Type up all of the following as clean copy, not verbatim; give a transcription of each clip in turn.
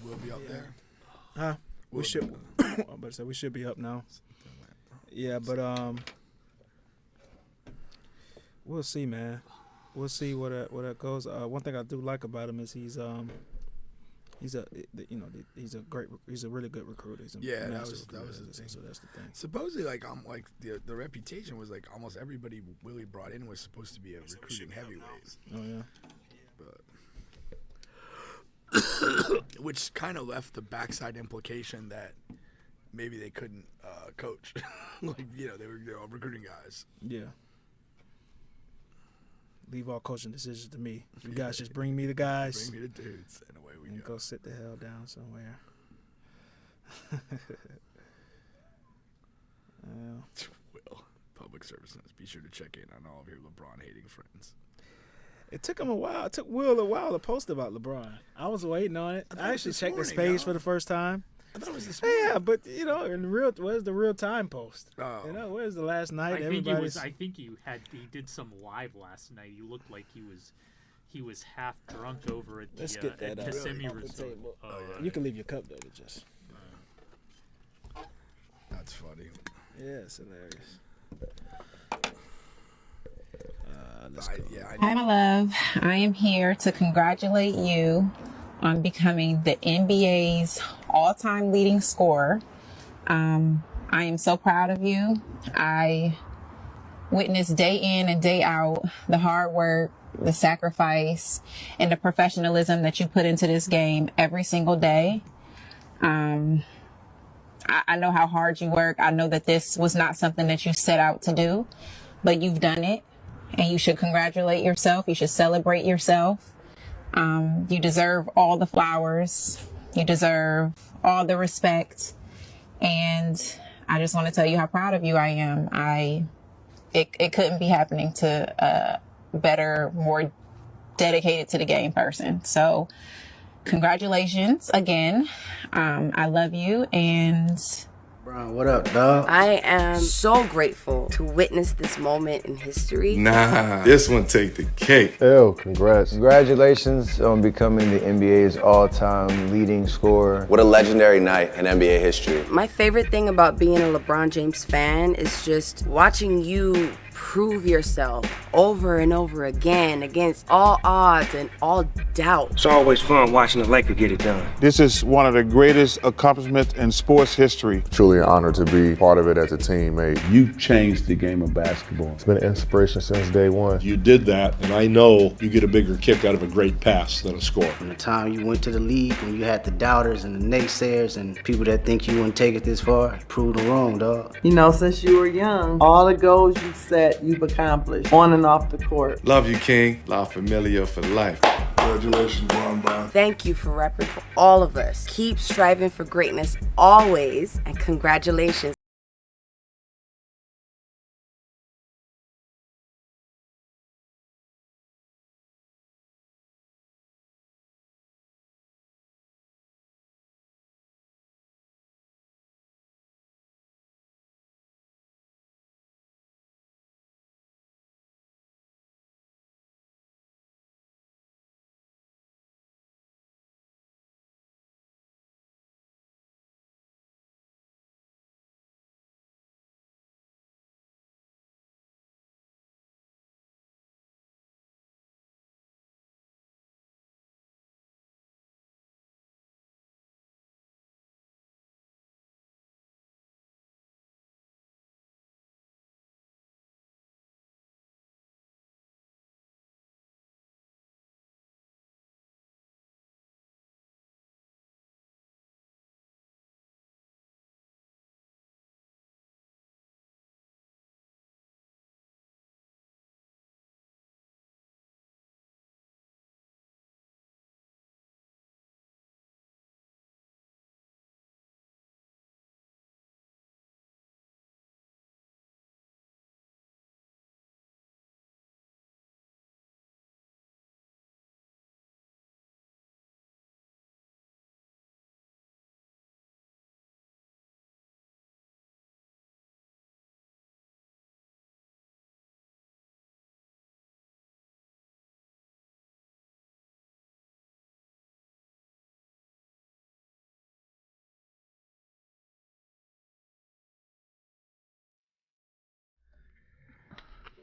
We'll be up there. Huh? We'll We should. I'm about to say we should be up now. Yeah, but we'll see, man. We'll see what that goes. One thing I do like about him is he's a really good recruiter. He's a Yeah, that master was recruiter, the thing. So that's the thing. Supposedly, the reputation was like almost everybody Willie brought in was supposed to be a recruiting heavyweight. Oh yeah. But which kind of left the backside implication that maybe they couldn't coach. They were all recruiting guys. Yeah. Leave all coaching decisions to me. You guys just bring me the guys. Bring me the dudes, and away we go sit the hell down somewhere. Will, public service notice. Be sure to check in on all of your LeBron hating friends. It took him a while. It took Will a while to post about LeBron. I was waiting on it. I actually checked his page for the first time. I thought it was this morning. Yeah, but where's the real time post? Oh. Where's the last night? I think he did some live last night. He looked like he was half drunk over at the Kissimmee Resort. You can leave your cup though, just. That's funny. Yeah, it's hilarious. Hi, my love. I am here to congratulate you on becoming the NBA's all-time leading scorer. I am so proud of you. I witness day in and day out the hard work, the sacrifice, and the professionalism that you put into this game every single day. I know how hard you work. I know that this was not something that you set out to do, but you've done it, and you should congratulate yourself. You should celebrate yourself. You deserve all the flowers. You deserve all the respect. And I just want to tell you how proud of you I am. It couldn't be happening to a better, more dedicated to the game person. So congratulations again. I love you. And Bron, what up, dog? I am so grateful to witness this moment in history. Nah, this one take the cake. Hell, congrats. Congratulations on becoming the NBA's all-time leading scorer. What a legendary night in NBA history. My favorite thing about being a LeBron James fan is just watching you prove yourself over and over again against all odds and all doubt. It's always fun watching the Lakers get it done. This is one of the greatest accomplishments in sports history. Truly an honor to be part of it as a teammate. You changed the game of basketball. It's been an inspiration since day one. You did that, and I know you get a bigger kick out of a great pass than a score. From the time you went to the league, when you had the doubters and the naysayers and people that think you wouldn't take it this far, you proved them wrong, dog. Since you were young, all the goals you set, you've accomplished on and off the court. Love you, King. La Familia for life. Congratulations, Bron. Thank you for repping for all of us. Keep striving for greatness always, and congratulations.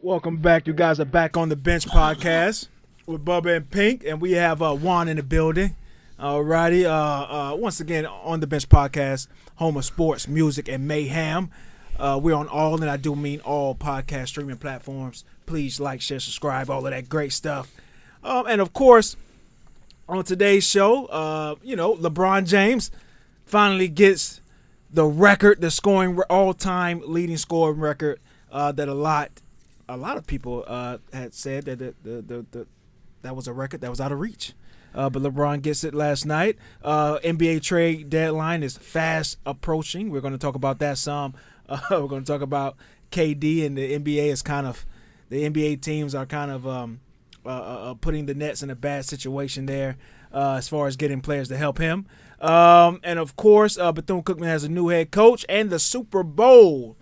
Welcome back. You guys are back on the Bench Podcast with Bubba and Pink, and we have Juan in the building. Alrighty. Once again, on the Bench Podcast, home of sports, music, and mayhem. We're on all, and I do mean all podcast streaming platforms. Please like, share, subscribe, all of that great stuff. And of course, on today's show, LeBron James finally gets the record, the scoring all-time leading scoring record that a lot of people had said that that was a record that was out of reach. But LeBron gets it last night. NBA trade deadline is fast approaching. We're going to talk about that some. We're going to talk about KD, and the NBA teams are kind of putting the Nets in a bad situation there as far as getting players to help him. And of course, Bethune-Cookman has a new head coach, and the Super Bowl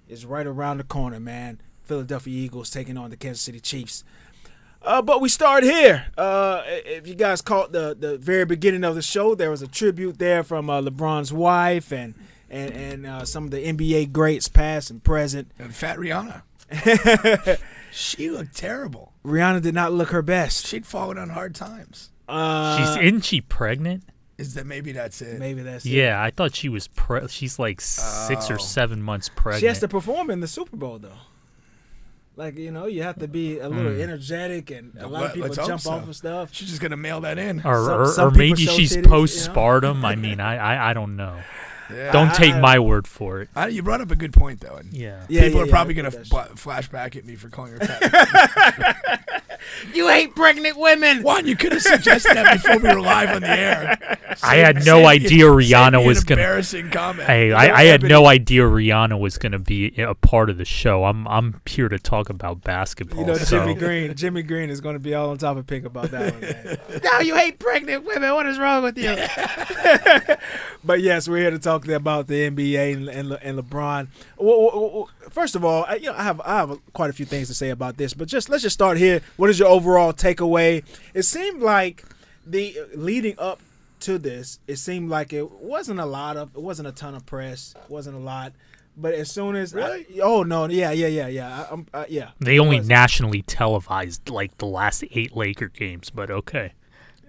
is right around the corner, man. Philadelphia Eagles taking on the Kansas City Chiefs. But we start here. If you guys caught the very beginning of the show, there was a tribute there from LeBron's wife and some of the NBA greats, past and present. And Fat Rihanna. She looked terrible. Rihanna did not look her best. She'd fallen on hard times. Isn't she pregnant? Maybe that's it? Maybe that's it. Yeah, I thought she was. She's like 6 or 7 months pregnant. She has to perform in the Super Bowl, though. Like, you have to be a little energetic, and a lot of people jump off of stuff. She's just going to mail that in. Or maybe she's postpartum. I mean, I don't know. Yeah, don't take my word for it. You brought up a good point, though. People are probably going to flash back at me for calling her fat. You hate pregnant women. Juan, you could have suggested that before we were live on the air. I had no idea Rihanna was going to. Embarrassing comment. Hey, I had no idea Rihanna was going to be a part of the show. I'm here to talk about basketball. Jimmy Green is going to be all on top of Pink about that one, man. Now you hate pregnant women. What is wrong with you? But yes, we're here to talk about the NBA and LeBron. Well, first of all, I have quite a few things to say about this, but let's just start here. What is your overall takeaway? It seemed like the leading up to this, it seemed like it wasn't a ton of press, wasn't a lot. But as soon as really? Yeah. They only nationally televised like the last 8 Laker games, but okay.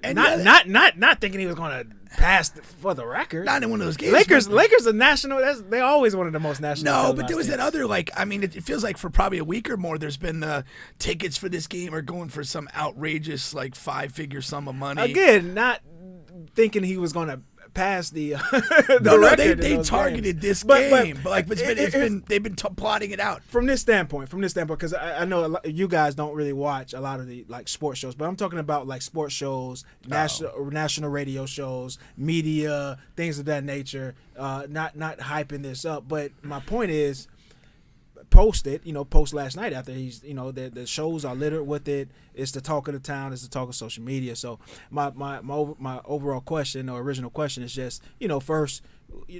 And not thinking he was going to pass for the record. Not in one of those games. Lakers are national. They always one of the most national. No, but there was that other it feels like for probably a week or more, there's been the tickets for this game are going for some outrageous 5-figure sum of money. Again, not thinking he was going to pass the record. They targeted this game, but they've been plotting it out from this standpoint. Because I know you guys don't really watch a lot of the sports shows, but I'm talking about sports shows, national radio shows, media, things of that nature. Not hyping this up, but my point is, post last night after he's the shows are littered with it. It's the talk of the town. It's the talk of social media. So my overall question or original question is just first,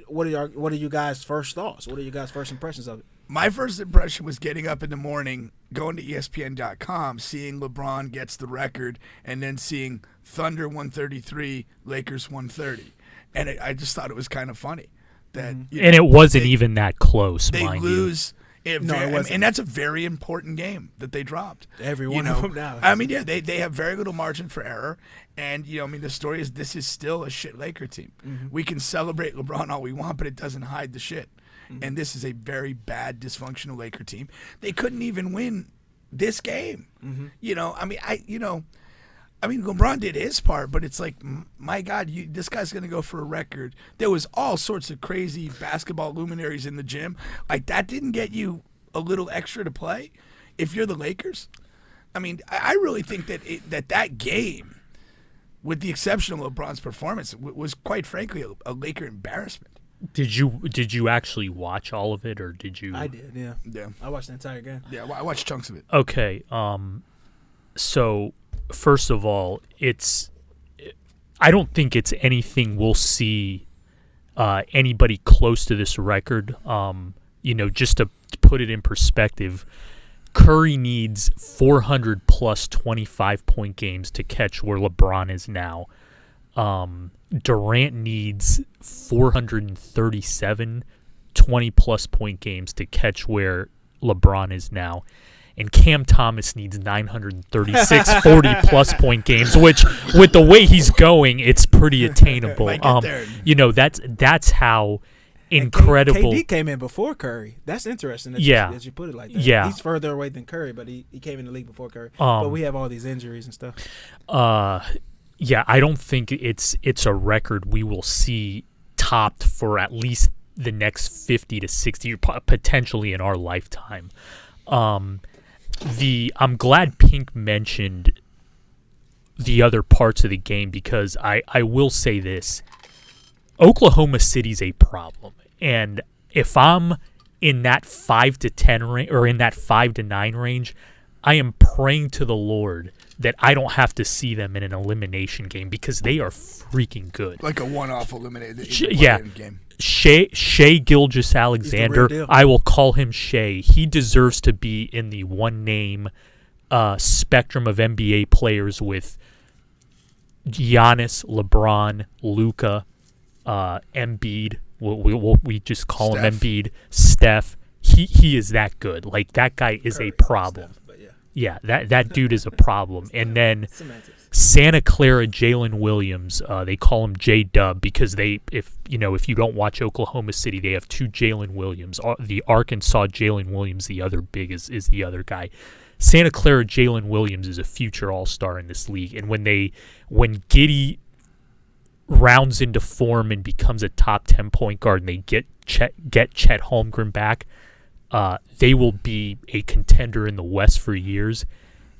what are you guys' first thoughts? What are you guys' first impressions of it? My first impression was getting up in the morning, going to ESPN.com, seeing LeBron gets the record, and then seeing Thunder 133, Lakers 130, and I just thought it was kind of funny that and it wasn't even that close. They mind lose. You. It wasn't. And that's a very important game that they dropped. Every one of them now. I mean, they have very little margin for error. And, the story is this is still a shit Laker team. Mm-hmm. We can celebrate LeBron all we want, but it doesn't hide the shit. Mm-hmm. And this is a very bad, dysfunctional Laker team. They couldn't even win this game. Mm-hmm. LeBron did his part, but it's like, my God, this guy's going to go for a record. There was all sorts of crazy basketball luminaries in the gym. That didn't get you a little extra to play if you're the Lakers. I mean, I really think that game, with the exception of LeBron's performance, was quite frankly a Laker embarrassment. Did you actually watch all of it, or did you? I did, yeah. Yeah. I watched the entire game. Yeah, I watched chunks of it. Okay, so first of all, I don't think it's anything we'll see anybody close to this record. Just to put it in perspective, Curry needs 400 plus 25-point games to catch where LeBron is now. Durant needs 437 20-plus point games to catch where LeBron is now. and Cam Thomas needs 936 40-plus point games, which, with the way he's going, it's pretty attainable. That's how incredible. KD came in before Curry. That's interesting that you put it like that. Yeah. He's further away than Curry, but he came in the league before Curry. But we have all these injuries and stuff. Yeah, I don't think it's a record we will see topped for at least the next 50 to 60 years, potentially in our lifetime. I'm glad Pink mentioned the other parts of the game, because I will say this. Oklahoma City's a problem. And if I'm in that 5 to 10 range, or in that 5 to 9 range, I am praying to the Lord that I don't have to see them in an elimination game, because they are freaking good. Like a one-off eliminated game. Shai Gilgeous-Alexander, I will call him Shai. He deserves to be in the one-name spectrum of NBA players with Giannis, LeBron, Luka, Embiid. We just call him Embiid. Steph. He is that good. Like, that guy is a problem. Yeah, that dude is a problem. And then Santa Clara Jalen Williams, they call him J-Dub, because if you don't watch Oklahoma City, they have two Jalen Williams. The Arkansas Jalen Williams, the other big is the other guy. Santa Clara Jalen Williams is a future all-star in this league. And when Giddey rounds into form and becomes a top 10 point guard, and they get Chet Holmgren back, they will be a contender in the West for years,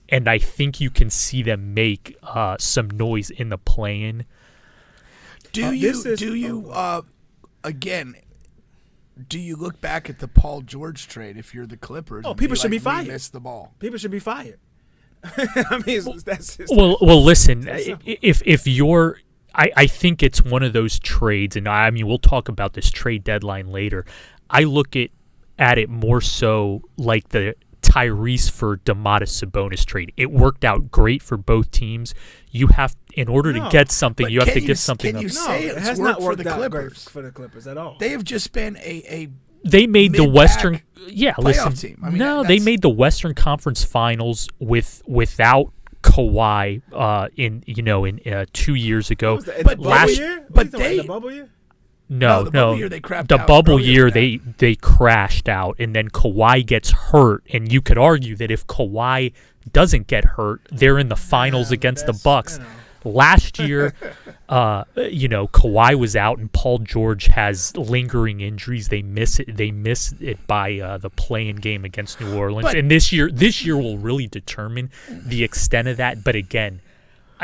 and I think you can see them make some noise in the play-in. Do you look back at the Paul George trade if you're the Clippers? Oh, people should be fired. Missed the ball. People should be fired. I mean, that's well. Listen, if you're, I think it's one of those trades, and I mean, we'll talk about this trade deadline later. I look at it more so like the Tyrese for Domantas Sabonis trade. It worked out great for both teams. You have, in order to get something, you have to give something up. Can you say it has not worked out great for the Clippers at all? They have just been a they made the Western playoff team. I mean, they made the Western Conference Finals without Kawhi in 2 years ago. The bubble year? No, the bubble year they crapped the out. bubble year they crashed out, and then Kawhi gets hurt, and you could argue that if Kawhi doesn't get hurt, they're in the finals against the Bucks. Last year, Kawhi was out, and Paul George has lingering injuries. They miss it by the play-in game against New Orleans, and this year will really determine the extent of that. But again,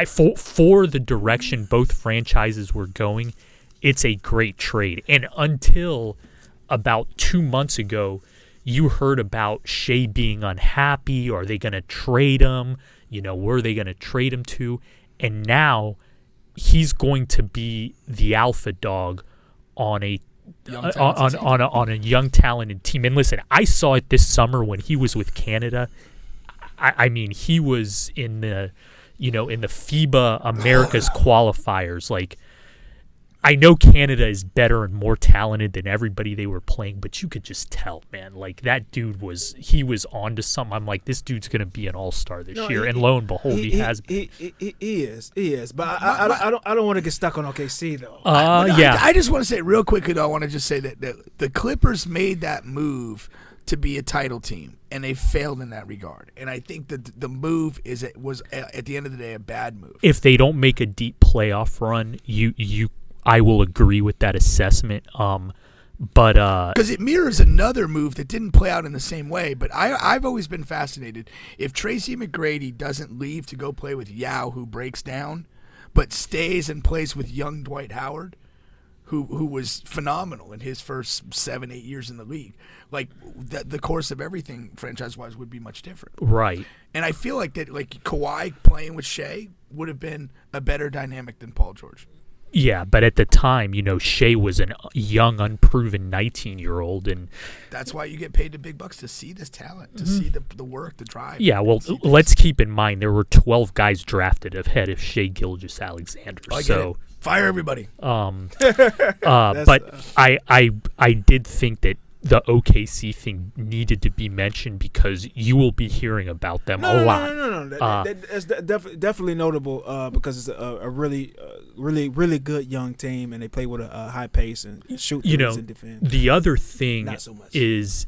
for the direction both franchises were going, it's a great trade. And until about 2 months ago, you heard about Shai being unhappy. Are they going to trade him? Where are they going to trade him to? And now he's going to be the alpha dog on a young talented team. And listen, I saw it this summer when he was with Canada. I mean, he was in the FIBA Americas qualifiers. Like, I know Canada is better and more talented than everybody they were playing, but you could just tell, man. Like, that dude was on to something. I'm like, this dude's going to be an all-star this year, and lo and behold, he has been. He is. But I don't want to get stuck on OKC though. I just want to say real quickly though. I want to just say that the Clippers made that move to be a title team, and they failed in that regard. And I think that the move was at the end of the day a bad move. If they don't make a deep playoff run, I will agree with that assessment. But because it mirrors another move that didn't play out in the same way. But I've always been fascinated if Tracy McGrady doesn't leave to go play with Yao, who breaks down, but stays and plays with young Dwight Howard, who was phenomenal in his first 7-8 years in the league. Like the course of everything franchise-wise would be much different. Right. And I feel like that, like Kawhi playing with Shai would have been a better dynamic than Paul George. Yeah, but at the time, Shai was a young, unproven 19-year-old, and that's why you get paid the big bucks, to see this talent, to see the work, the drive. Yeah, well, let's keep in mind there were 12 guys drafted ahead of Shai Gilgeous-Alexander. Fire everybody. But I did think that the OKC thing needed to be mentioned because you will be hearing about them a lot. No. That's definitely notable because it's a really good young team, and they play with a high pace and shoot threes and defend. The other thing Not so much. is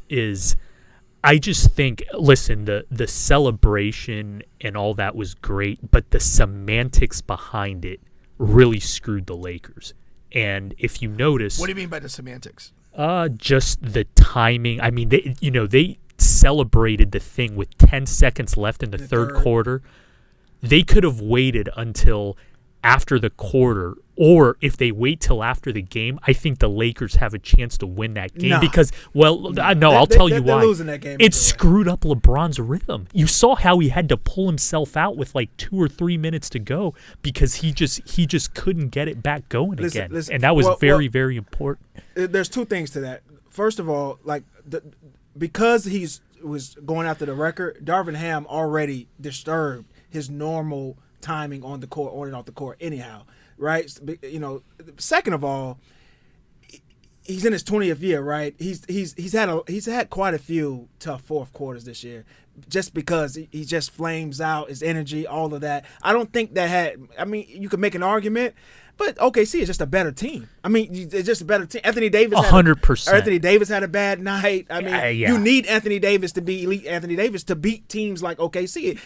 I just think, listen, the celebration and all that was great, but the semantics behind it really screwed the Lakers. And if you notice, what do you mean by the semantics? Just the timing. I mean, they celebrated the thing with 10 seconds left in the third quarter. They could have waited until after the quarter, or if they wait till after the game, I think the Lakers have a chance to win that game because, I'll tell you why. Losing that game it screwed up LeBron's rhythm. You saw how he had to pull himself out with like 2 or 3 minutes to go because he just couldn't get it back going again, and that was very, very important. There's two things to that. First of all, like because was going after the record, Darvin Ham already disturbed his normal timing on the court, on and off the court anyhow, right? Second of all, he's in his 20th year, right? He's had quite a few tough fourth quarters this year just because he just flames out, his energy, all of that. I don't think you could make an argument, but OKC is just a better team. I mean, it's just a better team. Anthony Davis 100%. Anthony Davis had a bad night. I mean, you need Anthony Davis to be elite Anthony Davis to beat teams like OKC.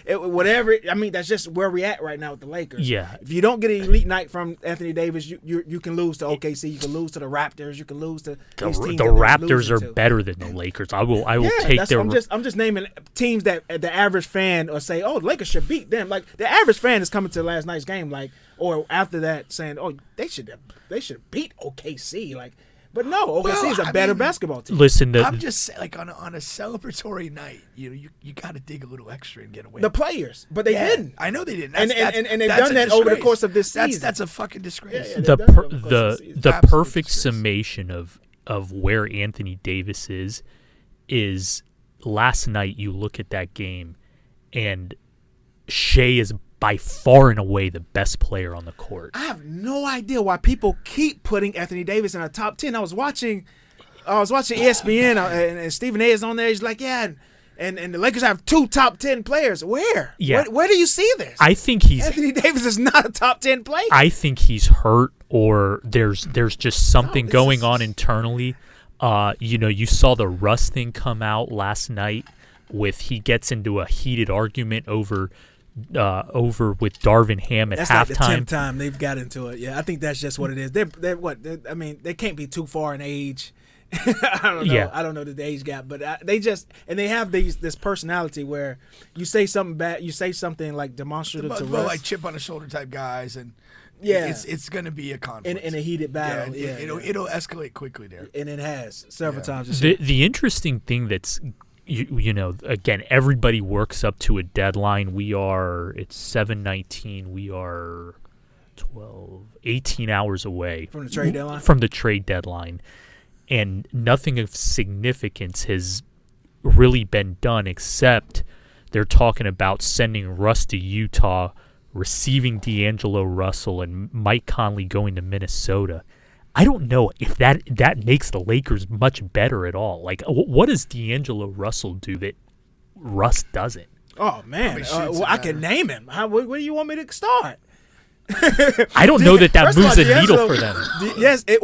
That's just where we're at right now with the Lakers. Yeah. If you don't get an elite night from Anthony Davis, you can lose to OKC. You can lose to the Raptors. You can lose to these teams. The Raptors are better than the Lakers. I will take their. I'm just naming teams that the average fan will say, oh, the Lakers should beat them. Like the average fan is coming to last night's game, like, or after that saying, oh, they should beat OKC. Like, but no, OKC is a better basketball team. Listen, I'm just saying, like on a celebratory night, you got to dig a little extra and get away. The players, but they didn't. I know they didn't. And they've done that over the course of this season. That's a fucking disgrace. Yeah, the perfect summation of where Anthony Davis is last night. You look at that game, and Shea is by far and away the best player on the court. I have no idea why people keep putting Anthony Davis in a top 10. I was watching ESPN and Stephen A is on there. He's like, and the Lakers have 2 top 10 players. Where? Yeah. Where do you see this? I think Anthony Davis is not a top 10 player. I think he's hurt, or there's just something going on internally. You saw the Russ thing come out last night he gets into a heated argument over with Darvin Ham at halftime. That's like the 10th time they've got into it. Yeah, I think that's just what it is. They can't be too far in age. I don't know. Yeah. I don't know the age gap, but they have this personality where you say something bad, you say something like demonstrative to Russ, like chip on the shoulder type guys, and it's going to to be a conflict in a heated battle. It'll escalate quickly there, and it has several times. The interesting thing that's again, everybody works up to a deadline. It's 7:19. We are 18 hours away from the trade deadline. From the trade deadline, and nothing of significance has really been done except they're talking about sending Russ to Utah, receiving D'Angelo Russell, and Mike Conley going to Minnesota. I don't know if that makes the Lakers much better at all. Like, what does D'Angelo Russell do that Russ doesn't? Oh, man. I can name him. Where do you want me to start? I don't know that moves the needle for them. Yes, it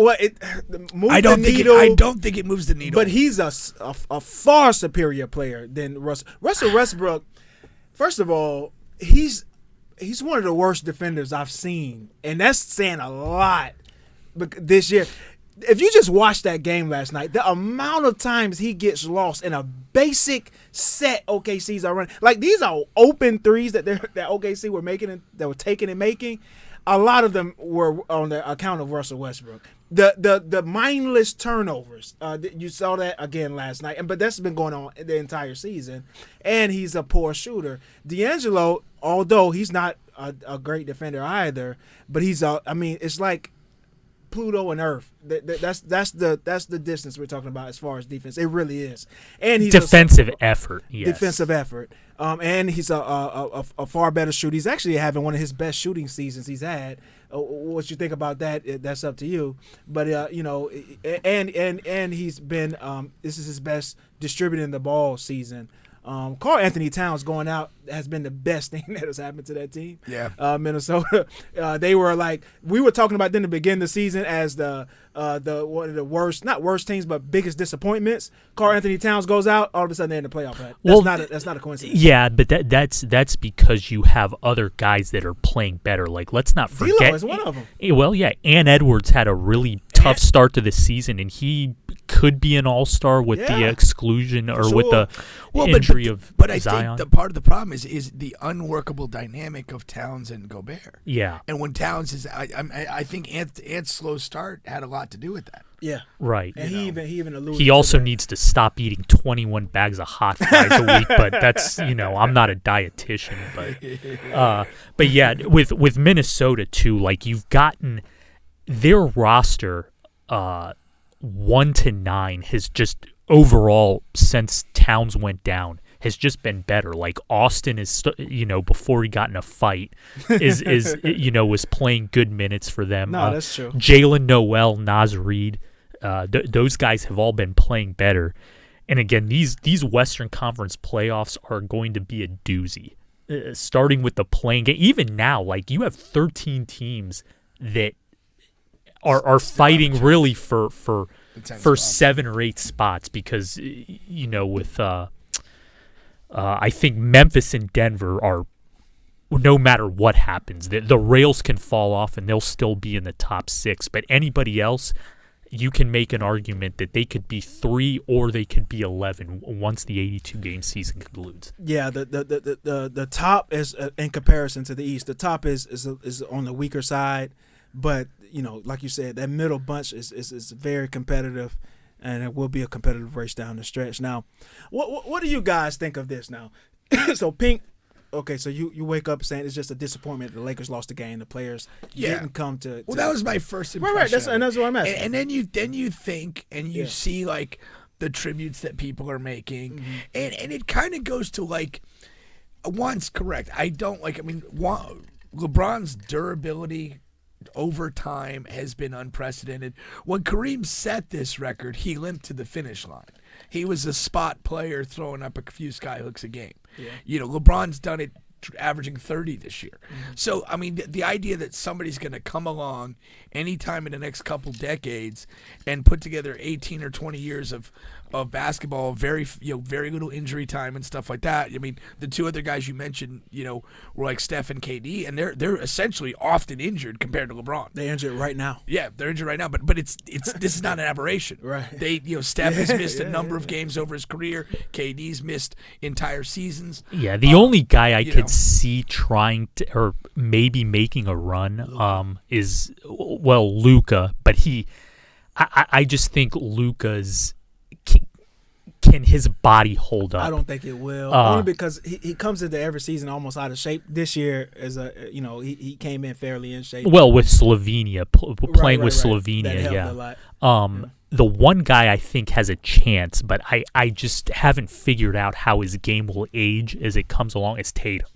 moves I don't the think needle. I don't think it moves the needle. But he's a far superior player than Russell. Russell Westbrook, first of all, he's one of the worst defenders I've seen. And that's saying a lot this year. If you just watched that game last night, the amount of times he gets lost in a basic set OKC's are running, like these are open threes that OKC were making, that were taking and making. A lot of them were on the account of Russell Westbrook. The mindless turnovers, you saw that again last night, but that's been going on the entire season. And he's a poor shooter. D'Angelo, although he's not a great defender either, but it's like Pluto and Earth. That's the distance we're talking about as far as defense. It really is. And he's defensive effort. Yes. Defensive effort. And he's a far better shooter. He's actually having one of his best shooting seasons he's had what you think about that, that's up to you. But you know, and he's been this is his best distributing the ball season. Karl Anthony Towns going out has been the best thing that has happened to that team. Yeah. Minnesota, they were like, we were talking about them to begin the season as the one of the worst, not worst teams, but biggest disappointments. Karl Anthony Towns goes out, all of a sudden they're in the playoff. That's not a coincidence. Yeah, but that's because you have other guys that are playing better. Like, let's not forget. D'Lo is one of them. Well, yeah, Ant Edwards had a really tough start to the season, and he could be an all-star with the exclusion or with the injury of But I Zion. think the part of the problem is the unworkable dynamic of Towns and Gobert. Yeah. And when Towns is, I think Ant's slow start had a lot to do with that. Yeah. Right. And he even alluded. He also needs to stop eating 21 bags of hot fries a week, but that's, I'm not a dietitian, but yeah, with Minnesota too, like, you've gotten their roster 1 to 9 has just overall, since Towns went down, has just been better. Like, Austin is, before he got in a fight, was playing good minutes for them. No, that's true. Jalen Noel, Naz Reid, those guys have all been playing better. And again, these Western Conference playoffs are going to be a doozy. Starting with the playing game, even now, like, you have 13 teams that are fighting really for 7 or 8 spots, because with I think Memphis and Denver are, no matter what happens, the rails can fall off and they'll still be in the top 6. But anybody else, you can make an argument that they could be 3 or they could be 11 once the 82-game season concludes. Yeah, the top is in comparison to the East. The top is on the weaker side, but like you said, that middle bunch is very competitive, and it will be a competitive race down the stretch. Now, what do you guys think of this now? So Pink, okay, so you wake up saying it's just a disappointment that the Lakers lost the game. The players didn't come to. Well, that was my first impression. Right. That's what I'm asking. And then you think and you see, like, the tributes that people are making, and it kind of goes to, like, Juan's correct. LeBron's durability over time has been unprecedented. When Kareem set this record, he limped to the finish line. He was a spot player throwing up a few skyhooks a game. Yeah. LeBron's done it, averaging 30 this year. So, the idea that somebody's going to come along anytime in the next couple decades and put together 18 or 20 years of basketball, very little injury time and stuff like that. The two other guys you mentioned, were like Steph and KD, and they're essentially often injured compared to LeBron. They're injured right now. Yeah, they're injured right now, but it's this is not an aberration. Right. Steph has missed a number of games over his career. KD's missed entire seasons. Yeah, the only guy I could see trying to, or maybe making a run, is Luka, but I just think Luka's. Can his body hold up? I don't think it will. Only because he comes into every season almost out of shape. This year, he came in fairly in shape. Well, with Slovenia, playing with Slovenia, that helped a lot. The one guy I think has a chance, but I just haven't figured out how his game will age as it comes along, is Tatum.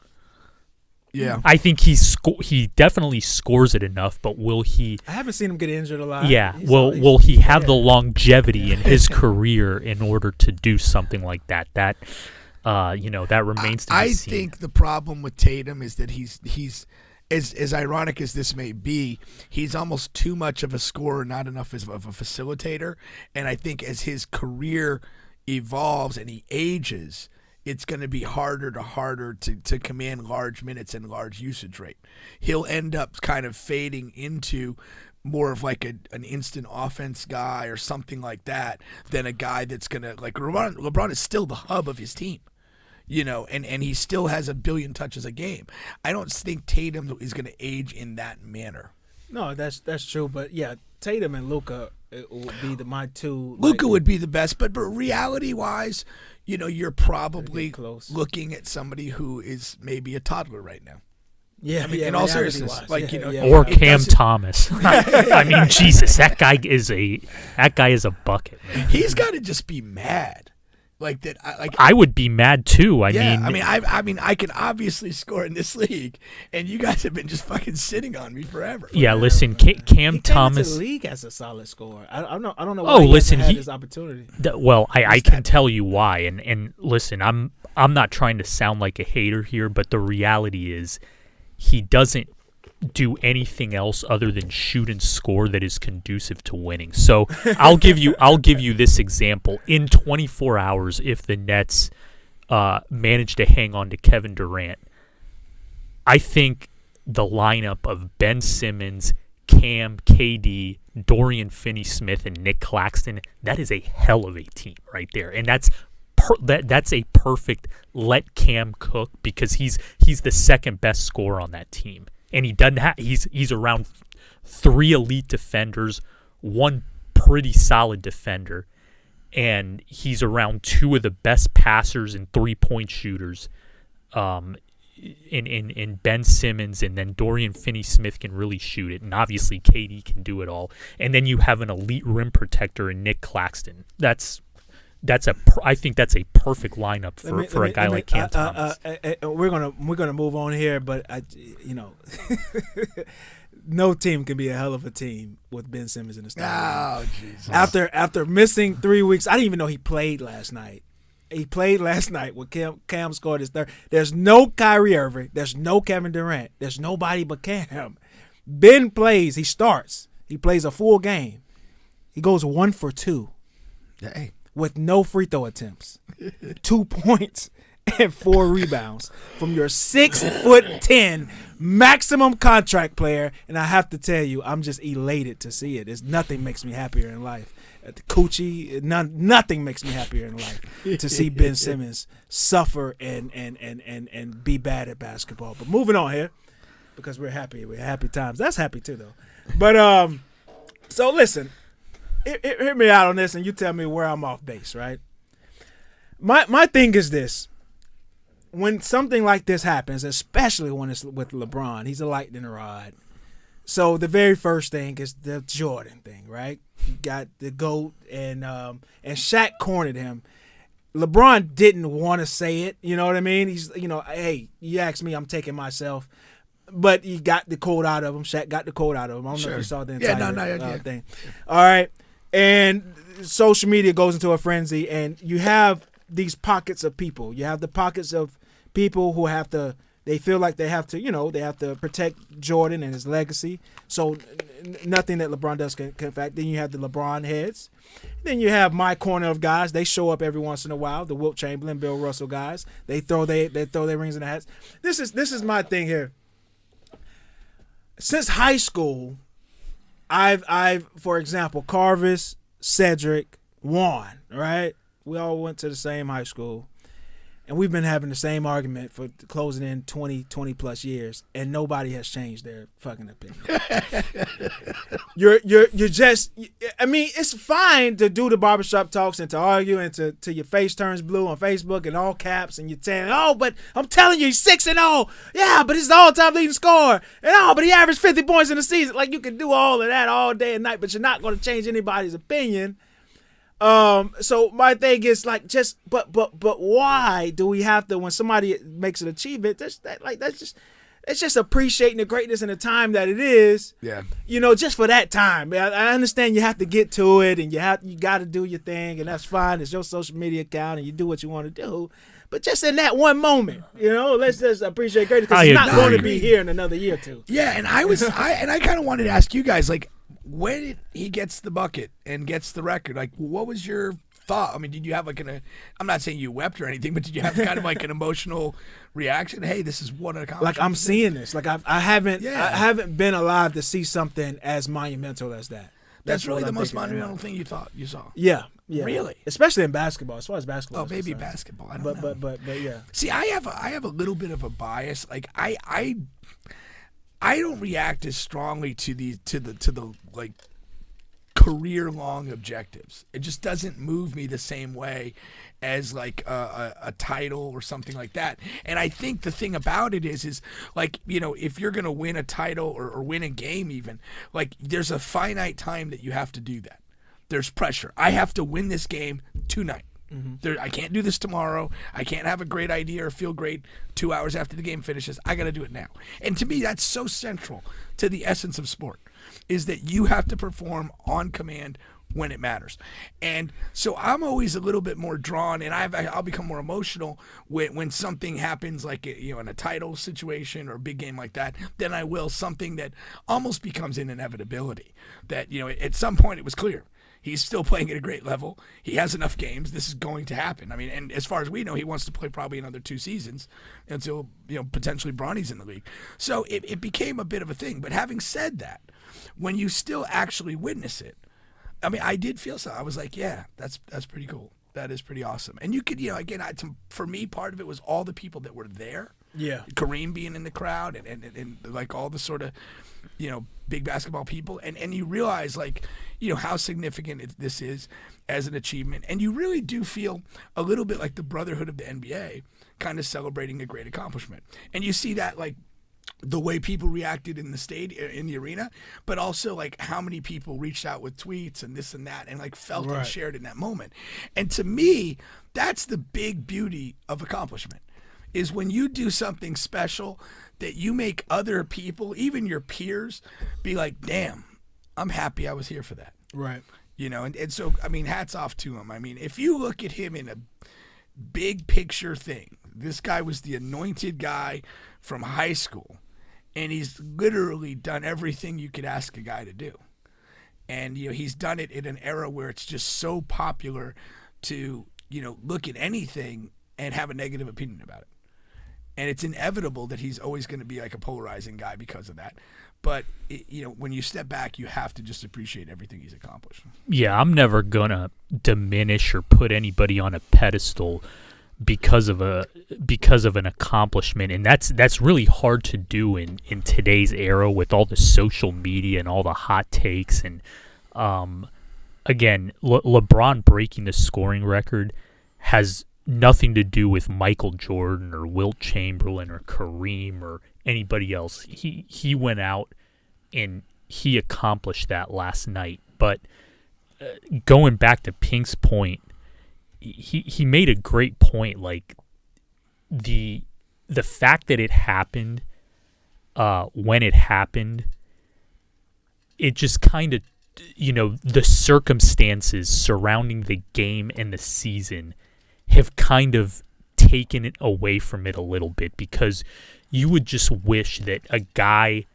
Yeah, I think he definitely scores it enough, but will he? I haven't seen him get injured a lot. Yeah, will he have the longevity in his career in order to do something like that? That remains to be seen. I think the problem with Tatum is that he's as ironic as this may be, he's almost too much of a scorer, not enough of a facilitator. And I think as his career evolves and he ages, it's going to be harder to command large minutes and large usage rate. He'll end up kind of fading into more of like an instant offense guy or something like that than a guy that's going to, like, LeBron is still the hub of his team, and he still has a billion touches a game. I don't think Tatum is going to age in that manner. No, that's true. But yeah, Tatum and Luka would be my two. Luka would be the best, but reality-wise, you're probably looking at somebody who is maybe a toddler right now. Yeah, in all seriousness, or Cam Thomas. Jesus, that guy is a bucket, man. He's got to just be mad Like that. I would be mad too. I mean, I can obviously score in this league, and you guys have been just fucking sitting on me forever. Yeah, listen, Cam Thomas. Into the league as a solid scorer. I don't know. Oh, listen, he had this opportunity. I can tell you why, and listen, I'm not trying to sound like a hater here, but the reality is, he doesn't do anything else other than shoot and score that is conducive to winning. So I'll give you this example. In 24 hours, if the Nets manage to hang on to Kevin Durant, I think the lineup of Ben Simmons, Cam, KD, Dorian Finney-Smith, and Nick Claxton, that is a hell of a team right there. And that's a perfect let Cam cook, because he's the second best scorer on that team. And he doesn't have. He's around 3 elite defenders, 1 pretty solid defender, and he's around 2 of the best passers and 3-point shooters, in Ben Simmons, and then Dorian Finney-Smith can really shoot it, and obviously KD can do it all. And then you have an elite rim protector in Nick Claxton. I think that's a perfect lineup for a guy like Cam Thomas. We're gonna move on here, but no team can be a hell of a team with Ben Simmons in the starting. Oh, Jesus! After missing 3 weeks, I didn't even know he played last night. He played last night when Cam scored his third. There's no Kyrie Irving. There's no Kevin Durant. There's nobody but Cam. Ben plays. He starts. He plays a full game. He goes 1 for 2. Hey. With no free throw attempts, 2 points and 4 rebounds from your 6'10" maximum contract player. And I have to tell you, I'm just elated to see it. Nothing makes me happier in life. The coochie, nothing makes me happier in life to see Ben Simmons suffer and be bad at basketball. But moving on here, because we're happy. We're happy times. That's happy too, though. But so listen. Hear me out on this, and you tell me where I'm off base, right? My thing is this. When something like this happens, especially when it's with LeBron, he's a lightning rod. So the very first thing is the Jordan thing, right? You got the GOAT, and Shaq cornered him. LeBron didn't want to say it, you know what I mean? He's, hey, you asked me, I'm taking myself. But he got the quote out of him. Shaq got the quote out of him. I don't know if you saw the entire thing. All right. And social media goes into a frenzy, and you have these pockets of people. You have the pockets of people who they feel like they have to protect Jordan and his legacy. So nothing that LeBron does can affect. Then you have the LeBron heads. Then you have my corner of guys. They show up every once in a while. The Wilt Chamberlain, Bill Russell guys. They throw their rings in the hats. This is my thing here. Since high school, I've for example, Carvis, Cedric, Juan, right? We all went to the same high school, and we've been having the same argument for closing in 20 plus years, and nobody has changed their fucking opinion. You're just, I mean, it's fine to do the barbershop talks and to argue and to your face turns blue on Facebook and all caps, and you're saying, oh, but I'm telling you, he's 6-0. Yeah, but he's the all-time leading scorer. And but he averaged 50 points in the season. Like, you can do all of that all day and night, but you're not going to change anybody's opinion. So my thing is like, but why do we have to, when somebody makes an achievement, let's just appreciating the greatness and the time that it is. Yeah. Just for that time. I understand you have to get to it, and you got to do your thing, and that's fine. It's your social media account, and you do what you want to do. But just in that one moment, let's just appreciate greatness, because it's not going to be here in another year or two. Yeah, and I kind of wanted to ask you guys, like, when he gets the bucket and gets the record, like, what was your thought? I mean, did you have like I'm not saying you wept or anything, but did you have kind of like an emotional reaction? Hey, this is what an accomplishment. Like, I'm seeing this. Like, I haven't been alive to see something as monumental as that. That's really the most monumental thing you saw. Yeah. Really? Especially in basketball, as far as basketball. Oh, maybe basketball. I don't know. But yeah. See, I have a little bit of a bias. Like, I don't react as strongly to the like career long objectives. It just doesn't move me the same way as like a title or something like that. And I think the thing about it is like, if you're gonna win a title or win a game, even, like, there's a finite time that you have to do that. There's pressure. I have to win this game tonight. I can't do this tomorrow. I can't have a great idea or feel great 2 hours after the game finishes. I got to do it now. And to me, that's so central to the essence of sport, is that you have to perform on command when it matters. And so I'm always a little bit more drawn, and I'll become more emotional when something happens, like, you know, in a title situation or a big game like that, than I will something that almost becomes an inevitability. That, you know, at some point it was clear. He's still playing at a great level. He has enough games. This is going to happen. I mean, and as far as we know, he wants to play probably another 2 seasons until, you know, potentially Bronny's in the league. So it became a bit of a thing. But having said that, when you still actually witness it, I mean, I did feel so. I was like, yeah, that's pretty cool. That is pretty awesome. And you could, you know, again, for me, part of it was all the people that were there. Yeah. Kareem being in the crowd and like all the sort of, you know, big basketball people. And you realize, like, you know, how significant this is as an achievement. And you really do feel a little bit like the brotherhood of the NBA kind of celebrating a great accomplishment. And you see that, like, the way people reacted in the stadium, in the arena, but also like how many people reached out with tweets and this and that and like felt and shared in that moment. And to me, that's the big beauty of accomplishment, is when you do something special that you make other people, even your peers, be like, damn, I'm happy I was here for that. Right. You know, and so, I mean, hats off to him. I mean, if you look at him in a big picture thing, this guy was the anointed guy from high school, and he's literally done everything you could ask a guy to do. And, you know, he's done it in an era where it's just so popular to, you know, look at anything and have a negative opinion about it. And it's inevitable that he's always going to be like a polarizing guy because of that. But, you know, when you step back, you have to just appreciate everything he's accomplished. Yeah, I'm never going to diminish or put anybody on a pedestal because of an accomplishment, and that's really hard to do in today's era with all the social media and all the hot takes. And again, LeBron breaking the scoring record has nothing to do with Michael Jordan or Wilt Chamberlain or Kareem or anybody else. He went out and he accomplished that last night. But going back to Pink's point, he made a great point. Like the fact that it happened when it happened, it just kind of, you know, the circumstances surrounding the game and the season have kind of taken it away from it a little bit, because you would just wish that a guy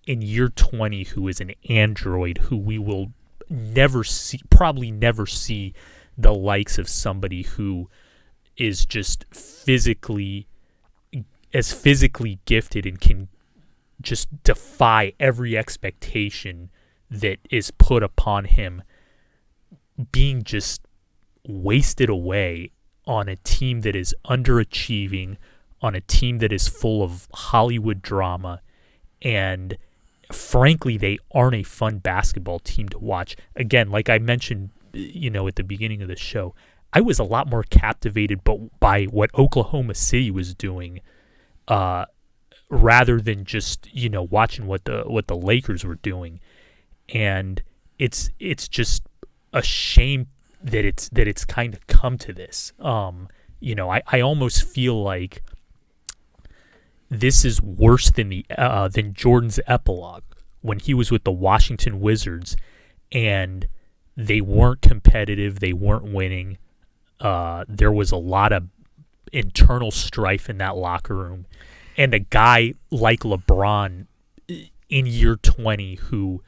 in year 20 who is an android, who we will probably never see the likes of somebody who is just physically gifted and can just defy every expectation that is put upon him, being just wasted away on a team that is underachieving, on a team that is full of Hollywood drama, and frankly, they aren't a fun basketball team to watch. Again, like I mentioned, you know, at the beginning of the show, I was a lot more captivated by what Oklahoma City was doing, rather than just, you know, watching what the Lakers were doing. And it's just a shame that it's kind of come to this. You know, I almost feel like this is worse than Jordan's epilogue when he was with the Washington Wizards and they weren't competitive, they weren't winning. There was a lot of internal strife in that locker room. And a guy like LeBron in year 20, who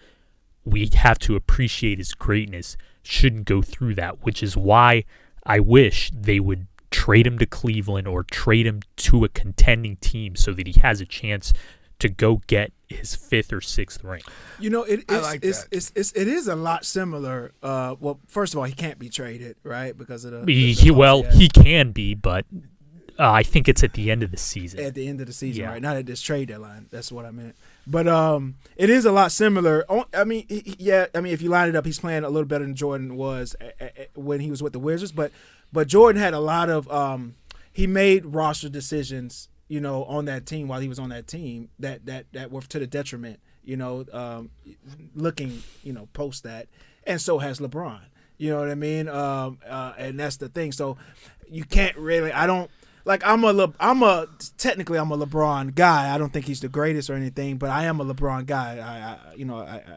we have to appreciate his greatness, shouldn't go through that, which is why I wish they would trade him to Cleveland or trade him to a contending team so that he has a chance to go get his 5th or 6th ring. You know, it is a lot similar. Well, first of all, he can't be traded, right? Because of he can be, but I think it's at the end of the season. At the end of the season, right? Not at this trade deadline. That's what I meant. But it is a lot similar. I mean, if you line it up, he's playing a little better than Jordan was when he was with the Wizards. But Jordan had a lot of he made roster decisions, you know, on that team while he was on that team that were to the detriment, you know, looking, you know, post that. And so has LeBron. You know what I mean? And that's the thing. So you can't really. I don't like. Technically I'm a LeBron guy. I don't think he's the greatest or anything, but I am a LeBron guy.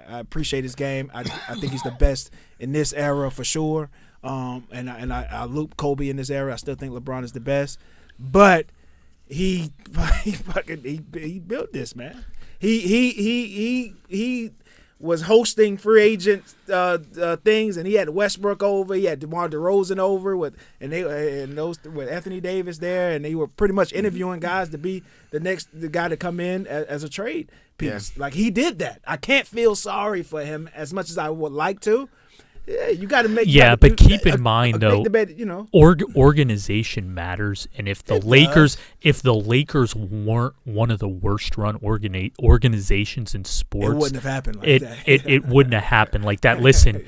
I appreciate his game. I think he's the best in this era for sure. And I loop Kobe in this era. I still think LeBron is the best, but he built this, man. He was hosting free agent things, and he had Westbrook over, he had DeMar DeRozan over with Anthony Davis there, and they were pretty much interviewing guys to be the guy to come in as a trade piece. Yeah. Like, he did that. I can't feel sorry for him as much as I would like to. Yeah, you got to make. Yeah, but keep in mind though, the organization matters, and if the Lakers weren't one of the worst run organizations in sports, it wouldn't have happened like that. It wouldn't have happened like that. Listen,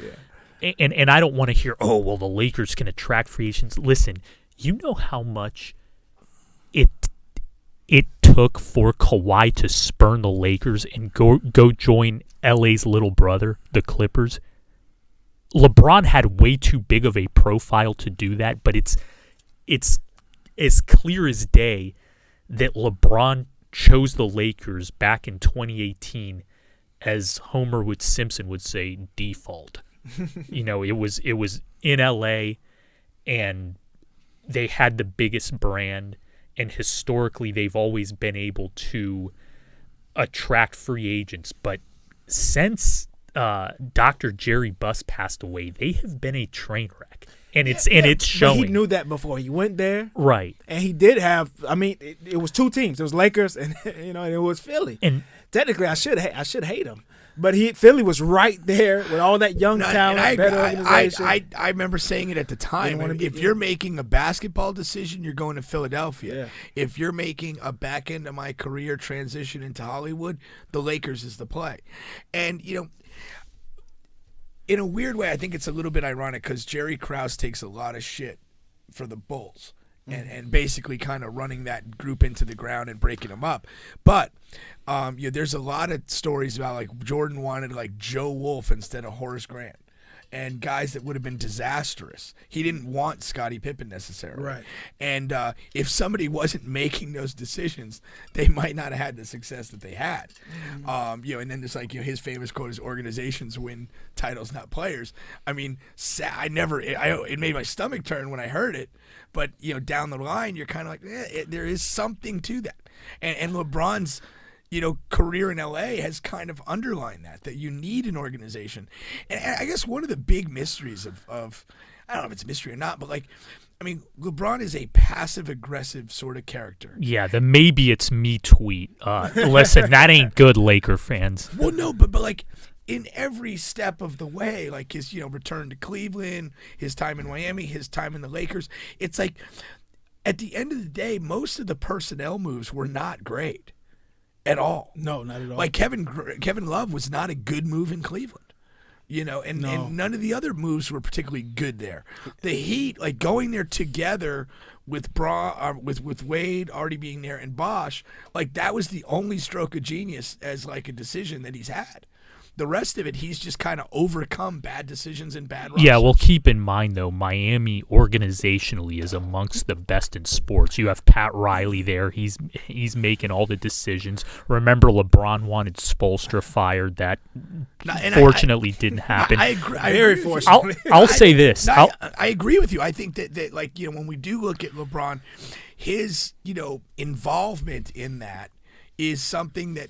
and I don't want to hear, oh well, the Lakers can attract free agents. Listen, you know how much it took for Kawhi to spurn the Lakers and go join LA's little brother, the Clippers. LeBron had way too big of a profile to do that, but it's as clear as day that LeBron chose the Lakers back in 2018 as Homer Simpson would say, default. It was in LA, and they had the biggest brand, and historically they've always been able to attract free agents, but since Dr. Jerry Buss passed away, they have been a train wreck, and it's showing. But he knew that before he went there, right? And he did have. I mean, it was two teams. It was Lakers, and and it was Philly. And technically, I should hate him, but Philly was right there with all that young talent, better organization. I remember saying it at the time. If you're making a basketball decision, you're going to Philadelphia. Yeah. If you're making a back end of my career transition into Hollywood, the Lakers is the play, and in a weird way, I think it's a little bit ironic because Jerry Krause takes a lot of shit for the Bulls and basically kind of running that group into the ground and breaking them up. But there's a lot of stories about like Jordan wanted like Joe Wolf instead of Horace Grant, and guys that would have been disastrous. He didn't want Scottie Pippen necessarily. Right. And if somebody wasn't making those decisions, they might not have had the success that they had. Mm-hmm. And then there's like his famous quote is, "Organizations win titles, not players." I mean, it made my stomach turn when I heard it. But down the line, you're kind of like, there is something to that. And LeBron's career in LA has kind of underlined that you need an organization. And I guess one of the big mysteries of I don't know if it's a mystery or not, but LeBron is a passive aggressive sort of character. Yeah, the maybe it's me tweet. Listen, that ain't good, Laker fans. Well, no, but like in every step of the way, like his return to Cleveland, his time in Miami, his time in the Lakers, it's like at the end of the day, most of the personnel moves were not great. At all. No, not at all. Like Kevin Love was not a good move in Cleveland, and none of the other moves were particularly good there. The Heat, like going there together with with Wade already being there and Bosh, like that was the only stroke of genius as like a decision that he's had. The rest of it, he's just kind of overcome bad decisions and bad rosters. Yeah, well, keep in mind, though, Miami organizationally is amongst the best in sports. You have Pat Riley there. He's making all the decisions. Remember, LeBron wanted Spoelstra fired. That fortunately didn't happen. I agree. Very fortunately. I'll say this. I agree with you. I think that like, when we do look at LeBron, his, involvement in that is something that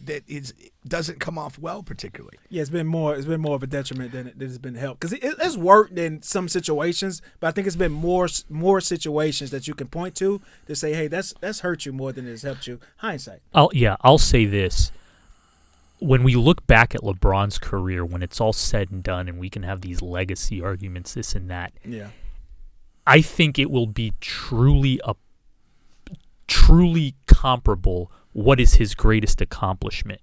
doesn't come off well particularly. Yeah, it's been more of a detriment than it has been help, because it's worked in some situations, but I think it's been more situations that you can point to say, hey, that's hurt you more than it's helped you. Hindsight. I'll say this. When we look back at LeBron's career, when it's all said and done, and we can have these legacy arguments, this and that, yeah, I think it will be truly comparable. What is his greatest accomplishment?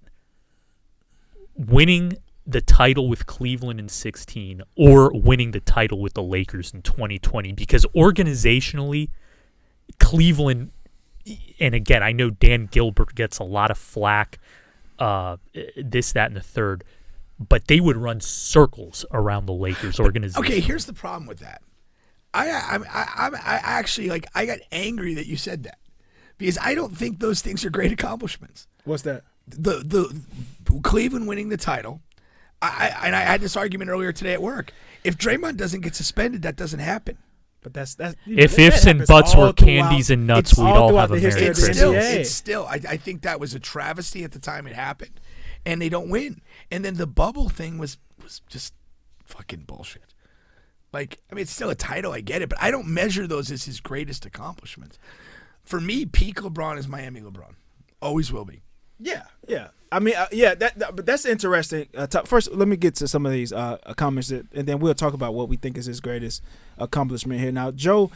Winning the title with Cleveland in 2016 or winning the title with the Lakers in 2020? Because organizationally, Cleveland, and again, I know Dan Gilbert gets a lot of flack, this, that, and the third, but they would run circles around the Lakers organization. Okay, here's the problem with that. I actually I got angry that you said that because I don't think those things are great accomplishments. What's that? The Cleveland winning the title. I had this argument earlier today at work. If Draymond doesn't get suspended, that doesn't happen. But that's if ifs and buts were candies and nuts, we'd all have a Merry Christmas. It's still. I think that was a travesty at the time it happened, and they don't win. And then the bubble thing was just fucking bullshit. It's still a title. I get it, but I don't measure those as his greatest accomplishments. For me, peak LeBron is Miami LeBron. Always will be. Yeah. But that's interesting. First, let me get to some of these comments, and then we'll talk about what we think is his greatest accomplishment here. Now, Joe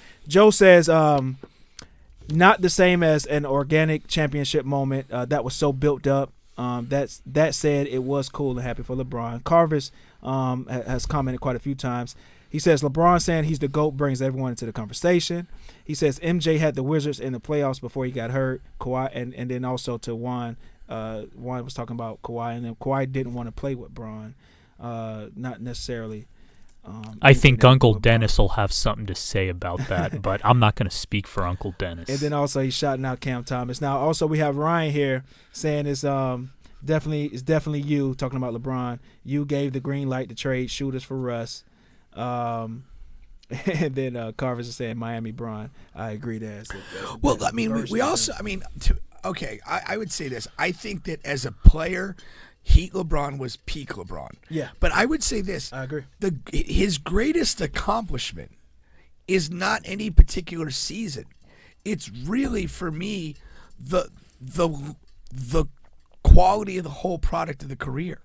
says, not the same as an organic championship moment that was so built up. That said, it was cool and happy for LeBron. Carvis has commented quite a few times. He says LeBron saying he's the GOAT brings everyone into the conversation. He says MJ had the Wizards in the playoffs before he got hurt. Kawhi, and then also to Juan. Juan was talking about Kawhi, and then Kawhi didn't want to play with Bron, not necessarily. I think Uncle Dennis will have something to say about that, but I'm not going to speak for Uncle Dennis. And then also he's shouting out Cam Thomas. Now also we have Ryan here saying it's definitely you talking about LeBron. You gave the green light to trade shooters for Russ. And then Carver's is saying Miami Bron. I agree there. Well, I mean, we also, okay, I would say this. I think that as a player, Heat LeBron was peak LeBron. Yeah. But I would say this. I agree. His greatest accomplishment is not any particular season. It's really, for me, the quality of the whole product of the career.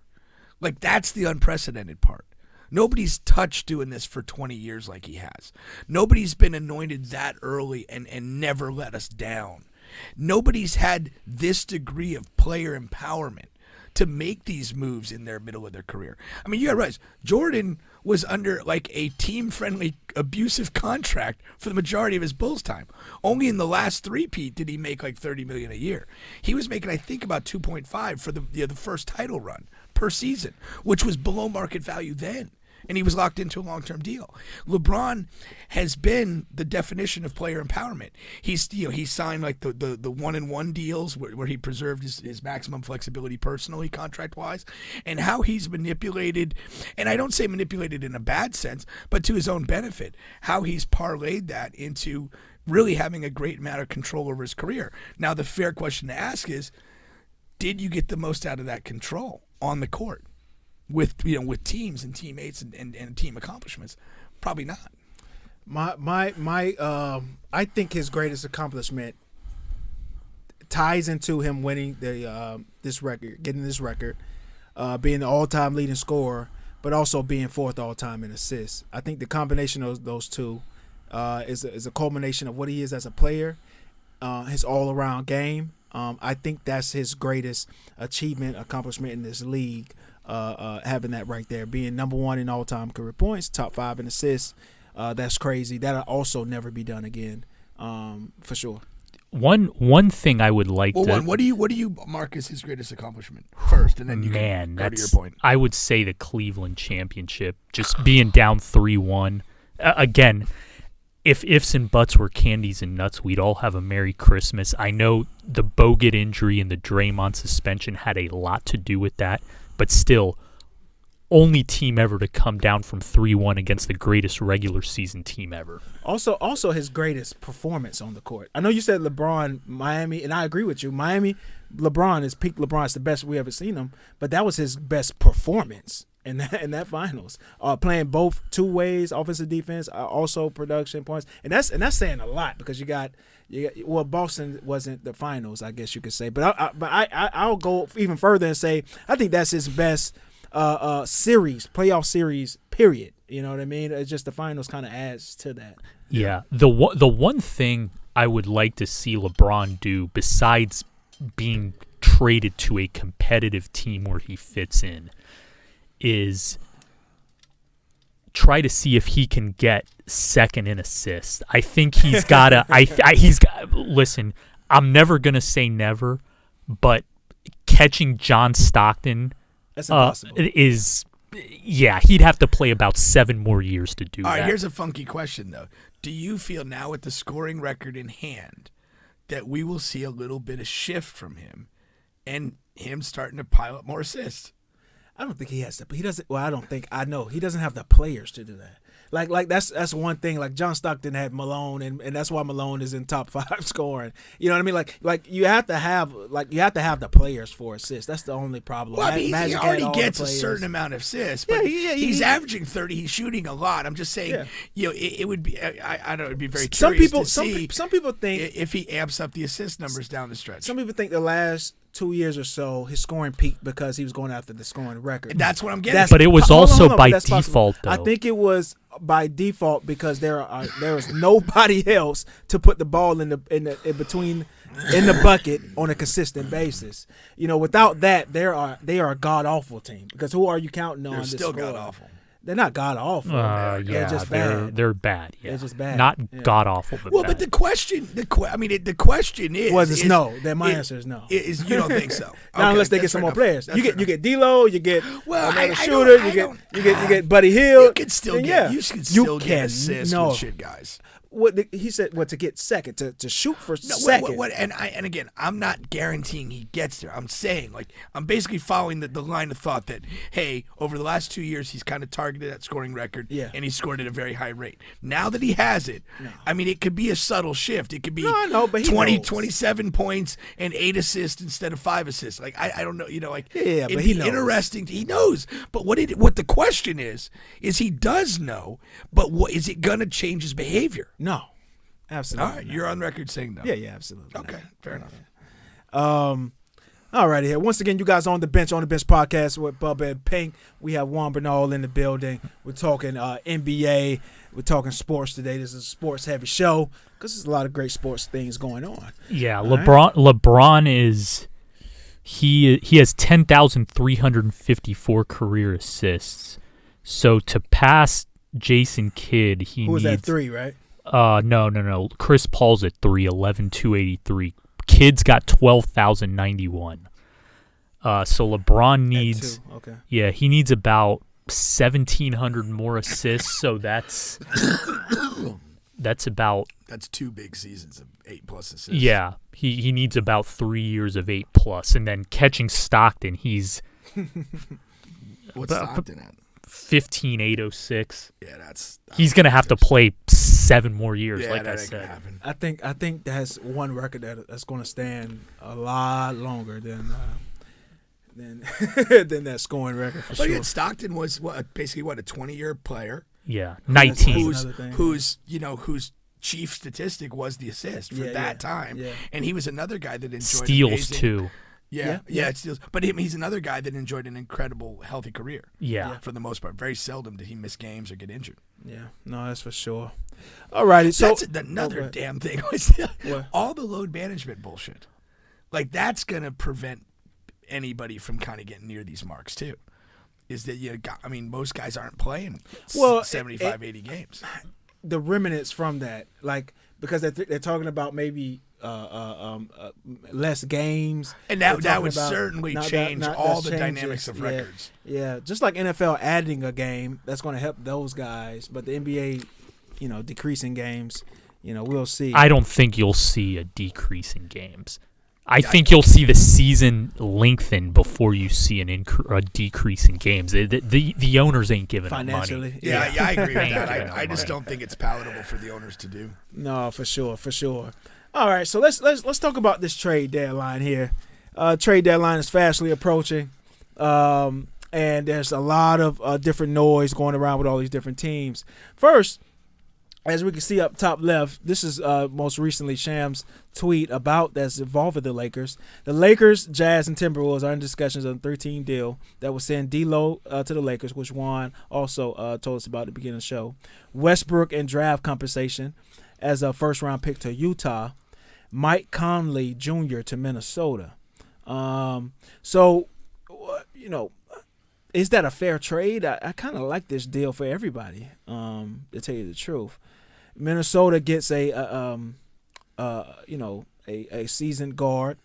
That's the unprecedented part. Nobody's touched doing this for 20 years like he has. Nobody's been anointed that early and never let us down. Nobody's had this degree of player empowerment to make these moves in their middle of their career. I mean, you got to realize, Jordan was under a team-friendly, abusive contract for the majority of his Bulls time. Only in the last three-peat did he make $30 million a year. He was making, I think, about 2.5 for the first title run per season, which was below market value then. And he was locked into a long-term deal. LeBron has been the definition of player empowerment. He signed the 1-and-1 deals where he preserved his maximum flexibility personally, contract-wise, and how he's manipulated, and I don't say manipulated in a bad sense, but to his own benefit, how he's parlayed that into really having a great amount of control over his career. Now, the fair question to ask is, did you get the most out of that control on the court? With teams and teammates and team accomplishments, probably not. I think his greatest accomplishment ties into him winning this record, getting this record, being the all-time leading scorer, but also being fourth all-time in assists. I think the combination of those two is a culmination of what he is as a player, his all-around game. I think that's his greatest accomplishment in this league. Having that right there, being number one in all-time career points, top 5 in assists, that's crazy. That'll also never be done again, for sure. One thing I would like to. What do you mark as his greatest accomplishment first, and then you can go to your point. I would say the Cleveland championship, just being down 3-1. Again, if ifs and buts were candies and nuts, we'd all have a Merry Christmas. I know the Bogut injury and the Draymond suspension had a lot to do with that. But still, only team ever to come down from 3-1 against the greatest regular season team ever. Also his greatest performance on the court. I know you said LeBron, Miami, and I agree with you. Miami, LeBron is peak. LeBron is the best we ever seen him, but that was his best performance in that finals. Playing both two ways, offensive, defense, also production points, and that's saying a lot because you got Boston wasn't the finals, I guess you could say, but I'll go even further and say I think that's his best playoff series, period. You know what I mean? It's just the finals kind of adds to that. Yeah, the one thing I would like to see LeBron do besides being traded to a competitive team where he fits in is try to see if he can get second in assists. I think he's got to. Listen, I'm never gonna say never, but catching John Stockton That's impossible. Yeah, he'd have to play about 7 more years to do All that. right, here's a funky question, though. Do you feel now with the scoring record in hand that we will see a little bit of shift from him and him starting to pile up more assists? I don't think he has to. He doesn't. Well, I know he doesn't have the players to do that. Like that's one thing. Like John Stockton had Malone, and that's why Malone is in top 5 scoring. You know what I mean? Like you have to have the players for assists. That's the only problem. Well, I mean, he already gets a players. certain amount of assists, but he's averaging 30. He's shooting a lot. I'm just saying, it would be. I don't know. It'd be very curious to see. Some people think if he amps up the assist numbers down the stretch. Some people think the last 2 years or so, his scoring peaked because he was going after the scoring record. And that's what I'm getting. But it was also by default, though. I think it was by default because there was nobody else to put the ball in the bucket on a consistent basis. You know, without that, they are a god awful team because who are you counting on? They're still god awful. They're not god awful. They're just bad. They're bad. Yeah. They're just bad. Not god awful, but well, bad. but the question is. No. Then my answer is no. You don't think so? Not unless they get some more players. You get D'Lo, you get another shooter, you get Buddy Hill. You can still get assists with shit guys. He said to get second to shoot for second. And again, I'm not guaranteeing he gets there. I'm saying I'm basically following the line of thought that hey, over the last 2 years he's kind of targeted that scoring record, and he scored at a very high rate. Now that he has it, I mean it could be a subtle shift. It could be 27 points and 8 assists instead of 5 assists. I don't know, but he knows. Interesting. He knows, but what the question is he does know, but what is it gonna change his behavior? No, absolutely. All right, you're on record saying no. Yeah, absolutely. Okay, fair enough. All righty. Once again, you guys on the bench podcast with Bubba and Pink. We have Juan Bernal in the building. We're talking NBA. We're talking sports today. This is a sports heavy show because there's a lot of great sports things going on. Yeah, LeBron is he has 10,354 career assists. So to pass Jason Kidd, who was at 3, right? No. Chris Paul's at 3, 11,283. Kid's got 12,091. So LeBron needs, he needs about 1,700 more assists. So that's 2 big seasons of 8+ assists. Yeah, he needs about 3 years of 8+, and then catching Stockton, he's what's Stockton at? 15,806. Yeah, he's gonna have to play 7 more years. Yeah, like that I ain't said, gonna happen. I think that's one record that's going to stand a lot longer than that scoring record for sure. Again, Stockton was basically a 20-year player. Yeah, 19. Whose chief statistic was the assist for that time, and he was another guy that enjoyed steals too. Yeah, steals. But he's another guy that enjoyed an incredible, healthy career. Yeah, for the most part. Very seldom did he miss games or get injured. Yeah, no, that's for sure. All righty, so that's another damn thing. All the load management bullshit, that's gonna prevent anybody from kind of getting near these marks too. Is that most guys aren't playing 75, 80 games. The remnants from that, because they're talking about maybe less games, and that would certainly change all the dynamics of records. Yeah, just like NFL adding a game, that's going to help those guys. But the NBA, decreasing games, we'll see. I don't think you'll see a decrease in games. I think you'll see the season lengthen before you see a decrease in games. The owners ain't giving up money. Yeah, I agree with that. I just don't think it's palatable for the owners to do. No, for sure. All right, so let's talk about this trade deadline here. Trade deadline is fastly approaching, and there's a lot of different noise going around with all these different teams. First, as we can see up top left, this is most recently Sham's tweet that's involving the Lakers. The Lakers, Jazz, and Timberwolves are in discussions on a 13 deal that will send D'Lo to the Lakers, which Juan also told us about at the beginning of the show. Westbrook and draft compensation as a first-round pick to Utah. Mike Conley Jr. to Minnesota. Is that a fair trade? I kind of like this deal for everybody, to tell you the truth. Minnesota gets a seasoned guard,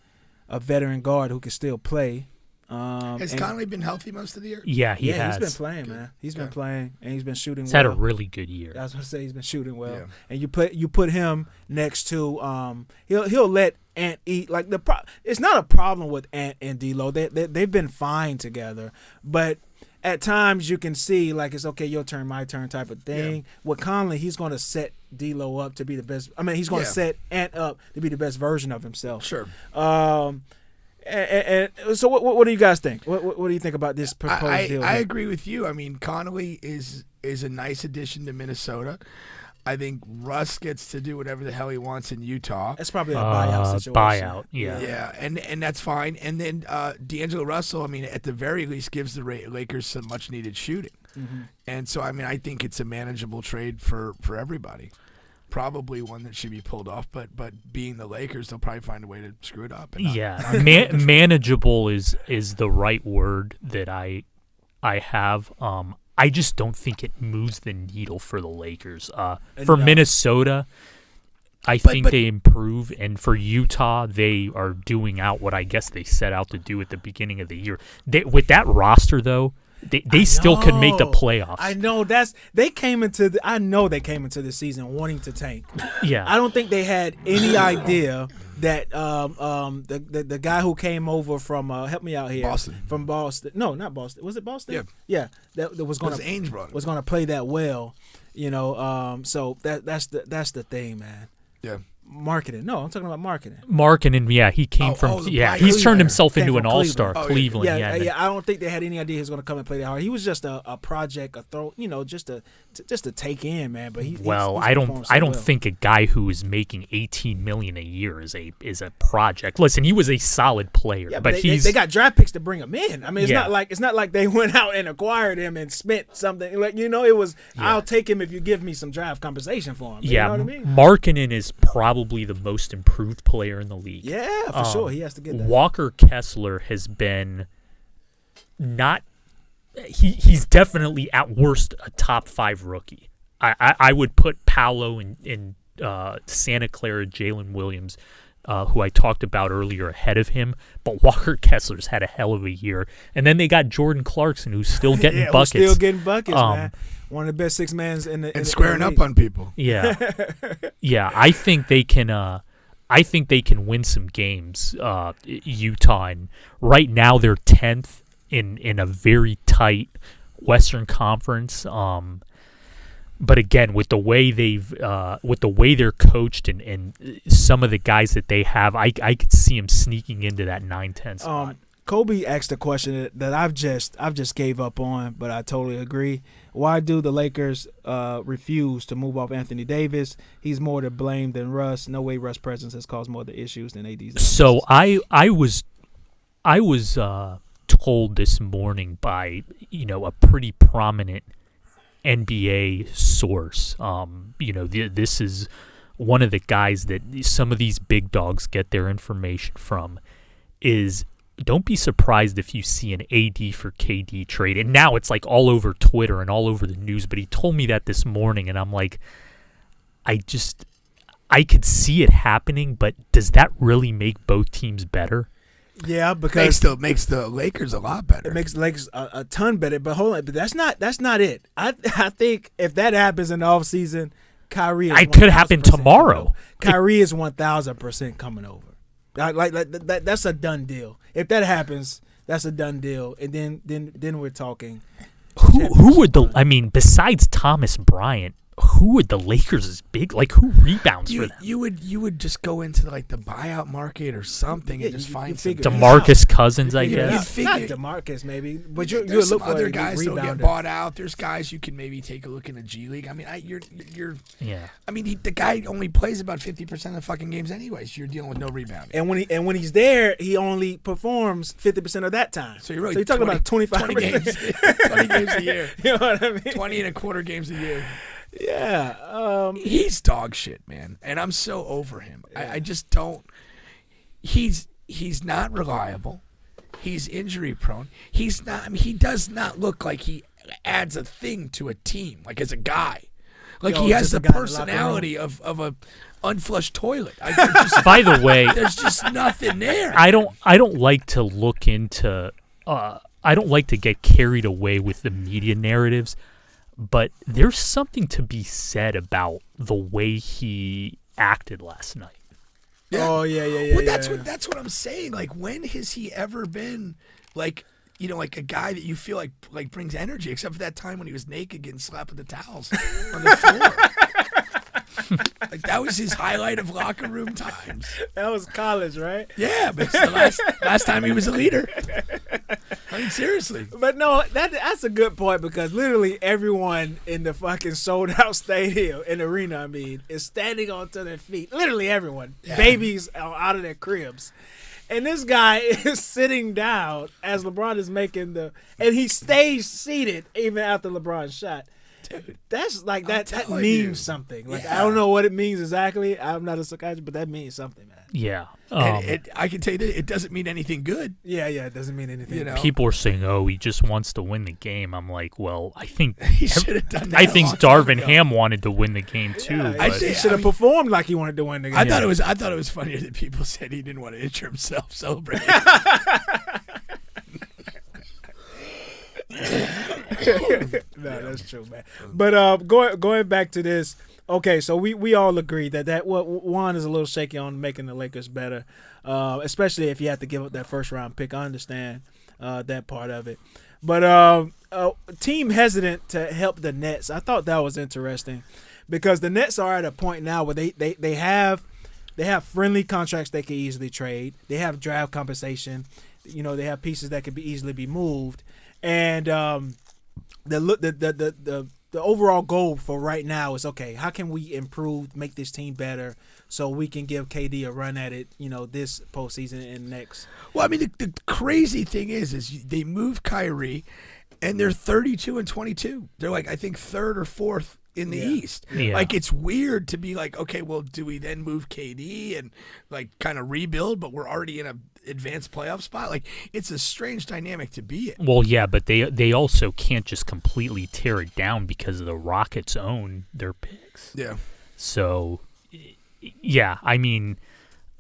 a veteran guard who can still play Has Conley been healthy most of the year? Yeah, he has. He's been playing, man. He's been playing, and he's been shooting. He's well. had a really good year. I was gonna say he's been shooting well, and you put him next to he'll let Ant eat. Like it's not a problem with Ant and D'Lo. They've been fine together, but at times you can see like it's okay, your turn, my turn type of thing. Yeah. With Conley, he's going to set D'Lo up to be the best. I mean, he's going to set Ant up to be the best version of himself. Sure. And so what do you guys think? What do you think about this proposed deal? I agree with you. I mean, Conley is a nice addition to Minnesota. I think Russ gets to do whatever the hell he wants in Utah. That's probably a buyout situation. Buyout, yeah. Yeah, and that's fine. And then D'Angelo Russell, I mean, at the very least, gives the Lakers some much-needed shooting. Mm-hmm. And so, I mean, I think it's a manageable trade for everybody. Probably one that should be pulled off, but being the Lakers, they'll probably find a way to screw it up. Manageable is the right word that I have. I just don't think it moves the needle for the Lakers. For Minnesota, I think they improve, and for Utah, they are doing out what I guess they set out to do at the beginning of the year. With that roster, though, they still could make the playoffs. I know they came into the season wanting to tank. Yeah, I don't think they had any idea that the guy who came over from help me out here from Boston. No, not Boston. Was it Boston? Yeah. That was going to play that well. You know, so that's the thing, man. Yeah. Marketing. No, I'm talking about marketing. Marketing, yeah. He came from he's turned himself into an all-star. Cleveland, yeah. I don't think they had any idea he was going to come and play that hard. He was just a project, a throw, just to take in, man. But I don't think a guy who is making $18 million a year is a project. Listen, he was a solid player, but they got draft picks to bring him in. I mean, it's not like they went out and acquired him and spent something. Like it was. I'll take him if you give me some draft compensation for him. Yeah, you know what I mean? Markkanen is probably the most improved player in the league. Yeah, for sure. He has to get that. Walker Kessler has been he's definitely at worst a top 5 rookie. I would put Paolo and Santa Clara, Jalen Williams, who I talked about earlier, ahead of him. But Walker Kessler's had a hell of a year. And then they got Jordan Clarkson, who's still getting buckets. Still getting buckets, man. One of the best 6-mans in the squaring up on people. Yeah, yeah. I think they can. I think they can win some games. Utah, and right now they're 10th in a very tight Western Conference. But again, with the way they're coached and some of the guys that they have, I could see them sneaking into that 9-10 spot. Kobe asked a question that I've just gave up on, but I totally agree. Why do the Lakers refuse to move off Anthony Davis? He's more to blame than Russ. No way Russ' presence has caused more of the issues than AD's. So I was told this morning by a pretty prominent NBA source. This is one of the guys that some of these big dogs get their information from. Is don't be surprised if you see an AD for KD trade. And now it's like all over Twitter and all over the news. But he told me that this morning, and I'm like, I could see it happening, but does that really make both teams better? Yeah, because makes the Lakers a lot better. It makes the Lakers a ton better. But hold on, but that's not it. I think if that happens in the offseason, Kyrie is it could happen tomorrow. Kyrie is 1,000% coming over. Like that's a done deal. If that happens, that's a done deal. And then we're talking. Who would besides Thomas Bryant, who would the Lakers' big, like, who rebounds for them? You would just go into like the buyout market or something and just find some DeMarcus Cousins, I guess. Not DeMarcus, maybe, but you look some for other guys that'll get bought out. There's guys you can maybe take a look in the G League. I mean, you're yeah. I mean, the guy only plays about 50% of the fucking games anyways. You're dealing with no rebounding. And when he's there, he only performs 50% of that time. So you're talking about 20 games, 20 games a year. You know what I mean? 20 and a quarter games a year. Yeah, he's dog shit, man, and I'm so over him. Yeah. I just don't. He's not reliable. He's injury prone. He's not. I mean, he does not look like he adds a thing to a team, like as a guy. Like he has the personality of a unflushed toilet. By the way, there's just nothing there. I don't like to look into I don't like to get carried away with the media narratives, but there's something to be said about the way he acted last night. Yeah. Oh yeah. Well, that's what I'm saying. Like, when has he ever been like, like a guy that you feel like brings energy? Except for that time when he was naked getting slapped with the towels on the floor. Like, that was his highlight of locker room times. That was college, right? Yeah, but it's the last time he was a leader. I mean, seriously. But no, that's a good point, because literally everyone in the fucking sold out stadium, in the arena, I mean, is standing onto their feet. Literally everyone. Yeah. Babies are out of their cribs. And this guy is sitting down as LeBron is making and he stays seated even after LeBron shot. Dude, that's like that means something. Like, I don't know what it means exactly. I'm not a psychiatrist, but that means something, man. Yeah. And I can tell you that it doesn't mean anything good. Yeah, it doesn't mean anything. People are saying, "Oh, he just wants to win the game." I'm like, well, I think he should have done that. I think Darvin Ham wanted to win the game too. Yeah, he should have performed like he wanted to win the game. I thought it was funnier that people said he didn't want to injure himself celebrating. No, that's true, man. But going back to this, okay, so we all agree that what Juan is a little shaky on making the Lakers better, especially if you have to give up that first round pick. I understand that part of it, but team hesitant to help the Nets. I thought that was interesting, because the Nets are at a point now where they have friendly contracts they can easily trade. They have draft compensation. They have pieces that could easily be moved. And the overall goal for right now is, okay, how can we improve, make this team better, so we can give KD a run at it, this postseason and next. Well, I mean, the crazy thing is they move Kyrie, and they're 32-22. They're like, I think, third or fourth in the East. Yeah. Like, it's weird to be like, okay, well, do we then move KD and like kind of rebuild, but we're already in a advanced playoff spot? Like, it's a strange dynamic to be in. Well, yeah, but they also can't just completely tear it down, because the Rockets own their picks. Yeah. So, yeah, I mean,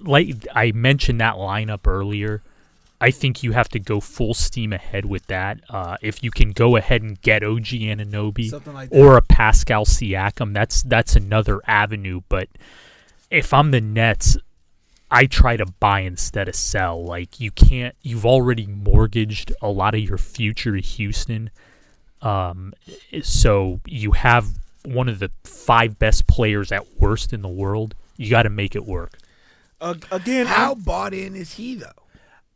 like I mentioned that lineup earlier, I think you have to go full steam ahead with that. If you can go ahead and get OG Anunoby like or a Pascal Siakam, that's another avenue. But if I'm the Nets, I try to buy instead of sell. Like, you've already mortgaged a lot of your future to Houston. So you have one of the 5 best players at worst in the world. You got to make it work. Again, how bought in is he, though?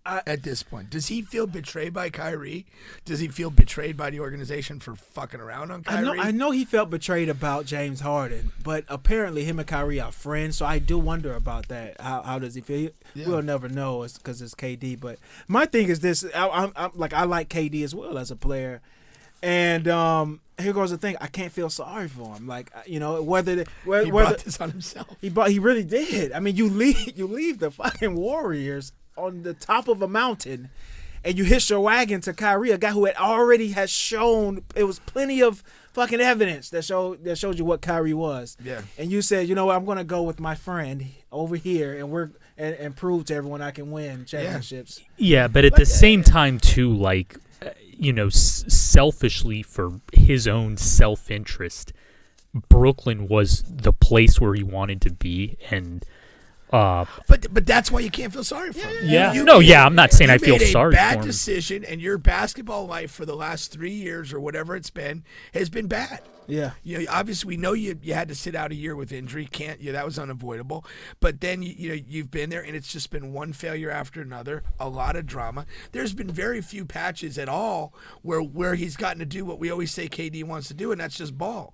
At this point, does he feel betrayed by Kyrie? Does he feel betrayed by the organization for fucking around on Kyrie? I know he felt betrayed about James Harden, but apparently him and Kyrie are friends, so I do wonder about that. How does he feel? Yeah. We'll never know, because it's KD. But my thing is this: I like KD as well as a player, and here goes the thing: I can't feel sorry for him. Like, whether he brought this on himself. He really did. I mean, you leave the fucking Warriors on the top of a mountain, and you hitch your wagon to Kyrie, a guy who has shown, it was plenty of fucking evidence that showed you what Kyrie was. Yeah. And you said, what, I'm gonna go with my friend over here and prove to everyone I can win championships. Yeah, but at the same time too, like, selfishly, for his own self-interest, Brooklyn was the place where he wanted to be, and but that's why you can't feel sorry for him. Yeah. I'm not saying I feel sorry for him. Bad decision, and your basketball life for the last 3 years or whatever it's been has been bad. Yeah. Obviously we know you had to sit out a year with injury. That was unavoidable. But then you've been there, and it's just been one failure after another. A lot of drama. There's been very few patches at all where he's gotten to do what we always say KD wants to do, and that's just ball.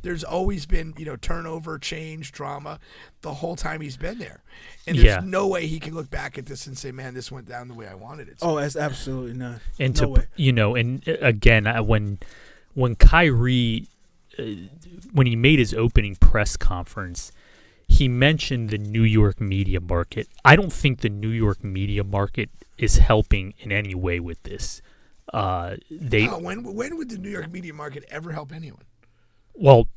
There's always been, turnover, change, drama the whole time he's been there. And there's no way he can look back at this and say, man, this went down the way I wanted it to. Oh, that's absolutely not. And no way. And again, when Kyrie, when he made his opening press conference, he mentioned the New York media market. I don't think the New York media market is helping in any way with this. When would the New York media market ever help anyone? Well,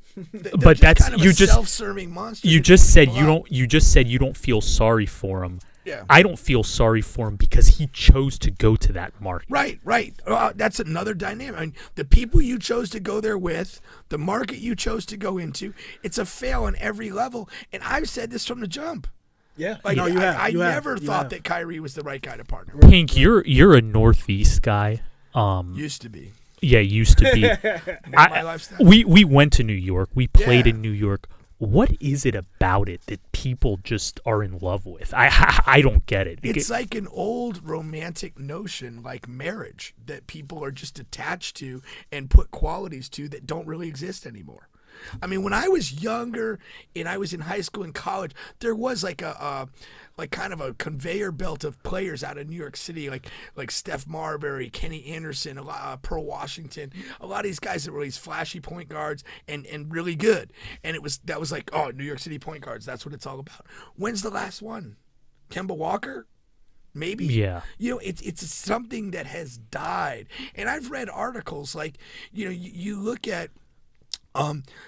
but that's kind of you a just self-serving monster. You just said you don't feel sorry for him. Yeah. I don't feel sorry for him because he chose to go to that market. Right. That's another dynamic. I mean, the people you chose to go there with, the market you chose to go into, it's a fail on every level. And I've said this from the jump. Yeah. Like, No, you have. I You never have. thought that Kyrie was the right guy to partner. Pink, you're a Northeast guy. Used to be. Yeah, used to be. My lifestyle. We went to New York. We played Yeah. in New York. What is it about it that people just are in love with? I don't get it. It's like an old romantic notion, like marriage, that people are just attached to and put qualities to that don't really exist anymore. I mean, when I was younger and I was in high school and college, there was like kind of a conveyor belt of players out of New York City, like Steph Marbury, Kenny Anderson, Pearl Washington, a lot of these guys that were these flashy point guards and really good. And that was like, oh, New York City point guards, that's what it's all about. When's the last one? Kemba Walker? Maybe. Yeah. You know, it's something that has died. And I've read articles like, you know, you look at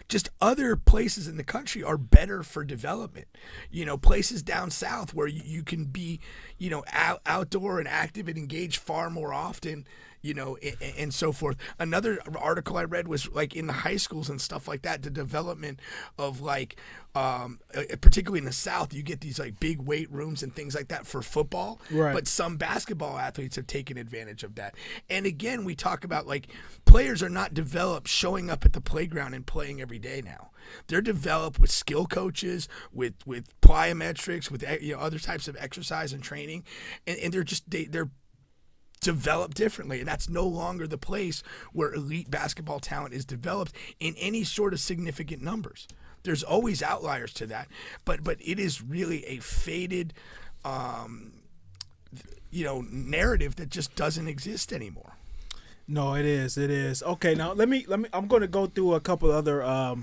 just other places in the country are better for development. You know, places down south where you can be, you know, outdoor and active and engaged far more often, you know, and so forth. Another article I read was like in the high schools and stuff like that, the development of like, particularly in the South, you get these like big weight rooms and things like that for football. Right. But some basketball athletes have taken advantage of that. And again, we talk about like players are not developed showing up at the playground and playing every day now. They're developed with skill coaches, with plyometrics, with, you know, other types of exercise and training, and they're developed differently, and that's no longer the place where elite basketball talent is developed in any sort of significant numbers. There's always outliers to that, but it is really a faded, you know, narrative that just doesn't exist anymore. No, it is. Okay, now let me. I'm going to go through a couple other,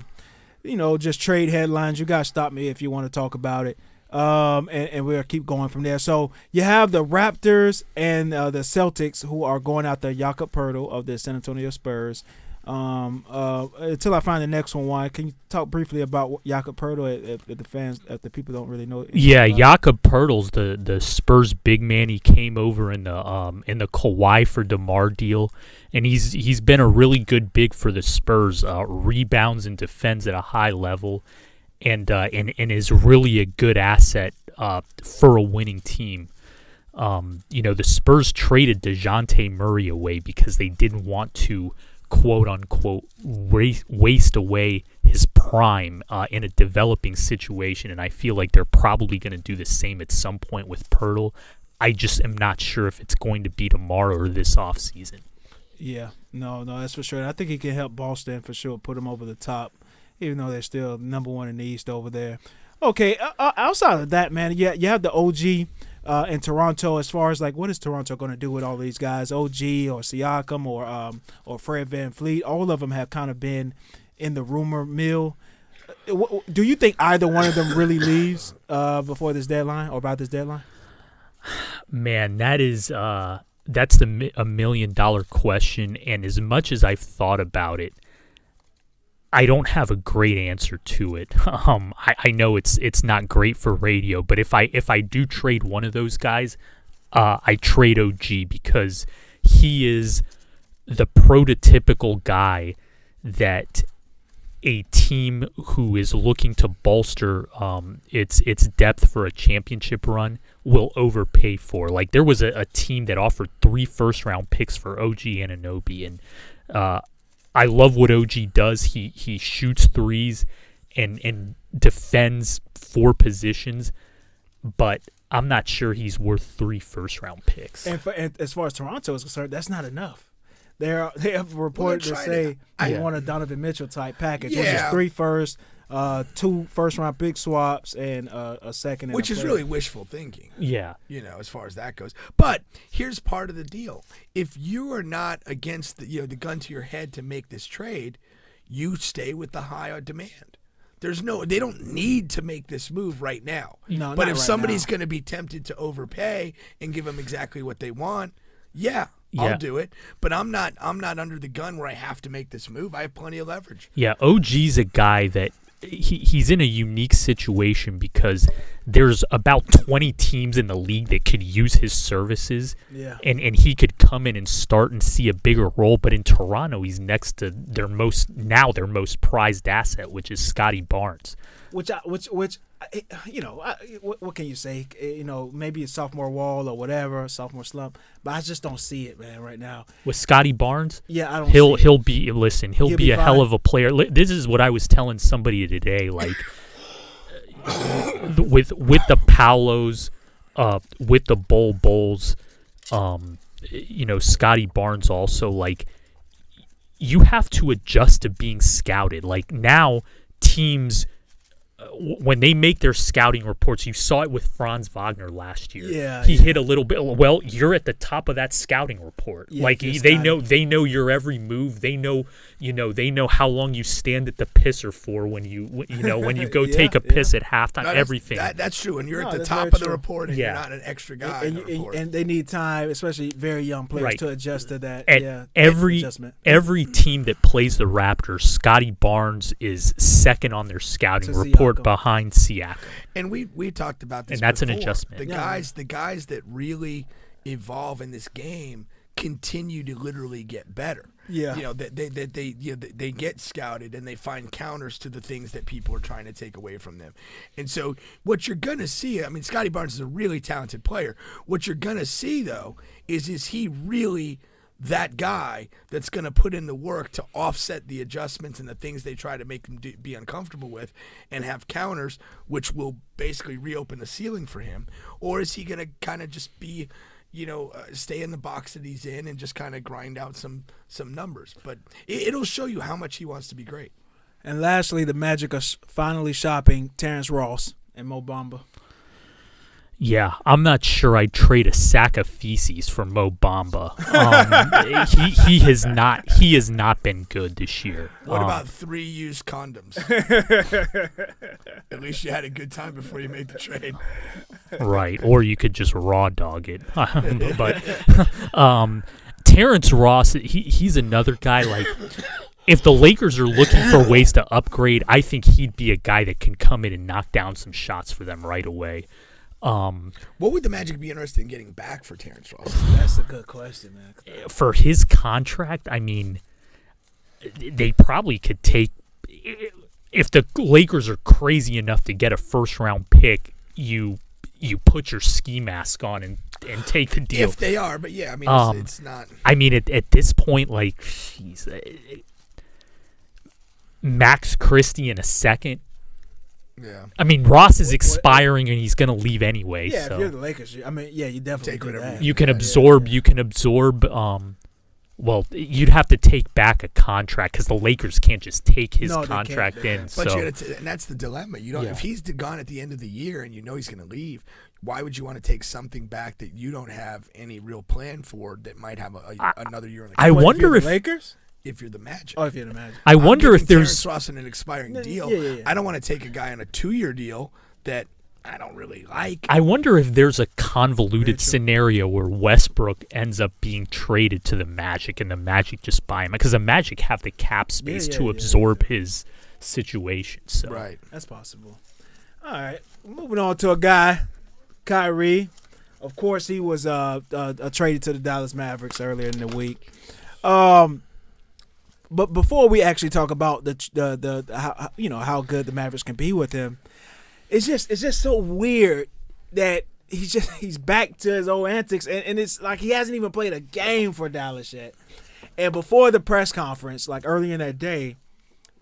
you know, just trade headlines. You guys stop me if you want to talk about it. And we'll keep going from there. So you have the Raptors and the Celtics who are going after Jakob Poeltl of the San Antonio Spurs. Until I find the next one, can you talk briefly about Jakob Poeltl if the people don't really know? Yeah, Jakob Poeltl's the Spurs big man. He came over in the Kawhi for DeMar deal, and he's been a really good big for the Spurs. Rebounds and defends at a high level. And is really a good asset for a winning team. You know, the Spurs traded DeJounte Murray away because they didn't want to, quote unquote, waste away his prime in a developing situation. And I feel like they're probably going to do the same at some point with Poeltl. I just am not sure if it's going to be tomorrow or this offseason. Yeah, no, that's for sure. And I think he can help Boston for sure, put him over the top, even though they're still number one in the East over there. Okay, outside of that, man, you have the OG in Toronto. As far as like, what is Toronto going to do with all these guys? OG or Siakam or Fred VanVleet, all of them have kind of been in the rumor mill. Do you think either one of them really leaves before this deadline or about this deadline? Man, that's a $1 million question, and as much as I've thought about it, I don't have a great answer to it. I know it's not great for radio, but if I do trade one of those guys, I trade OG because he is the prototypical guy that a team who is looking to bolster its depth for a championship run will overpay for. Like there was a team that offered 3 first-round picks for OG Anunoby, and I love what OG does. He shoots threes and defends 4 positions, but I'm not sure he's worth 3 first-round picks. And as far as Toronto is concerned, that's not enough. They have reported to say they want a Donovan Mitchell type package, which is 3 first, 2 first-round pick swaps, and a second. And which is really wishful thinking. Yeah, you know, as far as that goes. But here's part of the deal: if you are not against the gun to your head to make this trade, you stay with the high demand. They don't need to make this move right now. No, but if right somebody's now. going to be tempted to overpay and give them exactly what they want, I'll do it. But I'm not under the gun where I have to make this move. I have plenty of leverage. Yeah, OG's a guy that he's in a unique situation because there's about 20 teams in the league that could use his services. Yeah. And he could come in and start and see a bigger role. But in Toronto, he's next to their most prized asset, which is Scotty Barnes. What can you say? Maybe a sophomore wall or whatever, sophomore slump. But I just don't see it, man, right now. With Scotty Barnes, yeah, I don't. He'll be a fine. hell of a player. This is what I was telling somebody today. Like with the Paolos, with the Bulls, Scotty Barnes also. Like you have to adjust to being scouted. Like now, teams. When they make their scouting reports, you saw it with Franz Wagner last year. Yeah, he hit a little bit. Well, you're at the top of that scouting report. Yeah, like they know your every move. They know how long you stand at the pisser for when you go take a piss at halftime. Everything. That's true. And you're at the top of the report, and you're not an extra guy. And they need time, especially very young players, to adjust to that. Every team that plays the Raptors, Scotty Barnes is second on their scouting report behind Siakam. And we talked about this, and that's before. An adjustment. The guys that really evolve in this game continue to literally get better. Yeah, they get scouted and they find counters to the things that people are trying to take away from them. And so what you're gonna see, I mean, Scotty Barnes is a really talented player. What you're gonna see though is he really that guy that's going to put in the work to offset the adjustments and the things they try to make him be uncomfortable with and have counters, which will basically reopen the ceiling for him? Or is he going to kind of just be, stay in the box that he's in and just kind of grind out some numbers? But it'll show you how much he wants to be great. And lastly, the Magic are finally shopping Terrence Ross and Mo Bamba. Yeah, I'm not sure I'd trade a sack of feces for Mo Bamba. He has not been good this year. What about 3 used condoms? At least you had a good time before you made the trade. Right, or you could just raw dog it. But Terrence Ross, he's another guy like. If the Lakers are looking for ways to upgrade, I think he'd be a guy that can come in and knock down some shots for them right away. What would the Magic be interested in getting back for Terrence Ross? That's a good question, man. For his contract, I mean, they probably could take if the Lakers are crazy enough to get a first-round pick. You put your ski mask on and take the deal. If they are, but yeah, I mean, it's not. I mean, at this point, like, geez, Max Christie in a second. Yeah. I mean, Ross is expiring and he's going to leave anyway. Yeah, so. If you're the Lakers, you definitely take do that. You can absorb. Well, you'd have to take back a contract because the Lakers can't just take his contract in. But and that's the dilemma. You don't. If he's gone at the end of the year and you know he's going to leave, why would you want to take something back that you don't have any real plan for that might have another year in the contract? I wonder if Lakers. If you're the Magic. Oh, if you're the Magic. I wonder if there's Terrence Ross in an expiring deal. Yeah. I don't want to take a guy on a 2-year deal that I don't really like. I wonder if there's a convoluted scenario where Westbrook ends up being traded to the Magic and the Magic just buy him because the Magic have the cap space to absorb his situation. So. Right. That's possible. All right. Moving on to a guy, Kyrie. Of course, he was traded to the Dallas Mavericks earlier in the week. But before we actually talk about the how good the Mavericks can be with him, it's just so weird that he's back to his old antics and it's like he hasn't even played a game for Dallas yet. And before the press conference, like early in that day,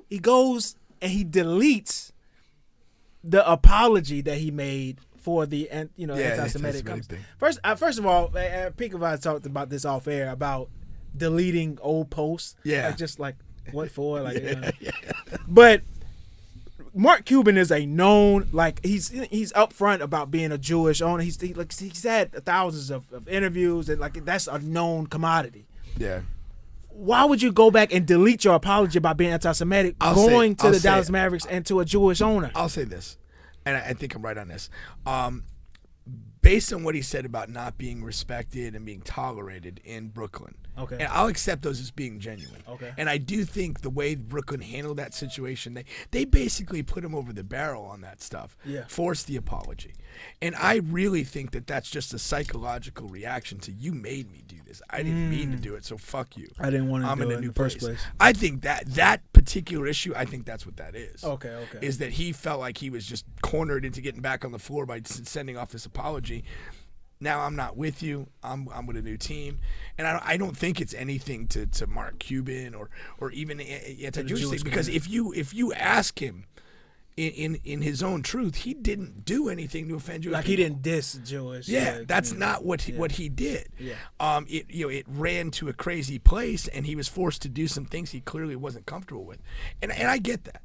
he goes and he deletes the apology that he made for the anti-Semitic comments. First of all, Pink and I talked about this off air about deleting old posts. Yeah. Like what for? Like But Mark Cuban is a known, like he's upfront about being a Jewish owner. He's had thousands of interviews and like that's a known commodity. Yeah. Why would you go back and delete your apology about being anti-Semitic going to the Dallas Mavericks and to a Jewish owner? I'll say this, and I think I'm right on this. based on what he said about not being respected and being tolerated in Brooklyn. Okay. And I'll accept those as being genuine. Okay. And I do think the way Brooklyn handled that situation, they basically put him over the barrel on that stuff. Yeah. Forced the apology. And I really think that that's just a psychological reaction to, you made me do this. I didn't mean to do it, so fuck you. I didn't want to I'm do in it a in new the first place. place. I think that particular issue, I think that's what that is. Okay. Is that he felt like he was just cornered into getting back on the floor by sending off this apology. Now I'm not with you. I'm with a new team, and I don't think it's anything to Mark Cuban or even anti-Jewish thing, because if you ask him in his own truth, he didn't do anything to offend Jewish people. He didn't diss Jewish. Yeah, that's not what he did. Yeah. It ran to a crazy place, and he was forced to do some things he clearly wasn't comfortable with, and I get that.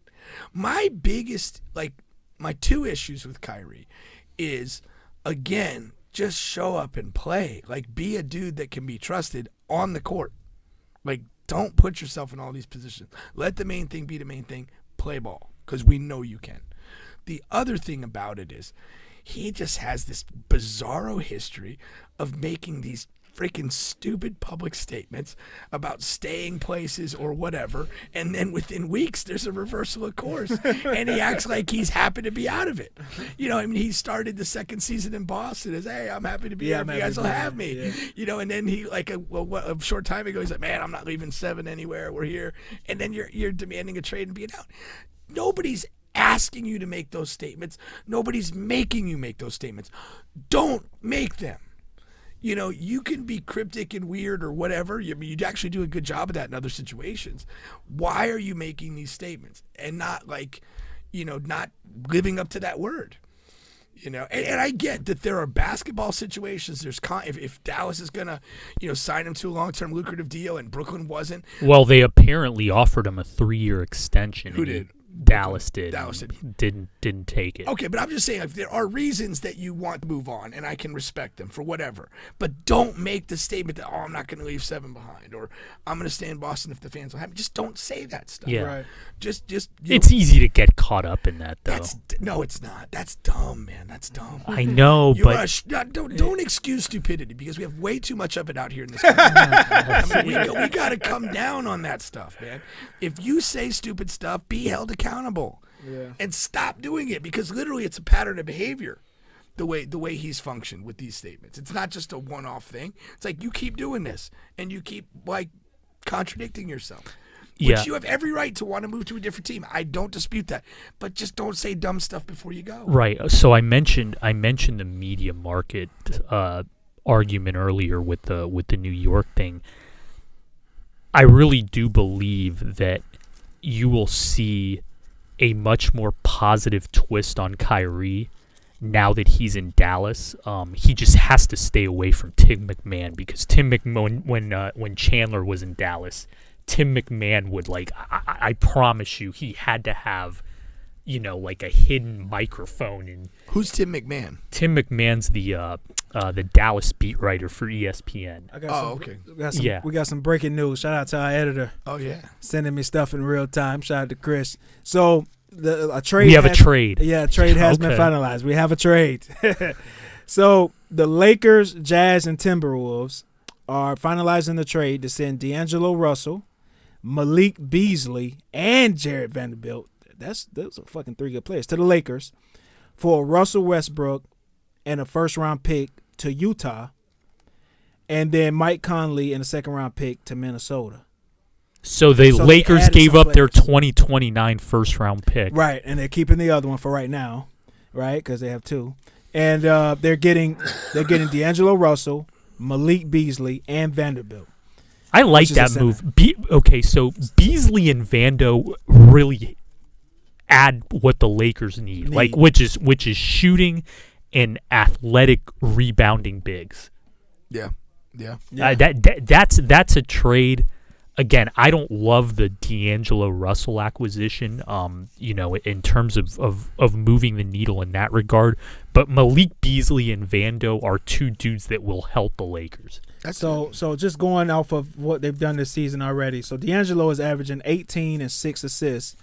My biggest, my two issues with Kyrie is, again, just show up and play. Be a dude that can be trusted on the court. Don't put yourself in all these positions. Let the main thing be the main thing. Play ball, because we know you can. The other thing about it is, he just has this bizarro history of making these freaking stupid public statements about staying places or whatever, and then within weeks there's a reversal of course, and he acts like he's happy to be out of it. He started the second season in Boston as, hey, I'm happy to be here if you guys will have me. Yeah. And then he a short time ago he's like, man, I'm not leaving 7 anywhere, we're here. And then you're demanding a trade and being out. Nobody's asking you to make those statements. Nobody's making you make those statements. Don't make them. You can be cryptic and weird or whatever. You'd actually do a good job of that in other situations. Why are you making these statements and not not living up to that word? And I get that there are basketball situations. There's if Dallas is gonna sign him to a long-term lucrative deal and Brooklyn wasn't. Well, they apparently offered him a 3-year extension. Who did? Dallas did. Dallas didn't take it. Okay, but I'm just saying, if there are reasons that you want to move on, and I can respect them for whatever, but don't make the statement that, I'm not going to leave 7 behind, or I'm going to stay in Boston if the fans will have me. Just don't say that stuff. Yeah. Right. Just it's easy to get caught up in that, though. No, it's not. That's dumb, man. That's dumb. I know, but don't excuse stupidity, because we have way too much of it out here in this country. We got to come down on that stuff, man. If you say stupid stuff, be held accountable. Yeah. And stop doing it, because literally it's a pattern of behavior, the way he's functioned with these statements. It's not just a one-off thing. It's like, you keep doing this and you keep contradicting yourself. Which you have every right to want to move to a different team. I don't dispute that. But just don't say dumb stuff before you go. Right. So I mentioned the media market argument earlier with the New York thing. I really do believe that you will see a much more positive twist on Kyrie now that he's in Dallas. He just has to stay away from Tim McMahon, because Tim McMahon, when Chandler was in Dallas, Tim McMahon would I promise you, he had to have a hidden microphone. And who's Tim McMahon? Tim McMahon's the Dallas beat writer for ESPN. Okay. We got some breaking news. Shout out to our editor. Oh yeah, sending me stuff in real time. Shout out to Chris. So a trade. We have a trade. Yeah, a trade has been finalized. We have a trade. So the Lakers, Jazz, and Timberwolves are finalizing the trade to send D'Angelo Russell, Malik Beasley, and Jared Vanderbilt. Those are fucking 3 good players to the Lakers for Russell Westbrook and a first-round pick to Utah, and then Mike Conley and a second-round pick to Minnesota. So the Lakers gave up their 2029 first-round pick. Right, and they're keeping the other one for right now, right, because they have 2. And they're getting D'Angelo Russell, Malik Beasley, and Vanderbilt. I like that move. So Beasley and Vando really add what the Lakers need. Which is shooting and athletic rebounding bigs. Yeah. That's a trade. Again, I don't love the D'Angelo Russell acquisition, in terms of moving the needle in that regard. But Malik Beasley and Vando are 2 dudes that will help the Lakers. So just going off of what they've done this season already. So D'Angelo is averaging 18 and 6 assists,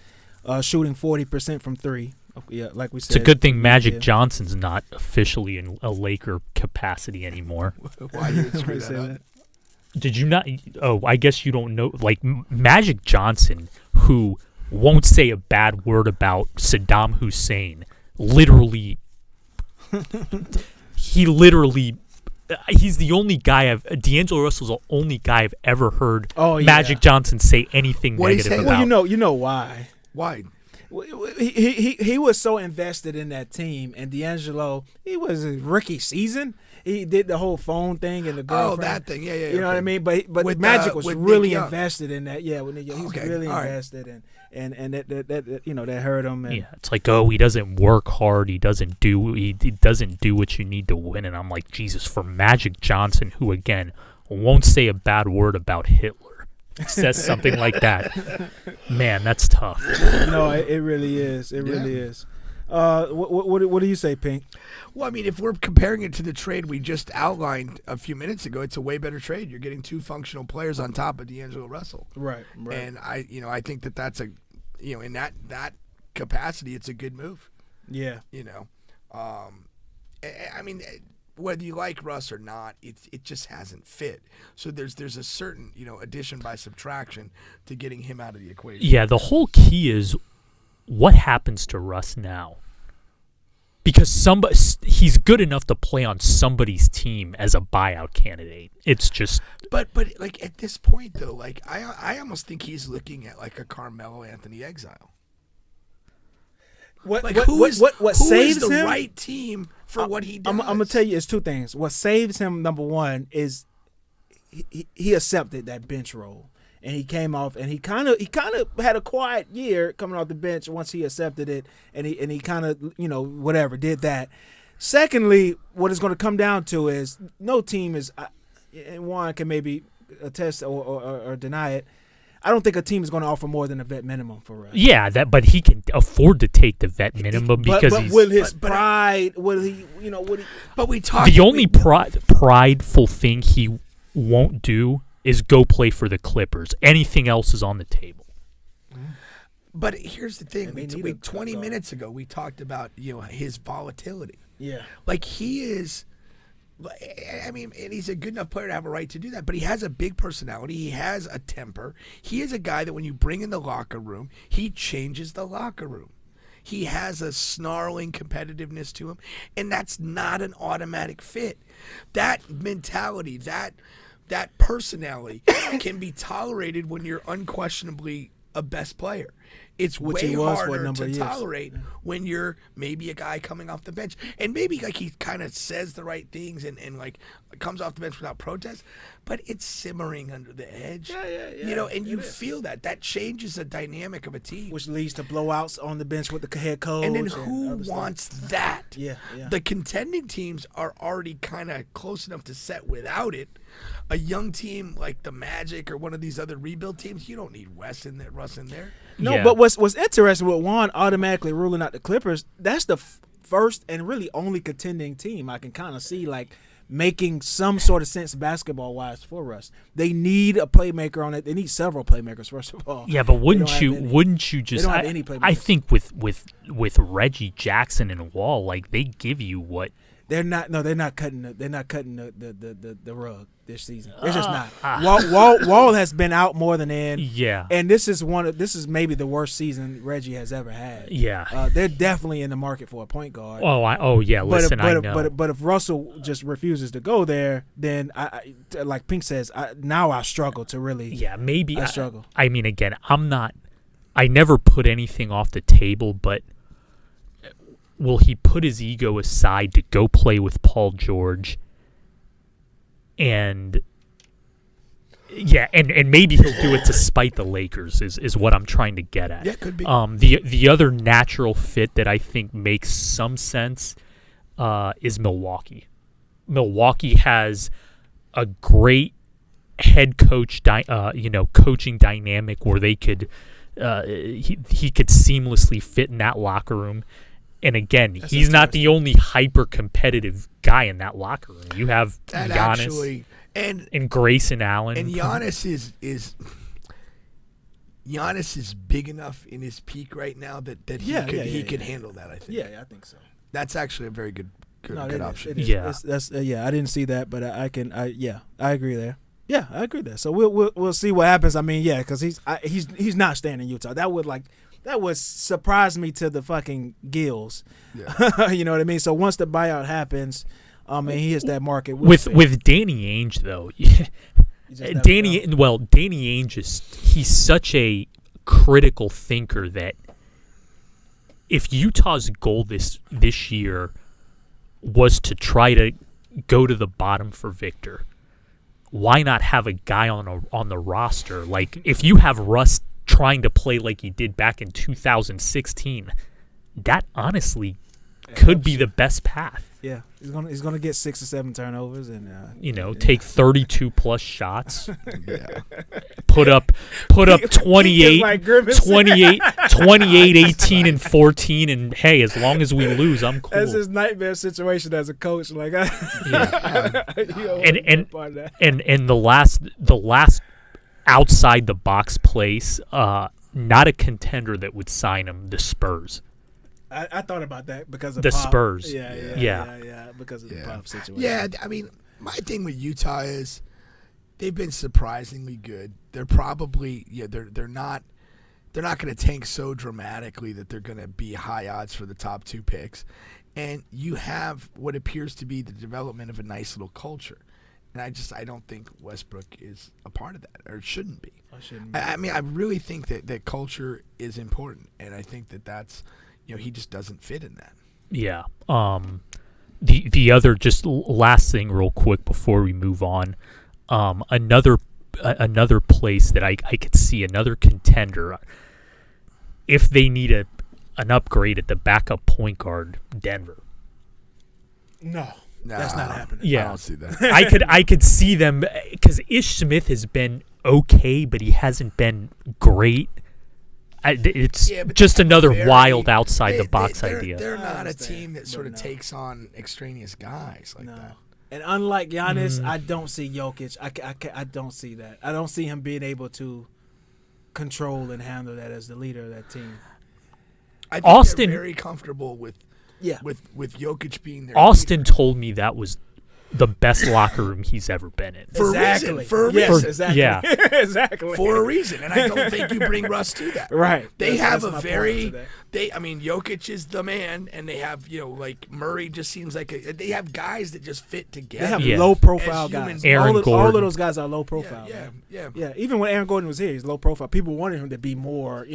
shooting 40% from 3. Yeah, like we It's said. a good thing Magic Johnson's not officially in a Laker capacity anymore. Why you screw that up? Did you not? Oh, I guess you don't know. Like Magic Johnson, who won't say a bad word about Saddam Hussein, literally, he's the only guy D'Angelo Russell's the only guy I've ever heard Magic Johnson say anything negative about. Well, you know why? Why? He was so invested in that team, and D'Angelo, he was a rookie season. He did the whole phone thing and the girlfriend. Oh, that thing, yeah. You know what I mean? But with, Magic was with really invested in that. Yeah, with Nick Young, okay. He's really All invested, right. and that you know that hurt him. And yeah, it's like, oh, he doesn't work hard. He doesn't do what you need to win. And I'm like, Jesus, for Magic Johnson, who again won't say a bad word about Hitler, says something like that. Man, that's tough. No, it really is. It really is. What do you say, Pink? Well, I mean, if we're comparing it to the trade we just outlined a few minutes ago, it's a way better trade. You're getting two functional players on top of D'Angelo Russell. Right. And I think that's in that capacity, it's a good move. Yeah. I mean, whether you like Russ or not, it just hasn't fit. So there's a certain, addition by subtraction to getting him out of the equation. Yeah, the whole key is what happens to Russ now. Because he's good enough to play on somebody's team as a buyout candidate. It's just, but like at this point though, like I almost think he's looking at like a Carmelo Anthony exile. Who is saves the him? right team for what he does? I'm gonna tell you, it's two things. What saves him, number one, is he accepted that bench role. And he came off, and he kind of had a quiet year coming off the bench once he accepted it, and he kind of did that. Secondly, what it's going to come down to is no team is, and Juan can maybe attest or deny it. I don't think a team is going to offer more than a vet minimum for Russ. Yeah, but he can afford to take the vet minimum because but will his pride? Will he? Would he? But we talked. The only prideful thing he won't do is go play for the Clippers. Anything else is on the table. But here's the thing: 20 minutes ago we talked about his volatility. Yeah, like he is. I mean, and he's a good enough player to have a right to do that. But he has a big personality. He has a temper. He is a guy that when you bring in the locker room, he changes the locker room. He has a snarling competitiveness to him, and that's not an automatic fit. That mentality, that personality can be tolerated when you're unquestionably a best player. It's way harder to tolerate when you're maybe a guy coming off the bench. And maybe like he kind of says the right things and like comes off the bench without protest, but it's simmering under the edge. Yeah. And you feel that. That changes the dynamic of a team. Which leads to blowouts on the bench with the head coach. And then who wants that? Yeah. The contending teams are already kind of close enough to set without it. A young team like the Magic or one of these other rebuild teams, you don't need Russ in there. No, but what's interesting with Juan automatically ruling out the Clippers, that's the first and really only contending team I can kind of see like making some sort of sense basketball-wise for Russ. They need a playmaker on it. They need several playmakers, first of all. Yeah, but wouldn't you just? They don't have any playmakers. I think with Reggie Jackson and Wall, like they give you what. They're not cutting the rug this season. They're just not. Wall has been out more than in. Yeah. And this is maybe the worst season Reggie has ever had. Yeah. They're definitely in the market for a point guard. Listen, I know. But if Russell just refuses to go there, then I like Pink says, now I struggle to really. Yeah, maybe I struggle. I mean, again, I never put anything off the table, but. Will he put his ego aside to go play with Paul George? And maybe he'll do it to spite the Lakers is what I'm trying to get at. Yeah, could be. The other natural fit that I think makes some sense is Milwaukee. Milwaukee has a great head coach coaching dynamic where they could he could seamlessly fit in that locker room. And again, he's not the only hyper-competitive guy in that locker room. You have Giannis and Grayson Allen. And Giannis is Giannis is big enough in his peak right now that he could handle that. I think. Yeah, I think so. That's actually a very good option. It is. Yeah. That's I didn't see that, but I agree there. Yeah, I agree there. So we'll see what happens. I mean, yeah, because he's not staying in Utah. That would surprise me to the fucking gills. Yeah. You know what I mean? So once the buyout happens, and he hits that market with Danny Ainge though. Danny Ainge he's such a critical thinker that if Utah's goal this year was to try to go to the bottom for Victor, why not have a guy on the roster? Like if you have Russ trying to play like he did back in 2016, that honestly could be the best path. Yeah, he's gonna get 6 or 7 turnovers and take 32 plus shots. Yeah. Put up 28, 18 and 14, and hey, as long as we lose, I'm cool. That's his nightmare situation as a coach. Like, and the last outside the box place, not a contender that would sign him. The Spurs. I thought about that because of the Pop. Spurs. Yeah, because of the Pop situation. Yeah, I mean, my thing with Utah is they've been surprisingly good. They're probably they're not going to tank so dramatically that they're going to be high odds for the top 2 picks. And you have what appears to be the development of a nice little culture. And I don't think Westbrook is a part of that, or it shouldn't be. I mean, I really think that culture is important, and I think that's he just doesn't fit in that. Yeah. The other just last thing real quick before we move on, another place that I could see another contender if they need an upgrade at the backup point guard, Denver. No, that's not happening. Yeah, I don't see that. I could see them because Ish Smith has been okay, but he hasn't been great. It's just another wild outside the box idea. They're not a team that sort of takes on extraneous guys like that. And unlike Giannis, I don't see Jokic. I don't see that. I don't see him being able to control and handle that as the leader of that team. I think Austin they're very comfortable with Jokic being there. Austin told me that was the best locker room he's ever been in. For a reason. Exactly. Yeah. Exactly. For a reason. And I don't think you bring Russ to that. Right. They have a very Jokic is the man, and they have, like Murray just seems like they have guys that just fit together. They have low profile guys. Aaron Gordon. All of those guys are low profile. Yeah. Even when Aaron Gordon was here, he's low profile. People wanted him to be more,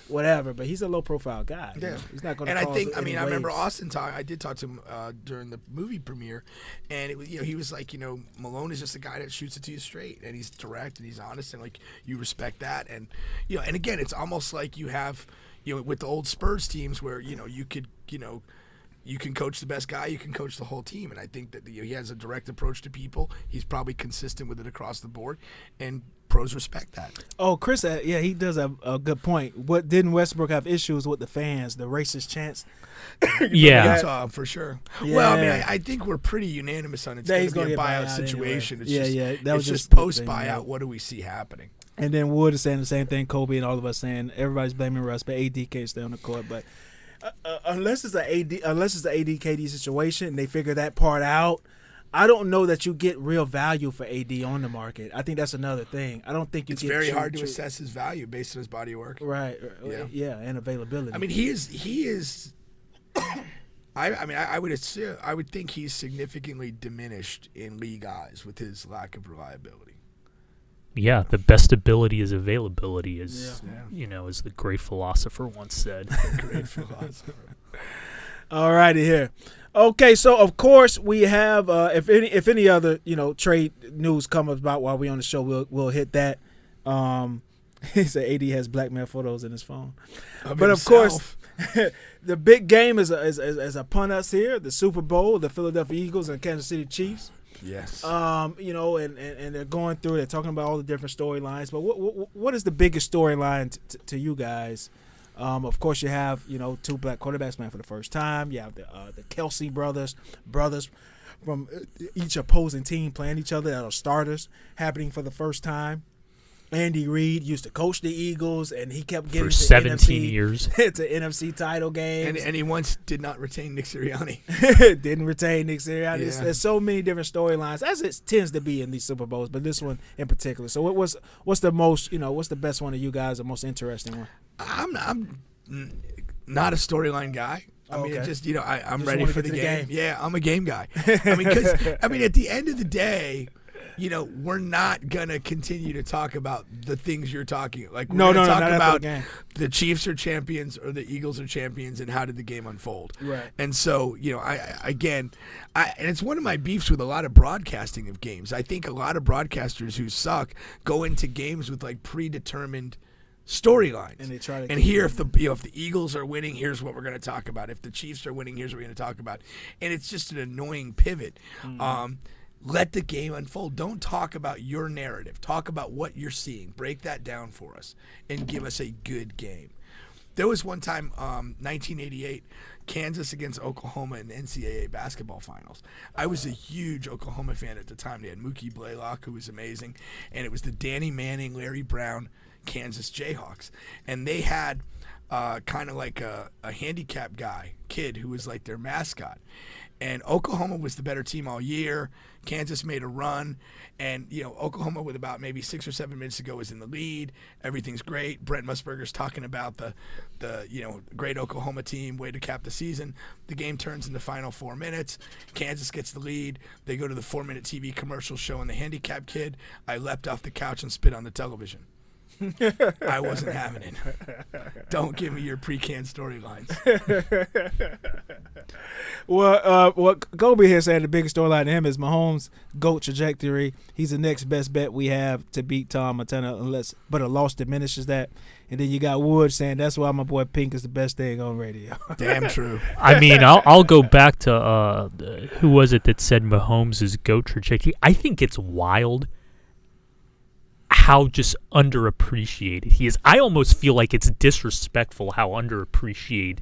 whatever, but he's a low profile guy. Yeah. He's not going to. And I think, I remember Austin I did talk to him during the movie premiere, and it was, he was like, Malone is just a guy that shoots it to you straight, and he's direct and he's honest, and like you respect that, and and again, it's almost like you have, with the old Spurs teams where you could, you can coach the best guy, you can coach the whole team, and I think that he has a direct approach to people. He's probably consistent with it across the board, and pros respect that. Oh, Chris, he does have a good point. What didn't Westbrook have issues with the fans, the racist chants? Yeah, Utah, for sure. Yeah. Well, I think we're pretty unanimous on it's going to be a buyout situation. Anyway. That was just post buyout. What do we see happening? And then Wood is saying the same thing. Kobe and all of us saying everybody's blaming Russ, but AD can't stay on the court. But unless it's an AD KD situation, and they figure that part out, I don't know that you get real value for AD on the market. I think that's another thing. I don't think it's very hard to assess his value based on his body of work. Right. Yeah, and availability. I mean, he is. I would think he's significantly diminished in league eyes with his lack of reliability. Yeah, the best ability is availability, as the great philosopher once said. Great philosopher. All righty here. Okay, so of course we have if any other trade news comes about while we're on the show, we'll hit that. He said AD has blackmail photos in his phone, but of course the big game is upon us here: the Super Bowl, the Philadelphia Eagles and Kansas City Chiefs. Yes. And they're going through. They're talking about all the different storylines. But what is the biggest storyline to you guys? Of course, you have 2 black quarterbacks playing for the first time. You have the Kelsey brothers from each opposing team playing each other that are starters happening for the first time. Andy Reid used to coach the Eagles, and he kept getting for to 17 NFC, years to NFC title games. And he once did not retain Nick Sirianni. Didn't retain Nick Sirianni. Yeah. There's so many different storylines, as it tends to be in these Super Bowls, but this one in particular. So what's the most, what's the best one of you guys, the most interesting one? I'm not a storyline guy. I mean, it just, I'm Just ready wanna for get the to the game. game. Yeah, I'm a game guy. I mean, because at the end of the day, we're not gonna continue to talk about the things you're talking. Like, we're gonna talk about the Chiefs are champions or the Eagles are champions and how did the game unfold. Right. And so, and it's one of my beefs with a lot of broadcasting of games. I think a lot of broadcasters who suck go into games with like predetermined storylines, and they try to. And here, if the Eagles are winning, here's what we're going to talk about. If the Chiefs are winning, here's what we're going to talk about. And it's just an annoying pivot. Let the game unfold. Don't talk about your narrative. Talk about what you're seeing. Break that down for us and give us a good game. There was one time, 1988, Kansas against Oklahoma in the NCAA basketball finals. I was a huge Oklahoma fan at the time. They had Mookie Blaylock, who was amazing, and it was the Danny Manning, Larry Brown Kansas Jayhawks. And they had kind of like a handicap kid who was like their mascot. And Oklahoma was the better team all year. Kansas made a run. And, Oklahoma with about maybe 6 or 7 minutes to go is in the lead. Everything's great. Brent Musburger's talking about the great Oklahoma team, way to cap the season. The game turns in the final 4 minutes. Kansas gets the lead. They go to the 4-minute TV commercial showing the handicap kid. I leapt off the couch and spit on the television. I wasn't having it. Don't give me your pre-canned storylines. What Kobe here saying the biggest storyline to him is Mahomes' GOAT trajectory. He's the next best bet we have to beat Tom Montana, but a loss diminishes that. And then you got Wood saying that's why my boy Pink is the best thing on radio. Damn true. I mean, I'll go back to who was it that said Mahomes' GOAT trajectory? I think it's wild how just underappreciated he is. I almost feel like it's disrespectful how underappreciated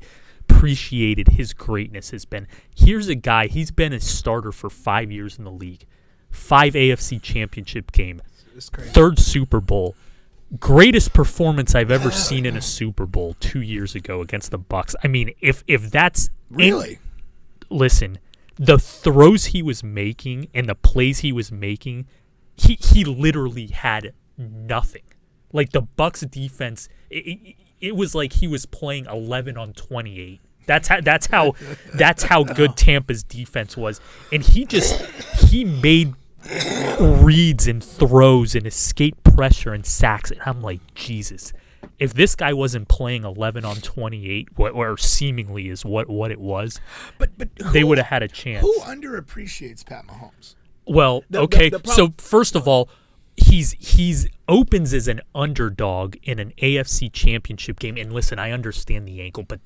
his greatness has been. Here's a guy, he's been a starter for 5 years in the league, 5 AFC championship game, 3rd Super Bowl, greatest performance I've ever seen in a Super Bowl 2 years ago against the Bucs. I mean, if that's really, listen, the throws he was making and the plays he was making, he literally had nothing. Like the Bucs defense, it was like he was playing 11 on 28. That's how good Tampa's defense was, and he made reads and throws and escape pressure and sacks, and I'm like, Jesus, if this guy wasn't playing 11 on 28, or seemingly is what it was, but they would have had a chance. Who underappreciates Pat Mahomes? Well, so first of all, he's opens as an underdog in an AFC championship game. And listen, I understand the ankle, but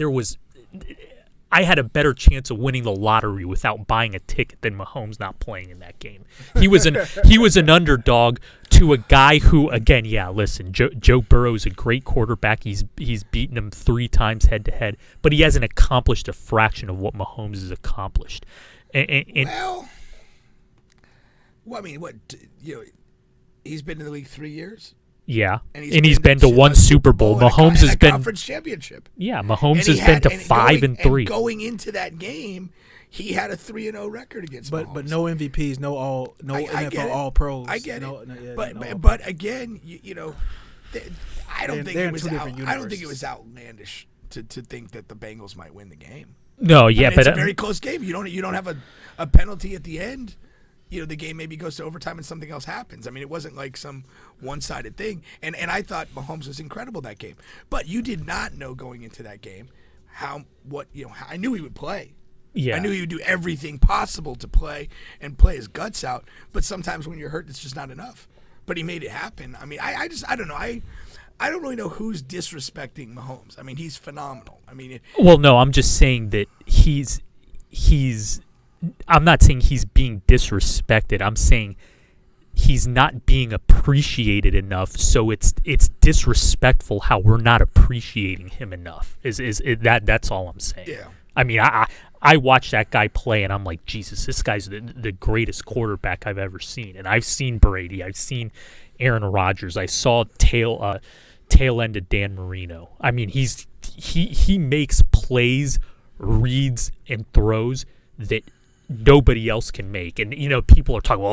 I had a better chance of winning the lottery without buying a ticket than Mahomes not playing in that game. He was an underdog to a guy who, again, listen, Joe Burrow is a great quarterback. He's beaten him 3 times head to head, but he hasn't accomplished a fraction of what Mahomes has accomplished. Well, I mean, he's been in the league 3 years. Yeah, and he's been to 1 Super Bowl. Mahomes has been conference championship. Yeah, Mahomes has been to 5 and 3. And going into that game, he had a 3-0 record against Mahomes. But no MVPs, no NFL All Pros. I get it. But again, I don't think it was outlandish to think that the Bengals might win the game. No, yeah, but it's a very close game. You don't have a penalty at the end. The game maybe goes to overtime and something else happens. I mean, it wasn't like some one-sided thing. And I thought Mahomes was incredible that game. But you did not know going into that game I knew he would play. Yeah. I knew he would do everything possible to play and play his guts out. But sometimes when you're hurt, it's just not enough. But he made it happen. I mean, I don't know. I don't really know who's disrespecting Mahomes. I mean, he's phenomenal. I mean, well, no, I'm just saying that he's. I'm not saying he's being disrespected. I'm saying he's not being appreciated enough. So it's disrespectful how we're not appreciating him enough. That's all I'm saying. Yeah. I mean, I watch that guy play and I'm like, Jesus, this guy's the greatest quarterback I've ever seen. And I've seen Brady. I've seen Aaron Rodgers. I saw tail end of Dan Marino. I mean, he makes plays, reads, and throws that nobody else can make. And, people are talking,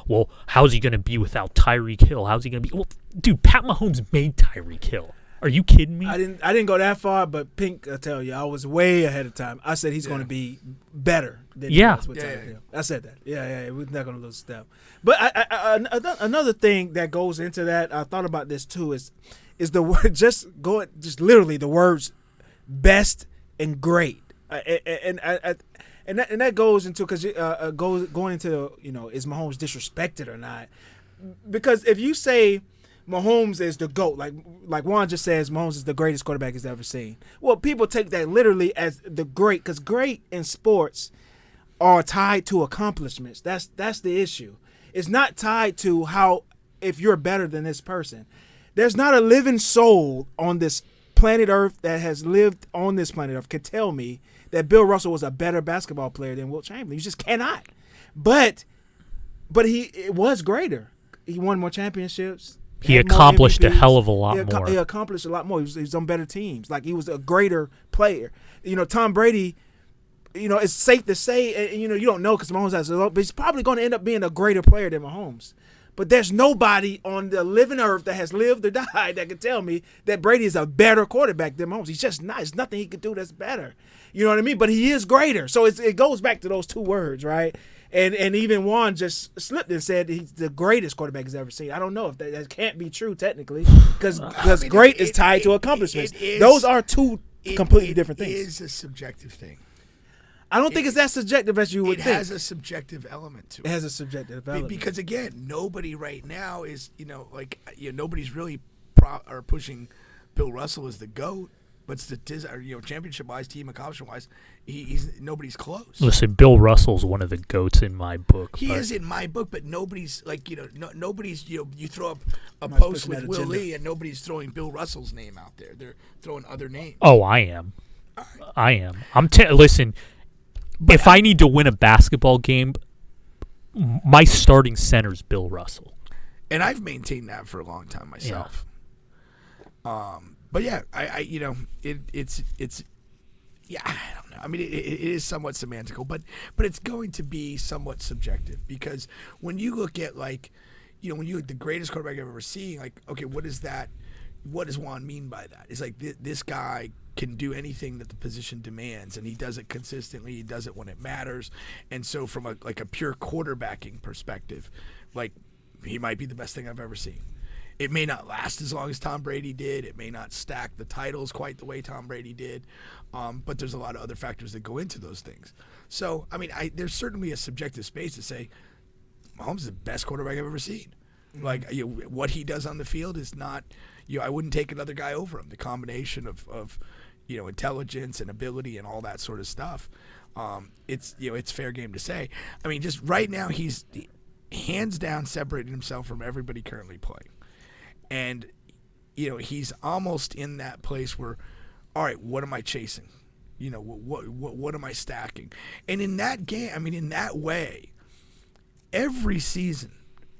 well, how's he going to be without Tyreek Hill? How's he going to be? Well, dude, Pat Mahomes made Tyreek Hill. Are you kidding me? I didn't go that far, but Pink, I tell you, I was way ahead of time. I said he's going to be better than he was with Tyreek Hill. I said that. Yeah, we're not going to lose a step. But another thing that goes into that, I thought about this too, is the word just literally the words best and great, and that goes into going into is Mahomes disrespected or not? Because if you say Mahomes is the GOAT, like Juan just says, Mahomes is the greatest quarterback he's ever seen. Well, people take that literally as the great, because great in sports are tied to accomplishments. That's the issue. It's not tied to if you're better than this person. There's not a living soul on this planet Earth that has lived on this planet Earth can tell me that Bill Russell was a better basketball player than Wilt Chamberlain. You just cannot. But he was greater. He won more championships. He accomplished a hell of a lot more. He accomplished a lot more. He was on better teams. Like, he was a greater player. Tom Brady, it's safe to say, and, you don't know because Mahomes has a lot, but he's probably going to end up being a greater player than Mahomes. But there's nobody on the living earth that has lived or died that can tell me that Brady is a better quarterback than Mahomes. He's just not. There's nothing he could do that's better. You know what I mean? But he is greater. So it goes back to those two words, right? And even Juan just slipped and said he's the greatest quarterback he's ever seen. I don't know if that can't be true technically, because great is tied to accomplishments. Those are two completely different things. It is a subjective thing. I don't think it's that subjective as you would think. It has a subjective element to it. It has a subjective element. Because, again, nobody right now is, nobody's really pushing Bill Russell as the GOAT. But championship-wise, team accomplishment-wise, nobody's close. Listen, Bill Russell's one of the GOATs in my book. He is in my book, but nobody's nobody's you throw up a post with Will Lee, and nobody's throwing Bill Russell's name out there. They're throwing other names. Oh, I am. I am. Listen, if I need to win a basketball game, my starting center's Bill Russell. And I've maintained that for a long time myself. Yeah. But yeah, it's I don't know. I mean, it is somewhat semantical, but it's going to be somewhat subjective, because when you look at when you look at the greatest quarterback I've ever seen, okay, what is that? What does Juan mean by that? It's like this guy can do anything that the position demands, and he does it consistently. He does it when it matters, and so from a pure quarterbacking perspective, he might be the best thing I've ever seen. It may not last as long as Tom Brady did. It may not stack the titles quite the way Tom Brady did. But there's a lot of other factors that go into those things. So, I mean, there's certainly a subjective space to say Mahomes is the best quarterback I've ever seen. Mm-hmm. What he does on the field is not, I wouldn't take another guy over him. The combination of intelligence and ability and all that sort of stuff. It's fair game to say. I mean, just right now, he's hands down separating himself from everybody currently playing. And, he's almost in that place where, all right, what am I chasing? What am I stacking? And in that game, I mean, in that way, every season,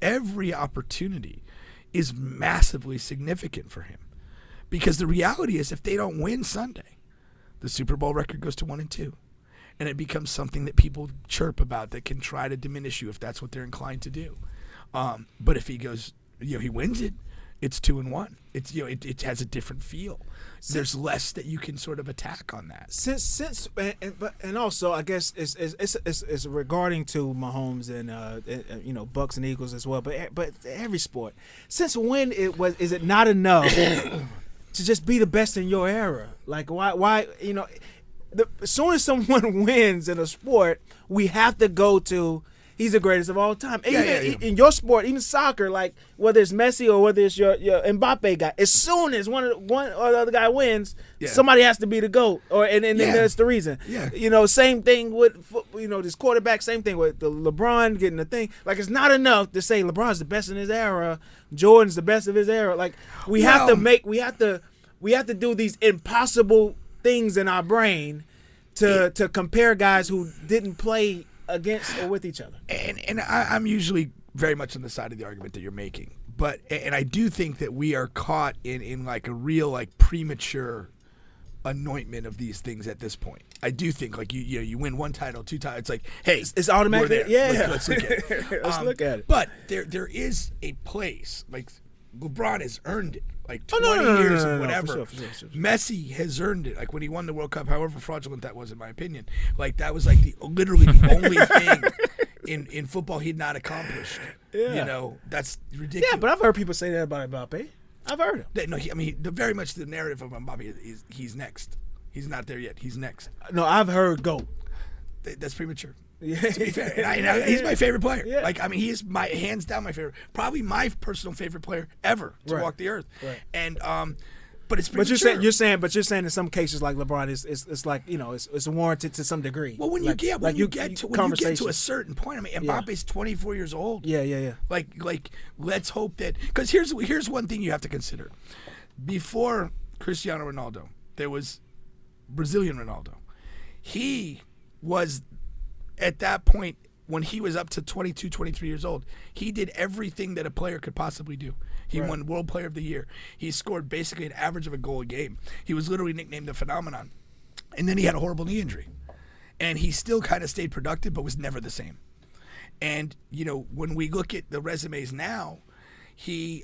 every opportunity is massively significant for him. Because the reality is, if they don't win Sunday, the Super Bowl record goes to 1-2. And it becomes something that people chirp about that can try to diminish you if that's what they're inclined to do. But if he goes, he wins it, it's 2-1. It's it has a different feel. There's less that you can sort of attack on that. Since and also I guess it's regarding to Mahomes and Bucks and Eagles as well. But every sport. Since when is it not enough to just be the best in your era? Like why as soon as someone wins in a sport, we have to go to he's the greatest of all time. In your sport, even soccer, whether it's Messi or whether it's your Mbappe guy, as soon as one or the other guy wins, somebody has to be the GOAT, and that's the reason. Yeah. Same thing with this quarterback. Same thing with the LeBron getting the thing. It's not enough to say LeBron's the best in his era, Jordan's the best of his era. We have to do these impossible things in our brain to compare guys who didn't play against or with each other. And I'm usually very much on the side of the argument that you're making. But and I do think that we are caught in like a real like premature anointment of these things at this point. I do think like you win one title, two titles. It's like, hey, it's automatic. We're there. Yeah, let's look at it. Let's look at it. But there is a place like LeBron has earned it. Like 20 years or whatever. For sure. Messi has earned it. Like when he won the World Cup, however fraudulent that was in my opinion, like that was like literally the only thing in football he'd not accomplished. Yeah. You know, that's ridiculous. Yeah, but I've heard people say that about Mbappe. I've heard him. No, very much the narrative of Mbappe is he's next. He's not there yet. He's next. No, I've heard GOAT. That's premature. Yeah. To be fair, and he's my favorite player. Yeah. Like he is my hands down my favorite, probably my personal favorite player ever to walk the earth. Right. And but it's premature. But you're saying in some cases like LeBron it's like it's warranted to some degree. Well, when you get to a certain point, I mean, Mbappe's 24 years old. Yeah. Like let's hope that because here's one thing you have to consider. Before Cristiano Ronaldo, there was Brazilian Ronaldo. He was at that point when he was up to 22, 23 years old, he did everything that a player could possibly do. He won World Player of the Year. He scored basically an average of a goal a game. He was literally nicknamed the Phenomenon. And then he had a horrible knee injury. And he still kind of stayed productive, but was never the same. And, when we look at the resumes now, his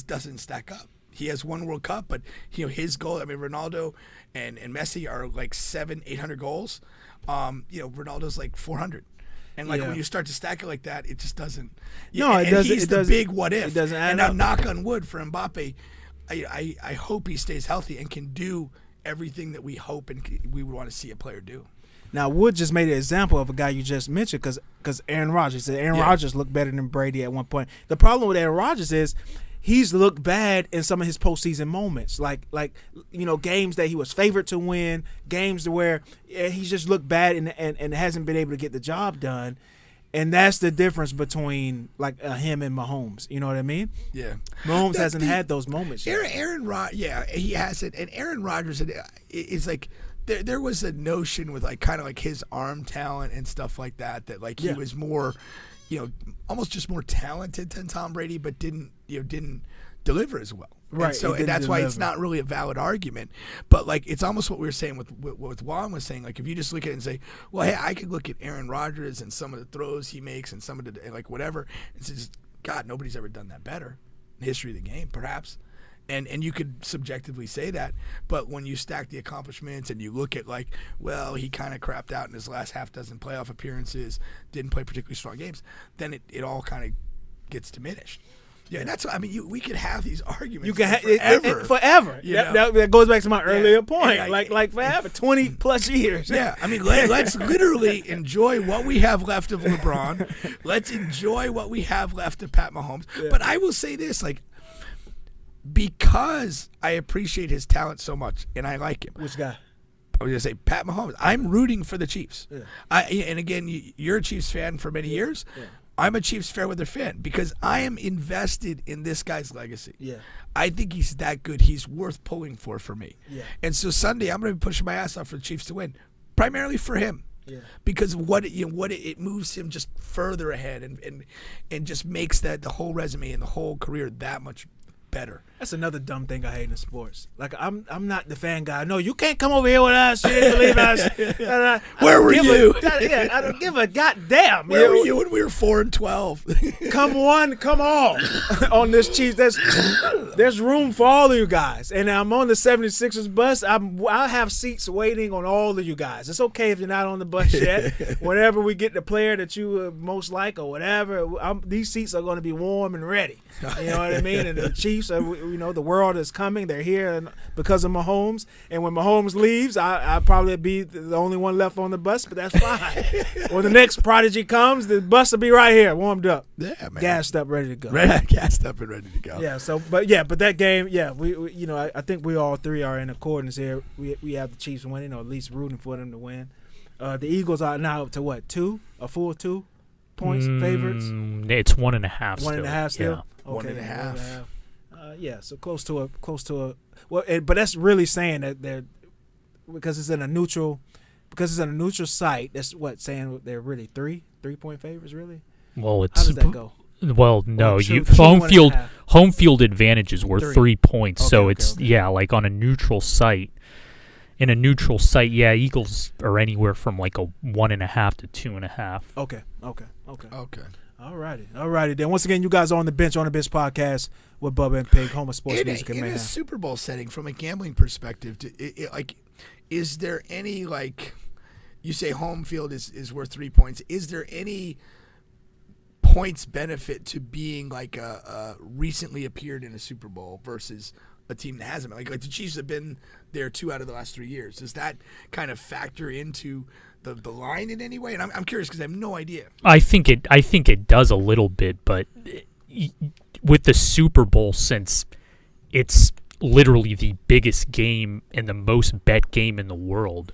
doesn't stack up. He has one World Cup, but his goal. I mean, Ronaldo and Messi are like 700-800 goals. Ronaldo's like 400, and when you start to stack it like that, it just doesn't. No, it doesn't. He's the big what if. It doesn't add and up. now, knock on wood for Mbappe, I hope he stays healthy and can do everything that we hope and we would want to see a player do. Now, Wood just made an example of a guy you just mentioned because Aaron Rodgers said Rodgers looked better than Brady at one point. The problem with Aaron Rodgers is he's looked bad in some of his postseason moments, like games that he was favored to win, games where he's just looked bad and hasn't been able to get the job done. And that's the difference between him and Mahomes. You know what I mean? Yeah. Mahomes hasn't had those moments yet. He hasn't. And Aaron Rodgers is like there was a notion with kind of his arm talent and stuff like that he was more, almost just more talented than Tom Brady, but didn't deliver as well. Right. And that's why it's not really a valid argument. But it's almost what we were saying with what Juan was saying. If you just look at it and say, well, hey, I could look at Aaron Rodgers and some of the throws he makes and some of the whatever, it's just God, nobody's ever done that better in the history of the game, perhaps. And you could subjectively say that, but when you stack the accomplishments and you look at well, he kind of crapped out in his last half dozen playoff appearances, didn't play particularly strong games, then it all kind of gets diminished. Yeah, and that's we could have these arguments. You can forever. Forever. That goes back to my earlier point. Yeah, forever, 20 plus years. Yeah, let's literally enjoy what we have left of LeBron. Let's enjoy what we have left of Pat Mahomes. Yeah. But I will say this, because I appreciate his talent so much and I like him. Which guy? I was going to say Pat Mahomes. I'm rooting for the Chiefs. Yeah. And again, you're a Chiefs fan for many years. Yeah. I'm a Chiefs fair-weather fan because I am invested in this guy's legacy. Yeah. I think he's that good. He's worth pulling for me. Yeah. And so Sunday, I'm going to be pushing my ass off for the Chiefs to win, primarily for him. Yeah. Because it moves him just further ahead and just makes the whole resume and the whole career that much better. That's another dumb thing I hate in sports. I'm not the fan guy. No, you can't come over here with us. You didn't believe us. Where were you? I don't give a goddamn. Where were you when we were 4-12? Come one, come all on this Chiefs. There's room for all of you guys. And I'm on the 76ers bus. I'll have seats waiting on all of you guys. It's okay if you're not on the bus yet. Whenever we get the player that you most like or whatever, these seats are going to be warm and ready. You know what I mean? And the Chiefs are, the world is coming. They're here because of Mahomes. And when Mahomes leaves, I'll probably be the only one left on the bus, but that's fine. When the next prodigy comes, the bus will be right here, warmed up. Yeah, man. Gassed up, ready to go. Gassed up and ready to go. Yeah, but that game, we I think we all three are in accordance here. We have the Chiefs winning, or at least rooting for them to win. The Eagles are now up to what, a full 2 points favorites? It's 1.5 still. 1.5 still? Yeah. Okay, 1.5. So close to a but that's really saying that they're, because it's in a neutral site. That's what saying they're really 3-point favorites, really. Well, how does that go? Well, no, true home field advantage is worth 3 points. Okay, so okay, it's okay. like on a neutral site. In a neutral site, Eagles are anywhere from like a 1.5 to 2.5. Okay. Okay. Alrighty. Then once again, you guys are on the bench podcast with Bubba and Pig, home of sports music and in mayhem. a Super Bowl setting, from a gambling perspective, is there any, like, you say home field is worth 3 points? Is there any points benefit to being like a recently appeared in a Super Bowl versus a team that hasn't? Like the Chiefs have been there 2 out of the last 3 years. Does that kind of factor into the line in any way? And I'm curious because I have no idea. I think it does a little bit, but with the Super Bowl, since it's literally the biggest game and the most bet game in the world,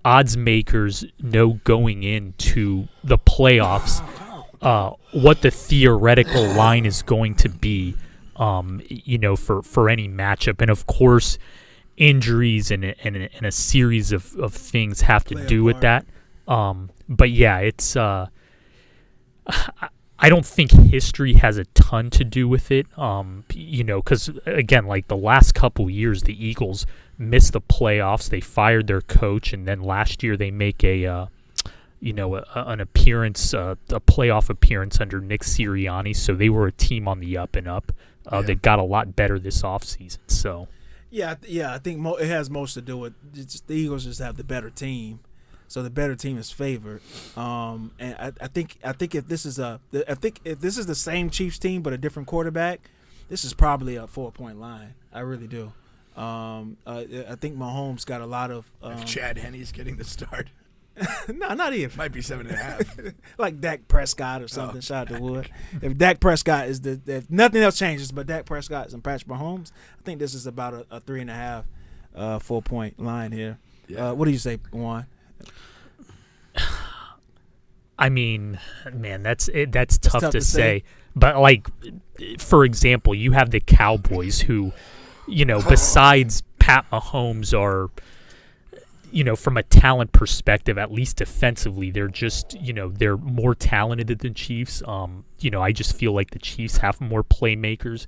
odds makers know going into the playoffs what the theoretical line is going to be, for any matchup. And of course, injuries and a series of things have to do with that. But yeah, it's I don't think history has a ton to do with it. Because again, like the last couple years, the Eagles missed the playoffs. They fired their coach, and then last year they make an appearance, a playoff appearance under Nick Sirianni. So they were a team on the up and up. They got a lot better this offseason. So Yeah, I think it has most to do with the Eagles just have the better team, so the better team is favored. And I think if this is the same Chiefs team but a different quarterback, this is probably a 4-point line. I really do. I think Mahomes got a lot of. If Chad Henne's getting the start. No, not even. Might be 7.5. Like Dak Prescott or something. Shout out to Wood. If Dak Prescott if nothing else changes, but Dak Prescott and Patrick Mahomes, I think this is about a 3.5, 4-point line here. Yeah. What do you say, Juan? I mean, man, that's tough to say. But like, for example, you have the Cowboys who, besides Pat Mahomes are. From a talent perspective, at least defensively, they're just, they're more talented than the Chiefs. I just feel like the Chiefs have more playmakers,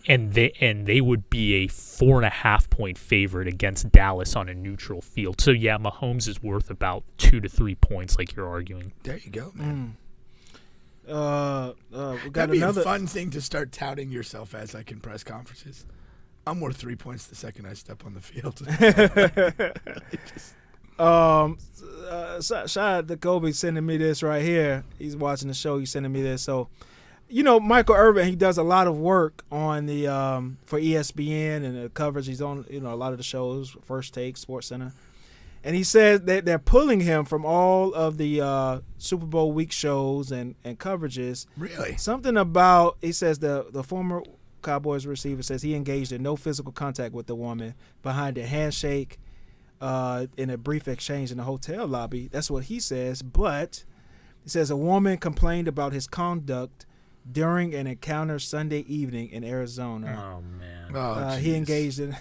and they would be a 4.5-point favorite against Dallas on a neutral field. So yeah, Mahomes is worth about 2 to 3 points, like you're arguing. There you go, man. We got That'd be another a fun thing to start touting yourself as, like in press conferences. I'm worth 3 points the second I step on the field. Shout out to Kobe sending me this right here. He's watching the show. He's sending me this. So, Michael Irvin, he does a lot of work on the for ESPN and the coverage. He's on a lot of the shows, First Take, Sports Center, and he says that they're pulling him from all of the Super Bowl week shows and coverages. Really? Something about, he says the former Cowboys receiver says he engaged in no physical contact with the woman behind a handshake in a brief exchange in the hotel lobby. That's what he says. But he says a woman complained about his conduct during an encounter Sunday evening in Arizona. Oh, man. He engaged in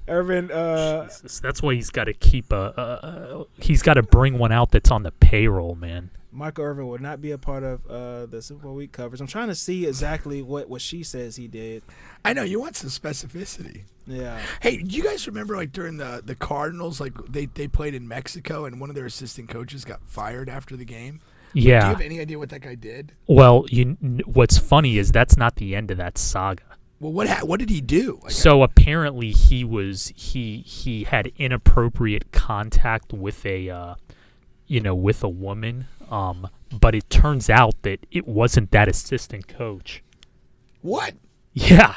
Irvin. Jesus, that's why he's got to keep he's got to bring one out that's on the payroll, man. Michael Irvin will not be a part of the Super Bowl week coverage. I'm trying to see exactly what she says he did. I know you want some specificity. Yeah. Hey, do you guys remember like during the Cardinals, like they played in Mexico and one of their assistant coaches got fired after the game? Yeah. Do you have any idea what that guy did? Well, what's funny is that's not the end of that saga. Well, what did he do? So apparently he had inappropriate contact with a with a woman. But it turns out that it wasn't that assistant coach. What? Yeah.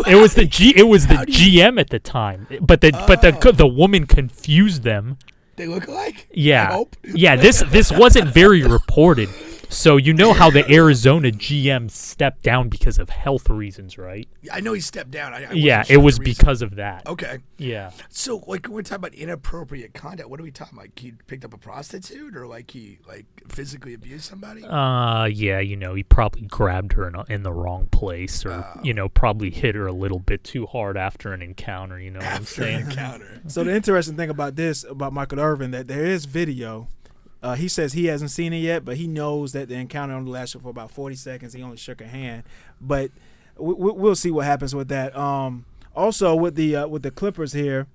It was the GM at the time. But the woman confused them. They look alike? Yeah. I hope. Yeah, this wasn't very reported. So you know how the Arizona GM stepped down because of health reasons, right? I know he stepped down. Yeah, it was because of that. Okay. Yeah. So, like, when we're talking about inappropriate conduct, what are we talking about? Like, he picked up a prostitute, or like he physically abused somebody? Yeah, he probably grabbed her in the wrong place, or probably hit her a little bit too hard after an encounter. You know what I'm saying? After an encounter. So the interesting thing about this, about Michael Irvin, that there is video. He says he hasn't seen it yet, but he knows that the encounter only lasted for about 40 seconds. He only shook a hand, but we'll see what happens with that. Also, with the Clippers here,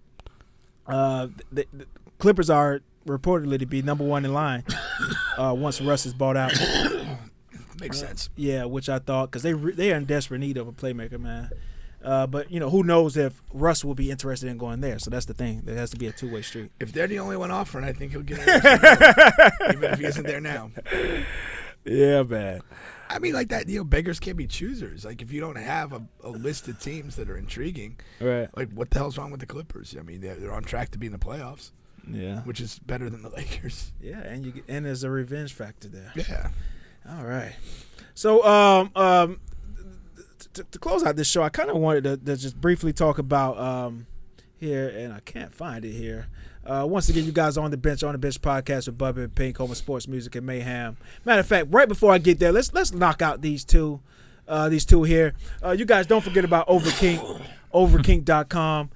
the Clippers are reportedly to be number one in line once Russ is bought out. Makes sense. Yeah, which I thought, because they are in desperate need of a playmaker, man. But who knows if Russ will be interested in going there? So that's the thing. There has to be a two-way street. If they're the only one offering, I think he'll get it, even if he isn't there now. Yeah, man. I mean, like that. Beggars can't be choosers. Like if you don't have a list of teams that are intriguing, right? Like what the hell's wrong with the Clippers? I mean, they're on track to be in the playoffs. Yeah, which is better than the Lakers. Yeah, and there's a revenge factor there. Yeah. All right. So, to close out this show, I kind of wanted to just briefly talk about here, and I can't find it here. Once again, you guys on the bench podcast with Bubba and Pink, home of sports, music, and mayhem. Matter of fact, right before I get there, let's knock out these two here. You guys don't forget about overkink.com.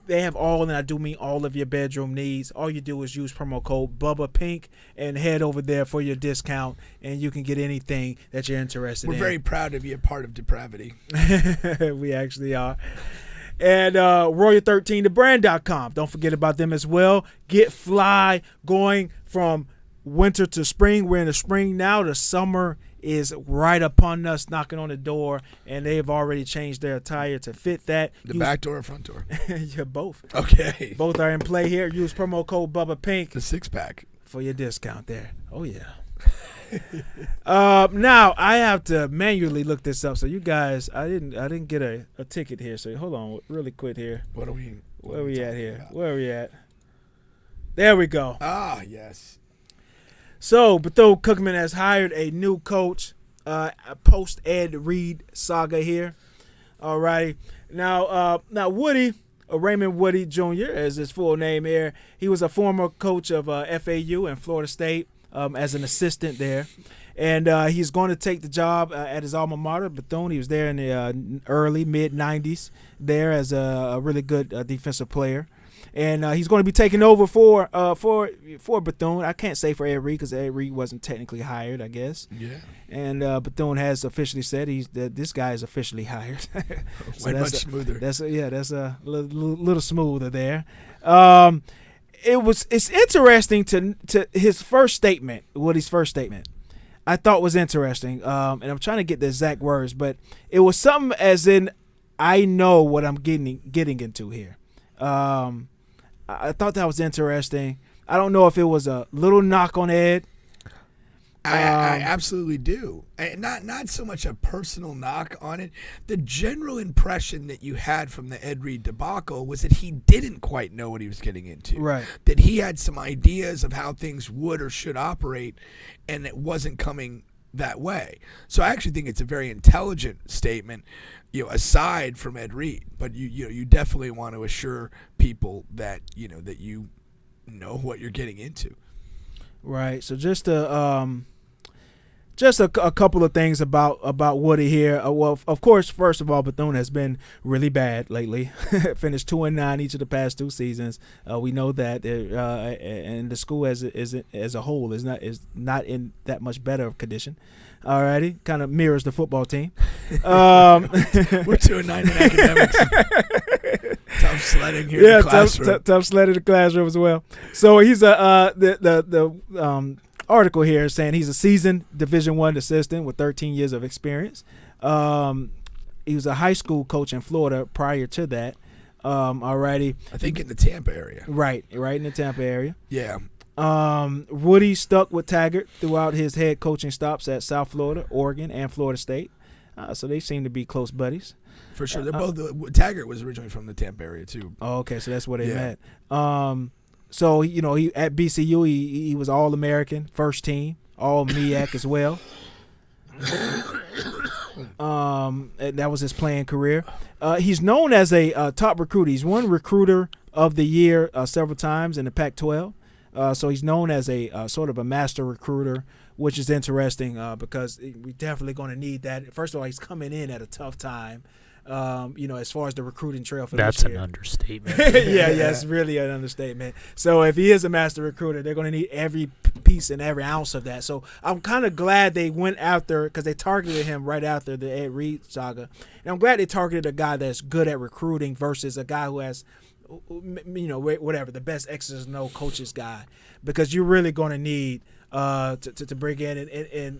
They have all, and I do mean all of your bedroom needs. All you do is use promo code BubbaPink and head over there for your discount, and you can get anything that you're interested in. We're very proud to be a part of depravity. We actually are. And Royal13thebrand.com. Don't forget about them as well. Get fly going from winter to spring. We're in the spring now. The summer is right upon us, knocking on the door, and they have already changed their attire to fit that. Back door or front door? Yeah, both. Okay. Both are in play here. Use promo code BubbaPink. The 6-pack. For your discount there. Oh, yeah. Now, I have to manually look this up. So you guys, I didn't get a ticket here. So hold on really quick here. Where are we at here? Where are we at? There we go. Ah, yes. So, Bethune Cookman has hired a new coach, post Ed Reed saga here. All right. Now Woody, Raymond Woody Jr. is his full name here. He was a former coach of FAU and Florida State as an assistant there. And he's going to take the job at his alma mater, Bethune. He was there in the early, mid-'90s there as a really good defensive player. And he's going to be taking over for Bethune. I can't say for Ed Reed because Ed Reed wasn't technically hired, I guess. Yeah. And Bethune has officially said that this guy is officially hired. So much smoother. That's a little smoother there. It's interesting to his first statement. Woody's first statement, I thought was interesting. And I'm trying to get the exact words, but it was something as in, I know what I'm getting into here. I thought that was interesting. I don't know if it was a little knock on Ed. I absolutely do. Not so much a personal knock on it. The general impression that you had from the Ed Reed debacle was that he didn't quite know what he was getting into. Right. That he had some ideas of how things would or should operate, and it wasn't coming that way. So I actually think it's a very intelligent statement, aside from Ed Reed. But you definitely want to assure people that that you know what you're getting into. Right. So just a couple of things about Woody here. Well, of course, first of all, Bethune has been really bad lately. Finished 2-9 each of the past 2 seasons. We know that, and the school as a whole is not in that much better of condition. Alrighty, kind of mirrors the football team. We're 2-9 in academics. Tough sledding here in the classroom. Tough sledding in the classroom as well. So he's the article here is saying he's a seasoned Division I assistant with 13 years of experience. He was a high school coach in Florida prior to that. Alrighty. I think in the Tampa area. Right in the Tampa area. Yeah. Woody stuck with Taggart throughout his head coaching stops at South Florida, Oregon, and Florida State. So they seem to be close buddies. For sure. They're both. Taggart was originally from the Tampa area too. Oh, okay. So that's where they met. So he at BCU he was All-American, first team, All MEAC as well. And that was his playing career. He's known as a top recruiter. He's won Recruiter of the Year several times in the Pac-12. So he's known as a sort of a master recruiter, which is interesting because we're definitely going to need that. First of all, he's coming in at a tough time. as far as the recruiting trail for That's this year. an understatement. yeah, it's really an understatement. So if he is a master recruiter, they're going to need every piece and every ounce of that. So I'm kind of glad they went after, because they targeted him right after the Ed Reed saga. And I'm glad they targeted a guy that's good at recruiting versus a guy who has, whatever, the best X's and O coaches guy, because you're really going to need to bring in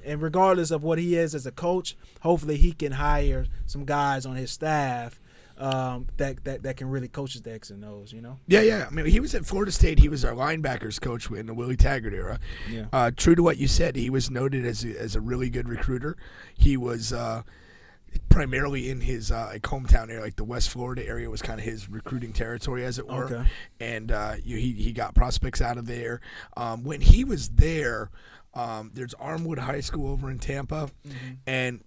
and regardless of what he is as a coach, hopefully he can hire some guys on his staff that can really coach the X and O's, Yeah. I mean, he was at Florida State. He was our linebackers coach in the Willie Taggart era. Yeah. True to what you said, he was noted as a really good recruiter. He was primarily in his hometown area, like the West Florida area was kind of his recruiting territory, as it were. Okay. And he got prospects out of there. When he was there, there's Armwood High School over in Tampa, and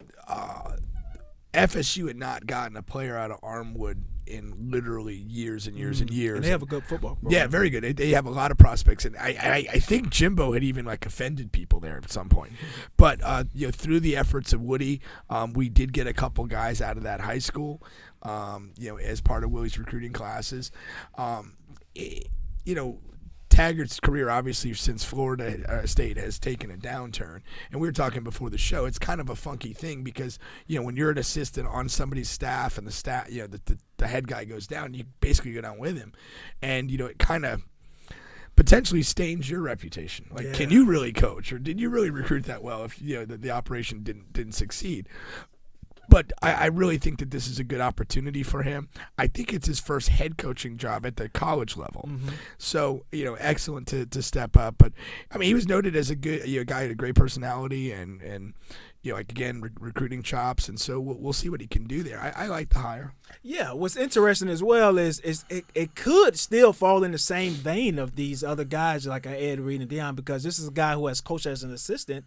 FSU had not gotten a player out of Armwood in literally years and years and years. And they have a good football program. Yeah, very good. They have a lot of prospects, and I think Jimbo had even offended people there at some point. But through the efforts of Woody, we did get a couple guys out of that high school, as part of Willie's recruiting classes. Taggart's career, obviously, since Florida State has taken a downturn, and we were talking before the show, it's kind of a funky thing because, when you're an assistant on somebody's staff and the staff, the head guy goes down, you basically go down with him, and, it kind of potentially stains your reputation. Can you really coach, or did you really recruit that well if, the operation didn't succeed? But I really think that this is a good opportunity for him. I think it's his first head coaching job at the college level. So, excellent to step up. But, I mean, he was noted as a good guy with a great personality and recruiting chops. And so we'll see what he can do there. I like the hire. Yeah, what's interesting as well is it could still fall in the same vein of these other guys like Ed Reed and Deion, because this is a guy who has coached as an assistant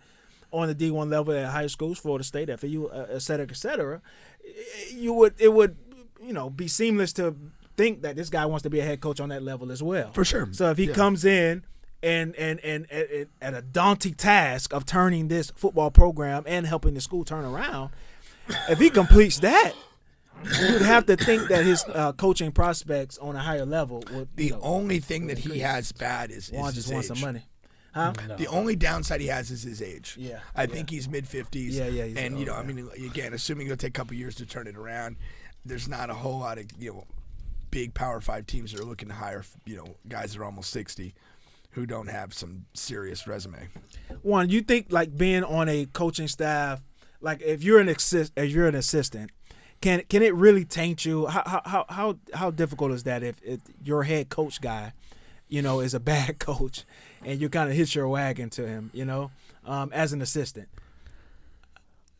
on the D1 level at high schools, Florida State, FAU, et cetera. It would be seamless to think that this guy wants to be a head coach on that level as well. For sure. So if he comes in and at a daunting task of turning this football program and helping the school turn around, if he completes that, you would have to think that his coaching prospects on a higher level would. The only thing that he has bad is just want some money. No. The only downside he has is his age. Yeah, I think he's mid-50s. Yeah. And, I mean, again, assuming it'll take a couple years to turn it around, there's not a whole lot of, big Power 5 teams that are looking to hire, guys that are almost 60 who don't have some serious resume. One, you think, being on a coaching staff, if you're an assistant, can it really taint you? How difficult is that if your head coach guy, is a bad coach and you kind of hitch your wagon to him, as an assistant?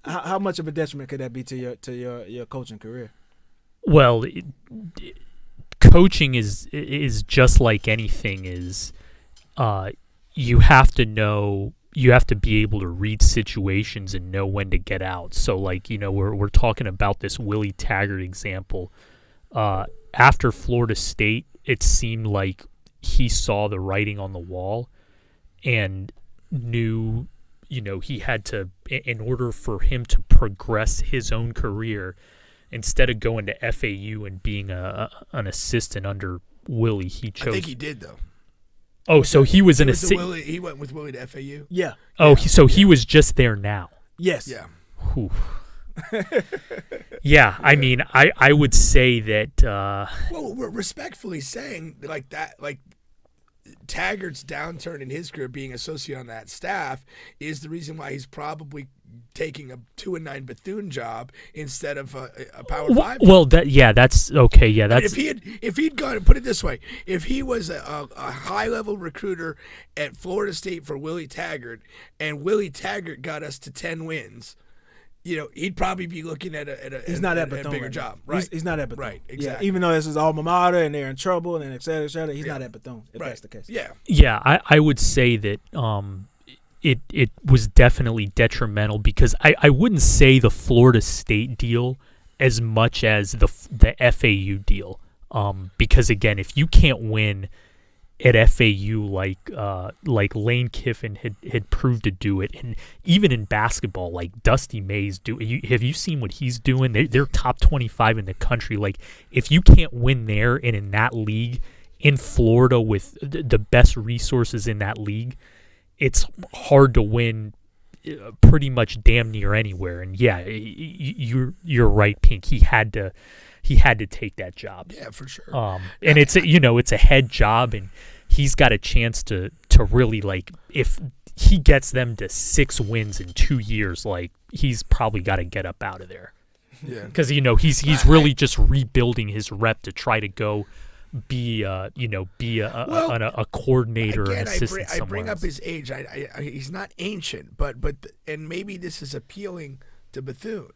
How much of a detriment could that be to your coaching career? Well, coaching is just like anything. You have to know. You have to be able to read situations and know when to get out. So, we're talking about this Willie Taggart example. After Florida State, it seemed like he saw the writing on the wall and knew, he had to, in order for him to progress his own career, instead of going to FAU and being an assistant under Willie, he chose. I think he did, though. Oh, so he was an assistant. He went with Willie to FAU? Yeah. Oh, he was just there now. Yes. Yeah. Whew. Yeah, I mean, I would say that. Well, we're respectfully saying that, Taggart's downturn in his career, being associated on that staff, is the reason why he's probably taking a 2-9 Bethune job instead of a Power 5. Well, that's okay. Yeah, that's. If he'd gone, put it this way, if he was a high level recruiter at Florida State for Willie Taggart, and Willie Taggart got us to 10 wins. He'd probably be looking at a bigger job. Right. He's not at Bethune. Right, exactly. Yeah, even though this is alma mater and they're in trouble and et cetera, he's not at Bethune, if that's the case. Yeah. Yeah, I would say that it was definitely detrimental because I wouldn't say the Florida State deal as much as the FAU deal. Because, again, if you can't win at FAU like Lane Kiffin had proved to do it, and even in basketball, like Dusty Mays have you seen what he's doing? They're top 25 in the country. Like, if you can't win there and in that league in Florida with the best resources in that league, it's hard to win pretty much damn near anywhere. And yeah, you're right, Pink. He had to take that job. Yeah, for sure. And it's a head job, and he's got a chance to really, like, if he gets them to 6 wins in 2 years, like, he's probably got to get up out of there. Yeah, because he's really just rebuilding his rep to try to go be a coordinator, again, an assistant. I bring somewhere up his age. He's not ancient, but and maybe this is appealing to Bethune,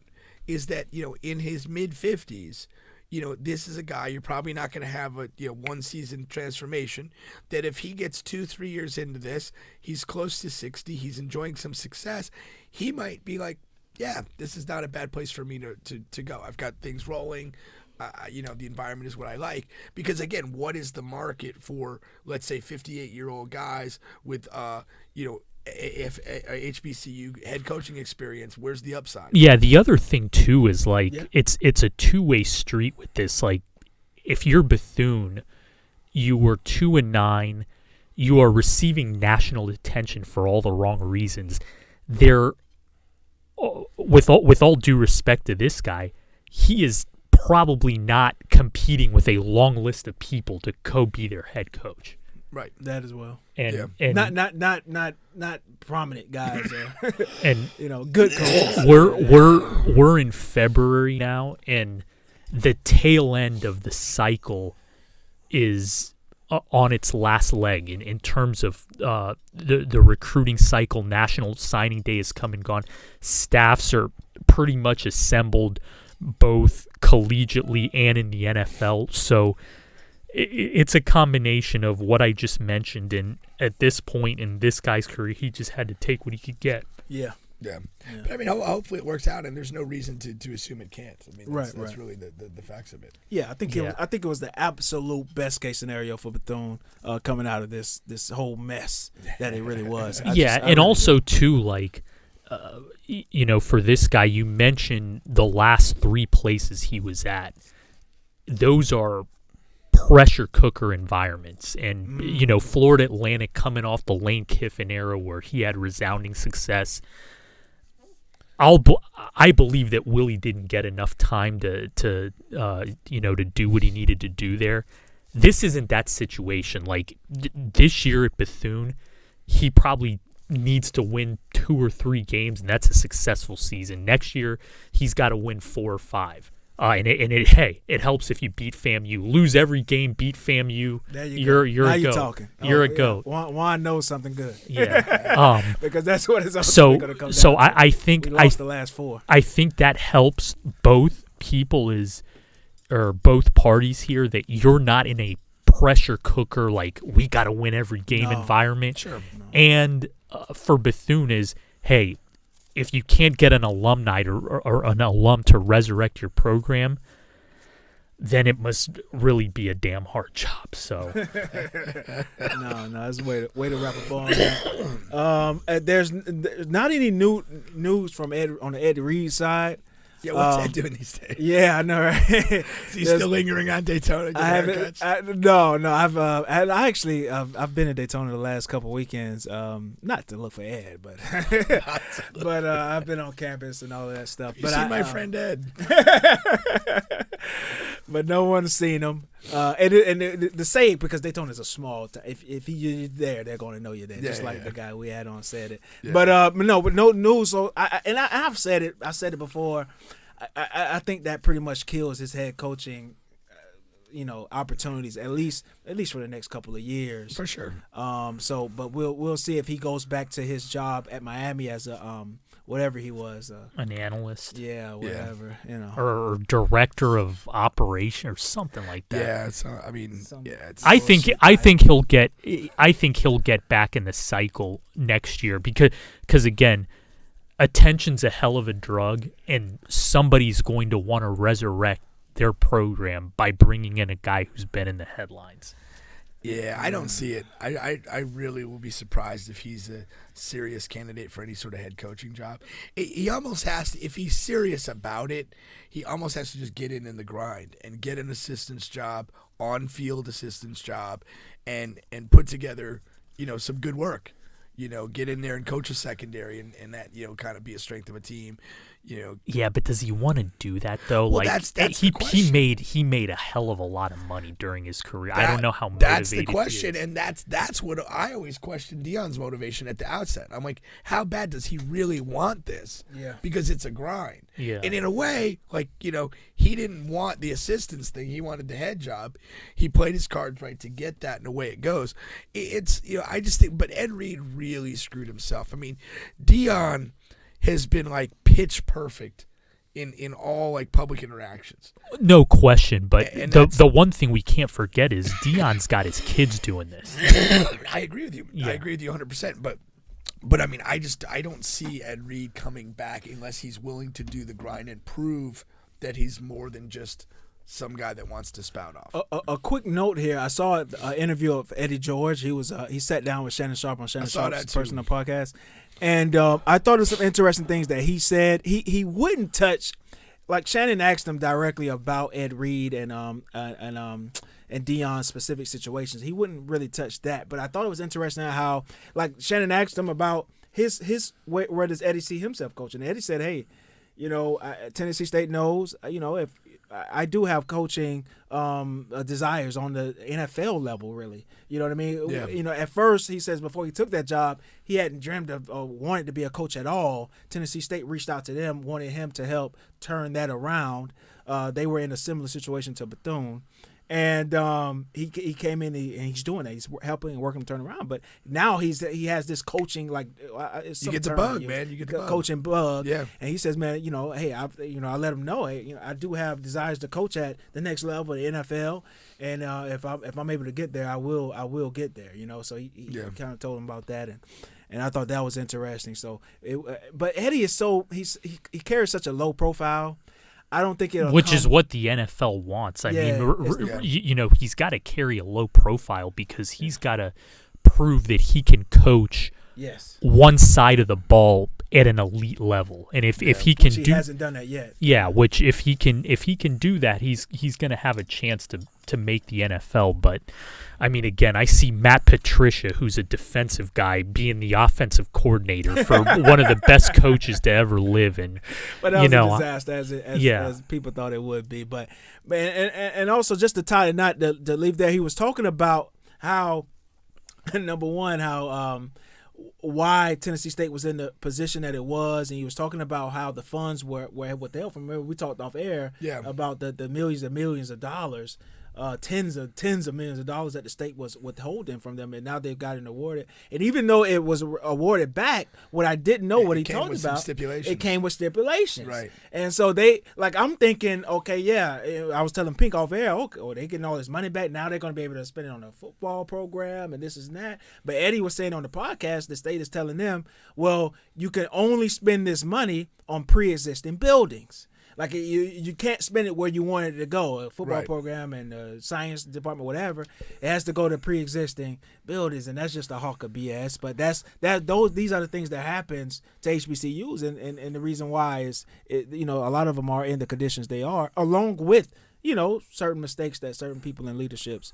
is that in his mid-50s. This is a guy you're probably not going to have a one season transformation. That if he gets 2-3 years into this, he's close to 60. He's enjoying some success. He might be like, yeah, this is not a bad place for me to go. I've got things rolling. The environment is what I like. Because again, what is the market for, let's say, 58-year-old guys with HBCU head coaching experience? Where's the upside? Yeah, the other thing too is it's a two-way street with this. Like, if you're Bethune, you were 2-9, you are receiving national attention for all the wrong reasons. They're with all due respect to this guy, he is probably not competing with a long list of people to be their head coach. Right, that as well, and not prominent guys, and good coaches. We're in February now, and the tail end of the cycle is on its last leg in terms of the recruiting cycle. National Signing Day has come and gone. Staffs are pretty much assembled, both collegiately and in the NFL. So it's a combination of what I just mentioned, and at this point in this guy's career, he just had to take what he could get. Yeah. But I mean, hopefully it works out, and there's no reason to assume it can't. I mean, that's really the facts of it. Yeah, I think it was the absolute best case scenario for Bethune coming out of this whole mess that it really was. Also too, like, for this guy, you mentioned the last 3 places he was at. Those are pressure cooker environments, and Florida Atlantic, coming off the Lane Kiffin era where he had resounding success. I believe that Willie didn't get enough time to do what he needed to do there. This isn't that situation. Like, this year at Bethune, he probably needs to win 2 or 3 games, and that's a successful season. Next year, he's got to win 4 or 5. It helps if you beat FAMU. Lose every game, beat FAMU. There you're now a you're goat. Talking. You're a goat. Juan knows something good. Yeah. Because that's what it's also going to come down to. I think we lost the last 4. I think that helps both both parties here, that you're not in a pressure cooker, like, we got to win every game environment. Sure. No. And for Bethune is, hey, if you can't get an alumni or an alum to resurrect your program, then it must really be a damn hard job. So no, it's a way to wrap up on that. There's not any news from Ed on the Ed Reed side. Yeah, what's Ed doing these days? Yeah, I know, right? Is he still lingering on Daytona? I've been in Daytona the last couple weekends, not to look for Ed, but I've been on campus and all of that stuff. You see my friend Ed, but no one's seen him. And the say, because Daytona's a small town. If you're there, they're going to know you're there. Just like the guy we had on said it. Yeah. But no news. So I've said it. I said it before. I think that pretty much kills his head coaching, opportunities at least for the next couple of years. For sure. But we'll see if he goes back to his job at Miami as a whatever he was, an analyst. Yeah, whatever, or director of operation or something like that. Yeah, I think he'll get back in the cycle next year because again, attention's a hell of a drug, and somebody's going to want to resurrect their program by bringing in a guy who's been in the headlines. Yeah, I don't see it. I really will be surprised if he's a serious candidate for any sort of head coaching job. He almost has to, if he's serious about it, he almost has to just get in the grind and get an assistant's job, on-field assistant's job, and put together, some good work. Get in there and coach a secondary and that, kind of be a strength of a team. Yeah, but does he want to do that though? Well, that's the question. He made a hell of a lot of money during his career. I don't know how motivated that's the question, he is. and that's what I always question Deion's motivation at the outset. I'm like, how bad does he really want this? Yeah, because it's a grind. Yeah, and in a way, he didn't want the assistance thing. He wanted the head job. He played his cards right to get that, and the way it goes, it's I just think. But Ed Reed really screwed himself. I mean, Deion has been pitch perfect in all public interactions. No question, but the one thing we can't forget is Deion's got his kids doing this. I agree with you. Yeah. I agree with you 100%. But I mean, I don't see Ed Reed coming back unless he's willing to do the grind and prove that he's more than just some guy that wants to spout off. A quick note here. I saw an interview of Eddie George. He sat down with Shannon Sharp on Shannon Sharp's personal podcast. And I thought there was some interesting things that he said. He wouldn't touch, Shannon asked him directly about Ed Reed and Deion's specific situations. He wouldn't really touch that. But I thought it was interesting how Shannon asked him about his where does Eddie see himself coaching. And Eddie said, hey, Tennessee State knows, if I do have coaching desires on the NFL level, really. You know what I mean? Yeah. At first, he says before he took that job, he hadn't dreamed of wanted to be a coach at all. Tennessee State reached out to them, wanted him to help turn that around. They were in a similar situation to Bethune. And he came in and he's doing that. He's helping and working to turn around. But now he has this coaching you get the bug, man. You get the bug. Coaching bug. Yeah. And he says, man, hey, I let him know, hey, I do have desires to coach at the next level, the NFL, and if I'm able to get there, I will get there. So he kind of told him about that, and I thought that was interesting. So, but Eddie is he carries such a low profile. I don't think it'll Which is what the NFL wants. I mean, he's got to carry a low profile because he's got to prove that he can coach one side of the ball at an elite level. And if he can he hasn't done that yet. Yeah, which if he can do that, he's going to have a chance to make the NFL. But I mean, again, I see Matt Patricia, who's a defensive guy, being the offensive coordinator for one of the best coaches to ever live. And but that was a disaster, as people thought it would be. But and also just to tie the knot, to leave there, he was talking about how number one, why Tennessee State was in the position that it was, and he was talking about how the funds were withheld from. Remember, we talked off air about the millions and millions of dollars, tens of millions of dollars that the state was withholding from them, and now they've gotten awarded. And even though it was awarded back, what I didn't know what he talked about, it came with stipulations. Right. And so I'm thinking, okay, I was telling Pink off air, okay, they're getting all this money back. Now they're going to be able to spend it on a football program and this and that. But Eddie was saying on the podcast, the state is telling them, well, you can only spend this money on pre-existing buildings. You can't spend it where you want it to go, a football program and a science department, whatever. It has to go to pre-existing buildings, and that's just a hawk of BS. But these are the things that happens to HBCUs, and the reason why is a lot of them are in the conditions they are, along with certain mistakes that certain people in leaderships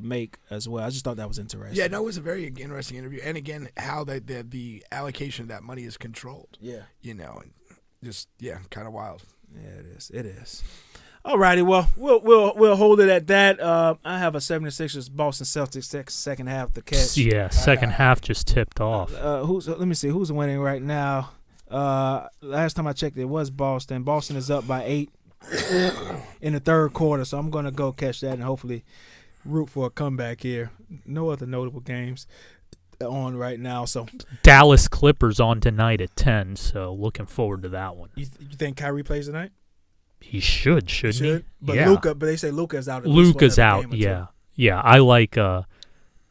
make as well. I just thought that was interesting. Yeah, no, it was a very interesting interview, and again, how the allocation of that money is controlled. Yeah, and just kind of wild. Yeah, it is. All righty, well, we'll hold it at that. I have a 76ers Boston Celtics second half to catch. Yeah, second half just tipped off. Let me see who's winning right now. Last time I checked, it was Boston. Boston is up by 8 in the third quarter, so I'm going to go catch that and hopefully root for a comeback here. No other notable games on right now. So Dallas Clippers on tonight at 10, so looking forward to that one. You think Kyrie plays tonight? He shouldn't he? But Luka, but they say Luka's out. Luka's out, yeah. Yeah, I like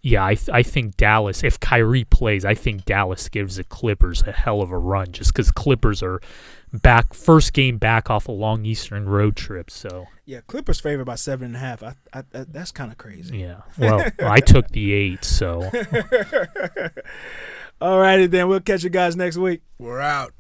Yeah, I think Dallas, if Kyrie plays, I think Dallas gives the Clippers a hell of a run just because Clippers are first game back off a long Eastern road trip. So yeah, Clippers favored by 7.5. That's kind of crazy. Yeah, well, I took the 8, so. All righty, then. We'll catch you guys next week. We're out.